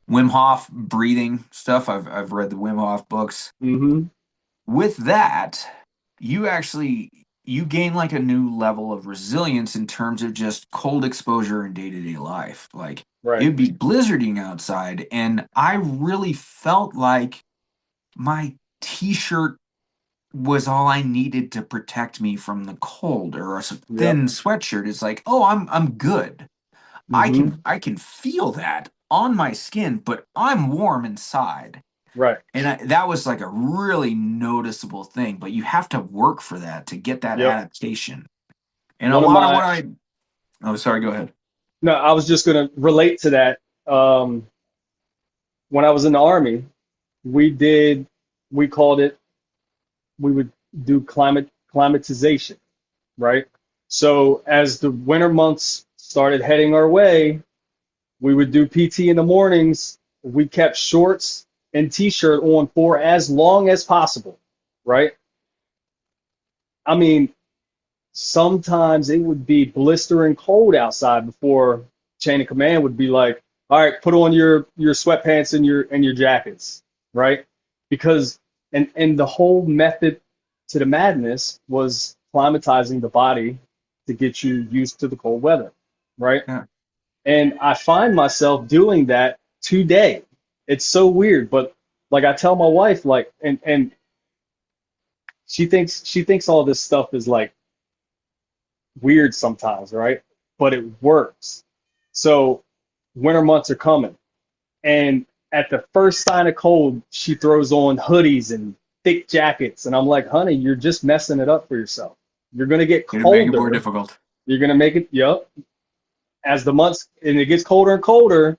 Wim Hof breathing stuff. I've read the Wim Hof books. Hmm. With that, you gain like a new level of resilience in terms of just cold exposure in day-to-day life. Like Right. it'd be blizzarding outside, and I really felt like my t-shirt was all I needed to protect me from the cold, or a Yep. thin sweatshirt is like, oh, I'm good. Hmm. I can feel that on my skin, but I'm warm inside. Right. And that was like a really noticeable thing, but you have to work for that to get that Yep. adaptation. And a One of lot of my, what oh, sorry, go ahead. no, I was just going to relate to that. When I was in the army, we did, we called it, we would do climatization, right? So as the winter months started heading our way, we would do PT in the mornings. We kept shorts and t-shirt on for as long as possible, right? I mean, sometimes it would be blistering cold outside before chain of command would be like, all right, put on your sweatpants and your jackets, right? Because and the whole method to the madness was climatizing the body to get you used to the cold weather, right? Yeah. And I find myself doing that today. It's so weird, but like I tell my wife, like, and she thinks all this stuff is like weird sometimes, right? But it works. So winter months are coming, and at the first sign of cold, she throws on hoodies and thick jackets, and I'm like, honey, you're just messing it up for yourself. You're gonna get Gonna make it more colder. difficult. You're gonna make it, yep. As the months and it gets colder and colder,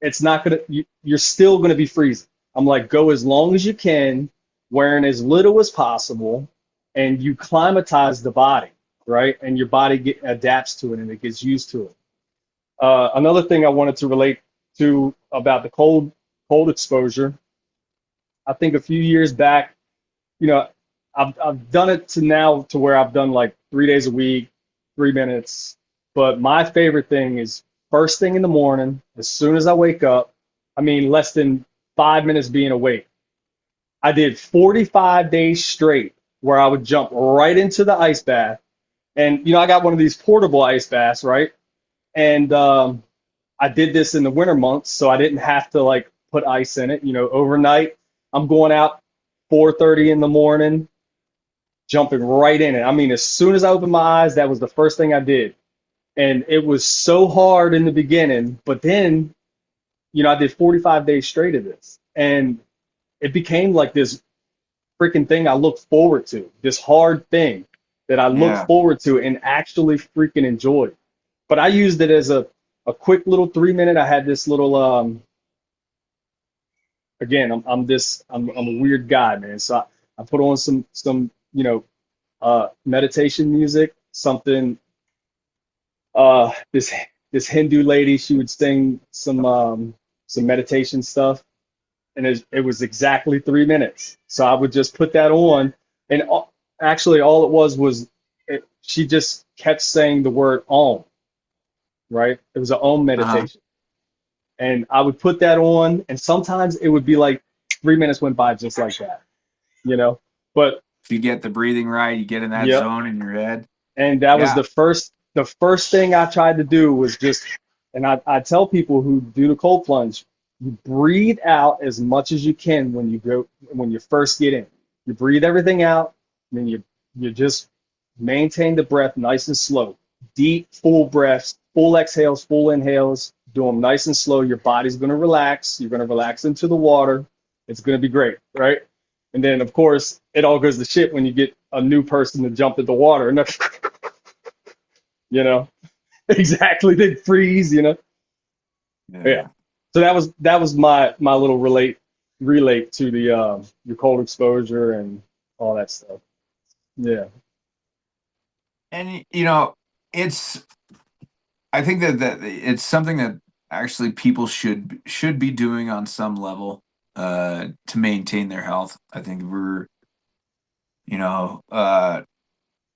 it's not gonna. You're still gonna be freezing. I'm like, go as long as you can, wearing as little as possible, and you climatize the body, right? And your body adapts to it and it gets used to it. Another thing I wanted to relate to about the cold exposure, I think a few years back, you know, I've done it to now to where I've done like 3 days a week, 3 minutes. But my favorite thing is first thing in the morning, as soon as I wake up, I mean less than 5 minutes being awake. I did 45 days straight where I would jump right into the ice bath. And I got one of these portable ice baths, right? And I did this in the winter months, so I didn't have to like put ice in it. Overnight, I'm going out 4:30 in the morning, jumping right in it. I mean, as soon as I opened my eyes, that was the first thing I did. And it was so hard in the beginning, but then, I did 45 days straight of this. And it became like this freaking thing I look forward to, this hard thing that I look Yeah. forward to and actually freaking enjoy. But I used it as a quick little 3 minute. I had this little again, I'm a weird guy, man. So I put on some meditation music, something this Hindu lady, she would sing some meditation stuff, and it was exactly 3 minutes. So I would just put that on, and actually all it was she just kept saying the word Om, right? It was an Om Uh-huh. meditation, and I would put that on, and sometimes it would be like 3 minutes went by just like that. you know. But If you get the breathing right, you get in that yep. zone in your head. And that was Yeah. the first thing I tried to do was just, and I tell people who do the cold plunge, you breathe out as much as you can when you first get in. You breathe everything out, and then you just maintain the breath nice and slow. Deep, full breaths, full exhales, full inhales. Do them nice and slow. Your body's going to relax. You're going to relax into the water. It's going to be great, right? And then, of course, it all goes to shit when you get a new person to jump in the water. And you know, exactly. They freeze, you know. Yeah. Yeah. So that was my little relate to the your cold exposure and all that stuff. Yeah. And it's I think that it's something that actually people should be doing on some level to maintain their health. I think you know, uh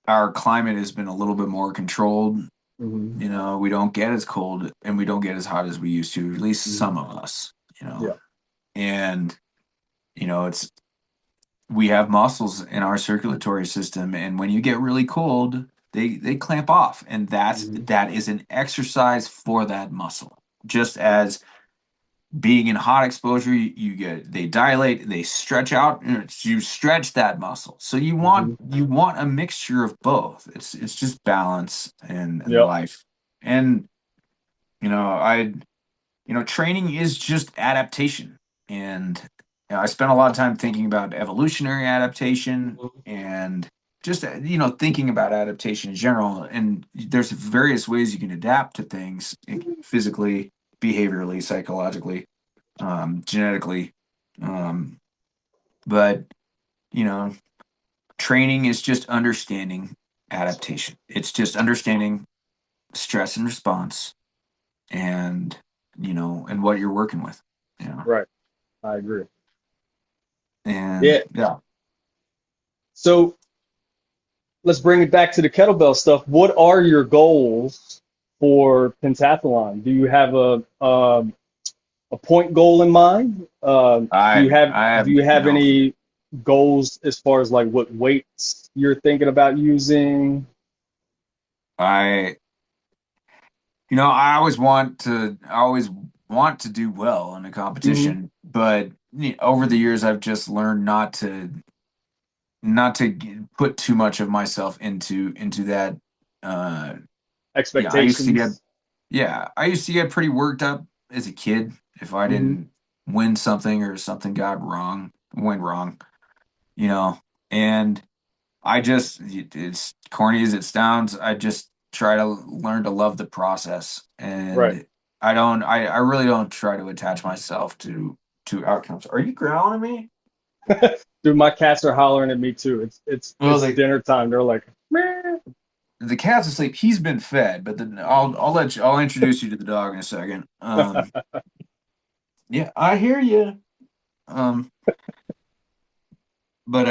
our climate has been a little bit more controlled. Hmm. We don't get as cold and we don't get as hot as we used to, at least Hmm. some of us. Yeah. And it's we have muscles in our circulatory system, and when you get really cold, they clamp off, and Hmm. that is an exercise for that muscle. Just as being in hot exposure, you get they dilate, they stretch out, and you stretch that muscle. So Hmm. you want a mixture of both. It's just balance and Yep. life. And I training is just adaptation. And I spent a lot of time thinking about evolutionary adaptation Hmm. and just, thinking about adaptation in general. And there's various ways you can adapt to things physically, behaviorally, psychologically, genetically. Um, but, you know, training is just understanding adaptation. It's just understanding stress and response and, and what you're working with. Yeah. Right. I agree. And Yeah. yeah, So let's bring it back to the kettlebell stuff. What are your goals for pentathlon? Do you have a point goal in mind? Do you have I do have you have no clue. any goals as far as like what weights you're thinking about using? I I always want to do well in a Hmm. competition, but over the years I've just learned not to put too much of myself into that. Uh, yeah, Expectations. I used to get pretty worked up as a kid if I Hmm. didn't win something or something went wrong, you know, and it's corny as it sounds, I just try to learn to love the process. Right. And I really don't try to attach myself to outcomes. Are you growling at me? Dude, my cats are hollering at me too. Well, It's dinner time. They're like, meh. the cat's asleep. He's been fed, but then I'll introduce you to the dog in a second. Yeah, I hear you. Um, but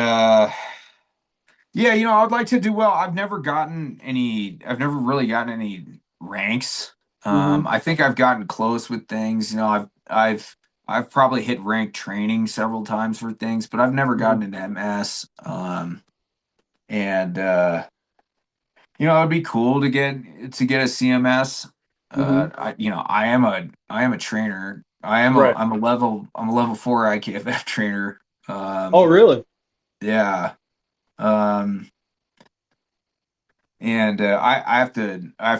yeah, I'd like to do well. I've never really gotten any ranks. Hmm. I think I've gotten close with things. I've probably hit rank training several times for things, but I've never Hmm. gotten an MS. And it'd be cool to get a CMS. Hmm. I am a trainer. Right. I'm a level 4 IKFF trainer. Oh, Um, really? yeah. Um, And I have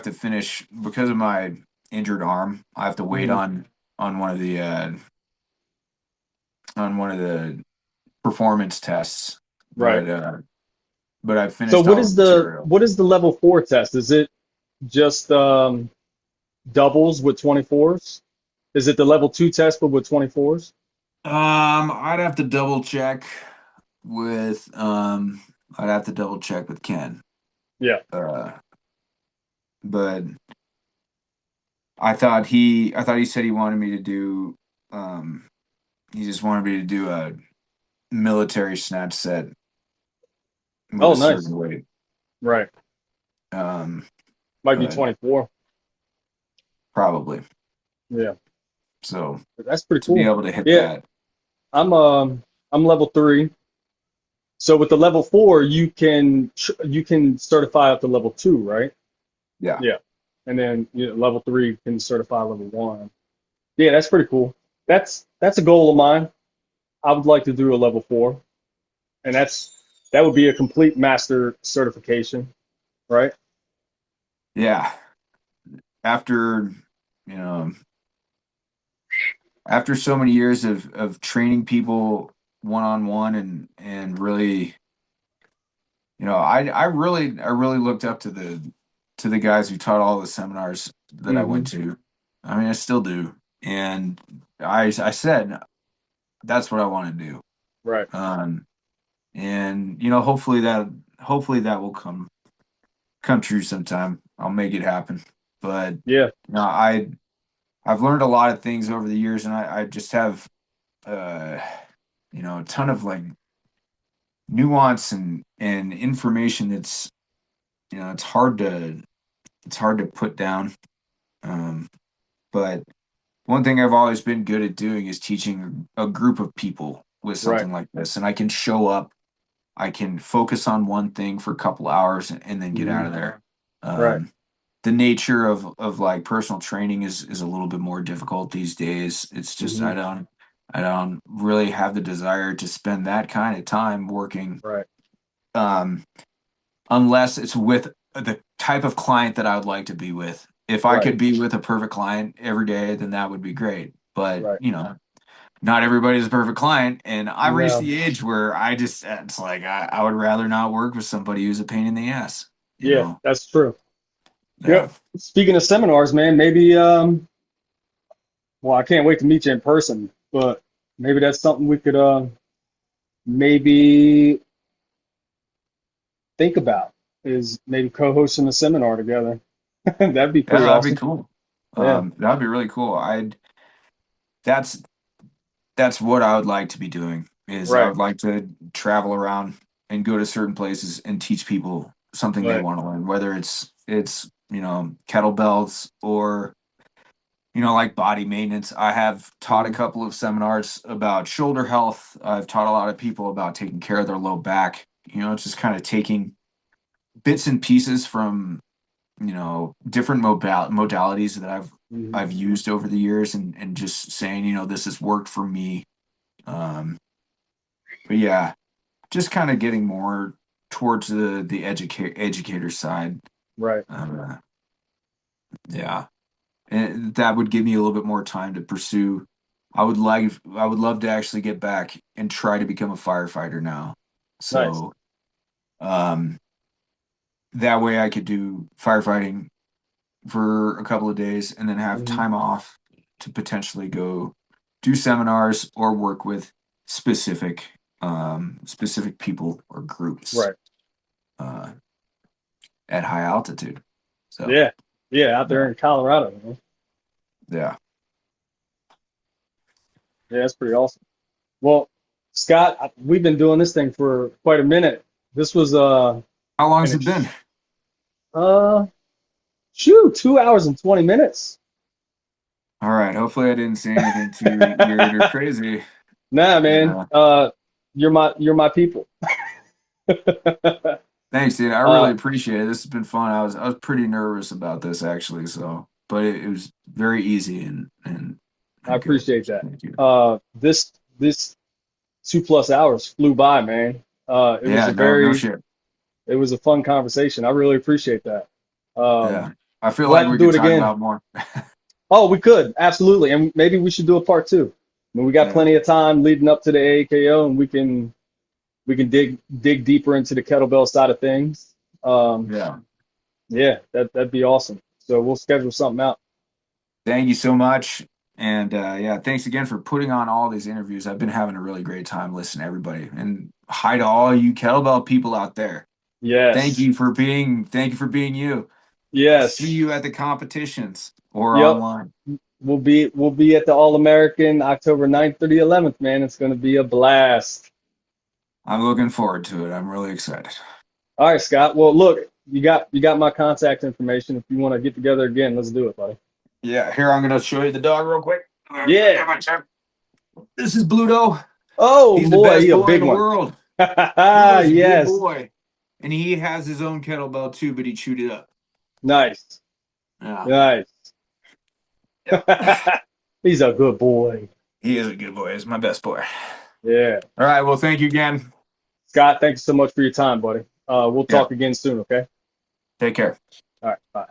to finish because of my injured arm. I have to wait Hmm. on one of the performance tests. Right. But I've So finished all the material. what is the level 4 test? Is it just doubles with 24s? Is it the level 2 test but with 24s? I'd have to double check with I'd have to double check with Ken. Yeah. Uh, but I thought he said he wanted me to do um he just wanted me to do a military snatch set with Oh, a nice. certain weight. Right. Um, Might be but 24. probably. Yeah. So That's pretty to be cool. able to hit Yeah. that, I'm I'm level 3. So with the level 4, you can certify up to level 2, right? Yeah. Yeah. And then level 3 can certify level 1. Yeah, that's pretty cool. That's a goal of mine. I would like to do a level 4, and that would be a complete master certification, right? Yeah. After, you know, after so many years of training people one on one and really, I really looked up to the guys who taught all the seminars that I Hmm. went to. I mean, I still do. And I said that's what I want to do. Right. Um, and hopefully that will come true sometime. I'll make it happen. But Yeah. I've learned a lot of things over the years, and I just have uh a ton of like nuance and information that's it's hard to put down. Um, but one thing I've always been good at doing is teaching a group of people with Right. something like this, and I can show up, I can focus on one thing for a couple hours and then get Hmm. out of there. Right. The nature of like personal training is a little bit more difficult these days. It's just Hmm. I don't really have the desire to spend that kind of time working, Right. um, unless it's with the type of client that I would like to be with. If I Right. could be with a perfect client every day, then that would be great. But Right. not everybody's a perfect client, and I've reached No. the age where it's like I would rather not work with somebody who's a pain in the ass. You Yeah, know? that's true. Yeah. Yeah. Speaking of seminars, man, maybe well, I can't wait to meet you in person, but maybe that's something we could maybe think about is maybe co-hosting a seminar together. That'd be Yeah, pretty that'd be awesome. cool. Yeah. That'd be really cool. That's that's what I would like to be doing is I Right. would like to travel around and go to certain places and teach people something they Right. want to learn, whether it's kettlebells or like body maintenance. I have taught a Hmm. couple of seminars about shoulder health. I've taught a lot of people about taking care of their low back. It's just kind of taking bits and pieces from different modalities that Hmm. I've used over the years and just saying, this has worked for me. Um, but yeah, just kind of getting more towards the educator side. Right. Uh, yeah, and that would give me a little bit more time to pursue. I would love to actually get back and try to become a firefighter now. Nice. So um, that way I could do firefighting for a couple of days and then have Hmm. time off to potentially go do seminars or work with specific people or groups Right. uh, at high altitude. So Yeah. Yeah, out there yeah, in Colorado, man. yeah. Yeah, that's pretty awesome. Well, Scott, we've been doing this thing for quite a minute. This was How long an has it ex been? uh shoot, 2 hours and 20 minutes. All right. Hopefully, I didn't say anything too weird or crazy. Nah, And man. You're my people. thanks, dude. I really uh appreciate it. This has been fun. I was pretty nervous about this actually, but it was very easy I and good. appreciate that. Thank you. This 2+ hours flew by, man. Yeah. No shit. It was a fun conversation. I really appreciate that. Yeah. I feel We'll like have to we do could it talk again. about more. Oh, we could, absolutely. And maybe we should do a part two. I mean, we got Yeah. plenty of time leading up to the AAKO, and we can dig deeper into the kettlebell side of things. Um, Yeah. yeah, that'd be awesome. So we'll schedule something out. Thank you so much. And yeah, thanks again for putting on all these interviews. I've been having a really great time listening to everybody. And hi to all you kettlebell people out there. Yes. Thank you for being you. See Yes. you at the competitions or Yep. online. We'll be at the All American October 9th through the 11th, man. It's gonna be a blast. I'm looking forward to it. I'm really excited. All right, Scott. Well, look, you got my contact information. If you want to get together again, let's do it, buddy. Yeah, here I'm gonna show you the dog real quick. Yeah. This is Bluto. Oh He's the boy, best he a boy in big the one. world. Noah's a good Yes. boy. And he has his own kettlebell too, but he chewed it up. Nice. Yeah. Nice. Yeah. He's a good boy. He is a good boy. He's my best boy. Yeah. All right. Well, thank you again. Scott, thank you so much for your time, buddy. We'll Yeah. talk again soon, okay? Take care. All right. Bye.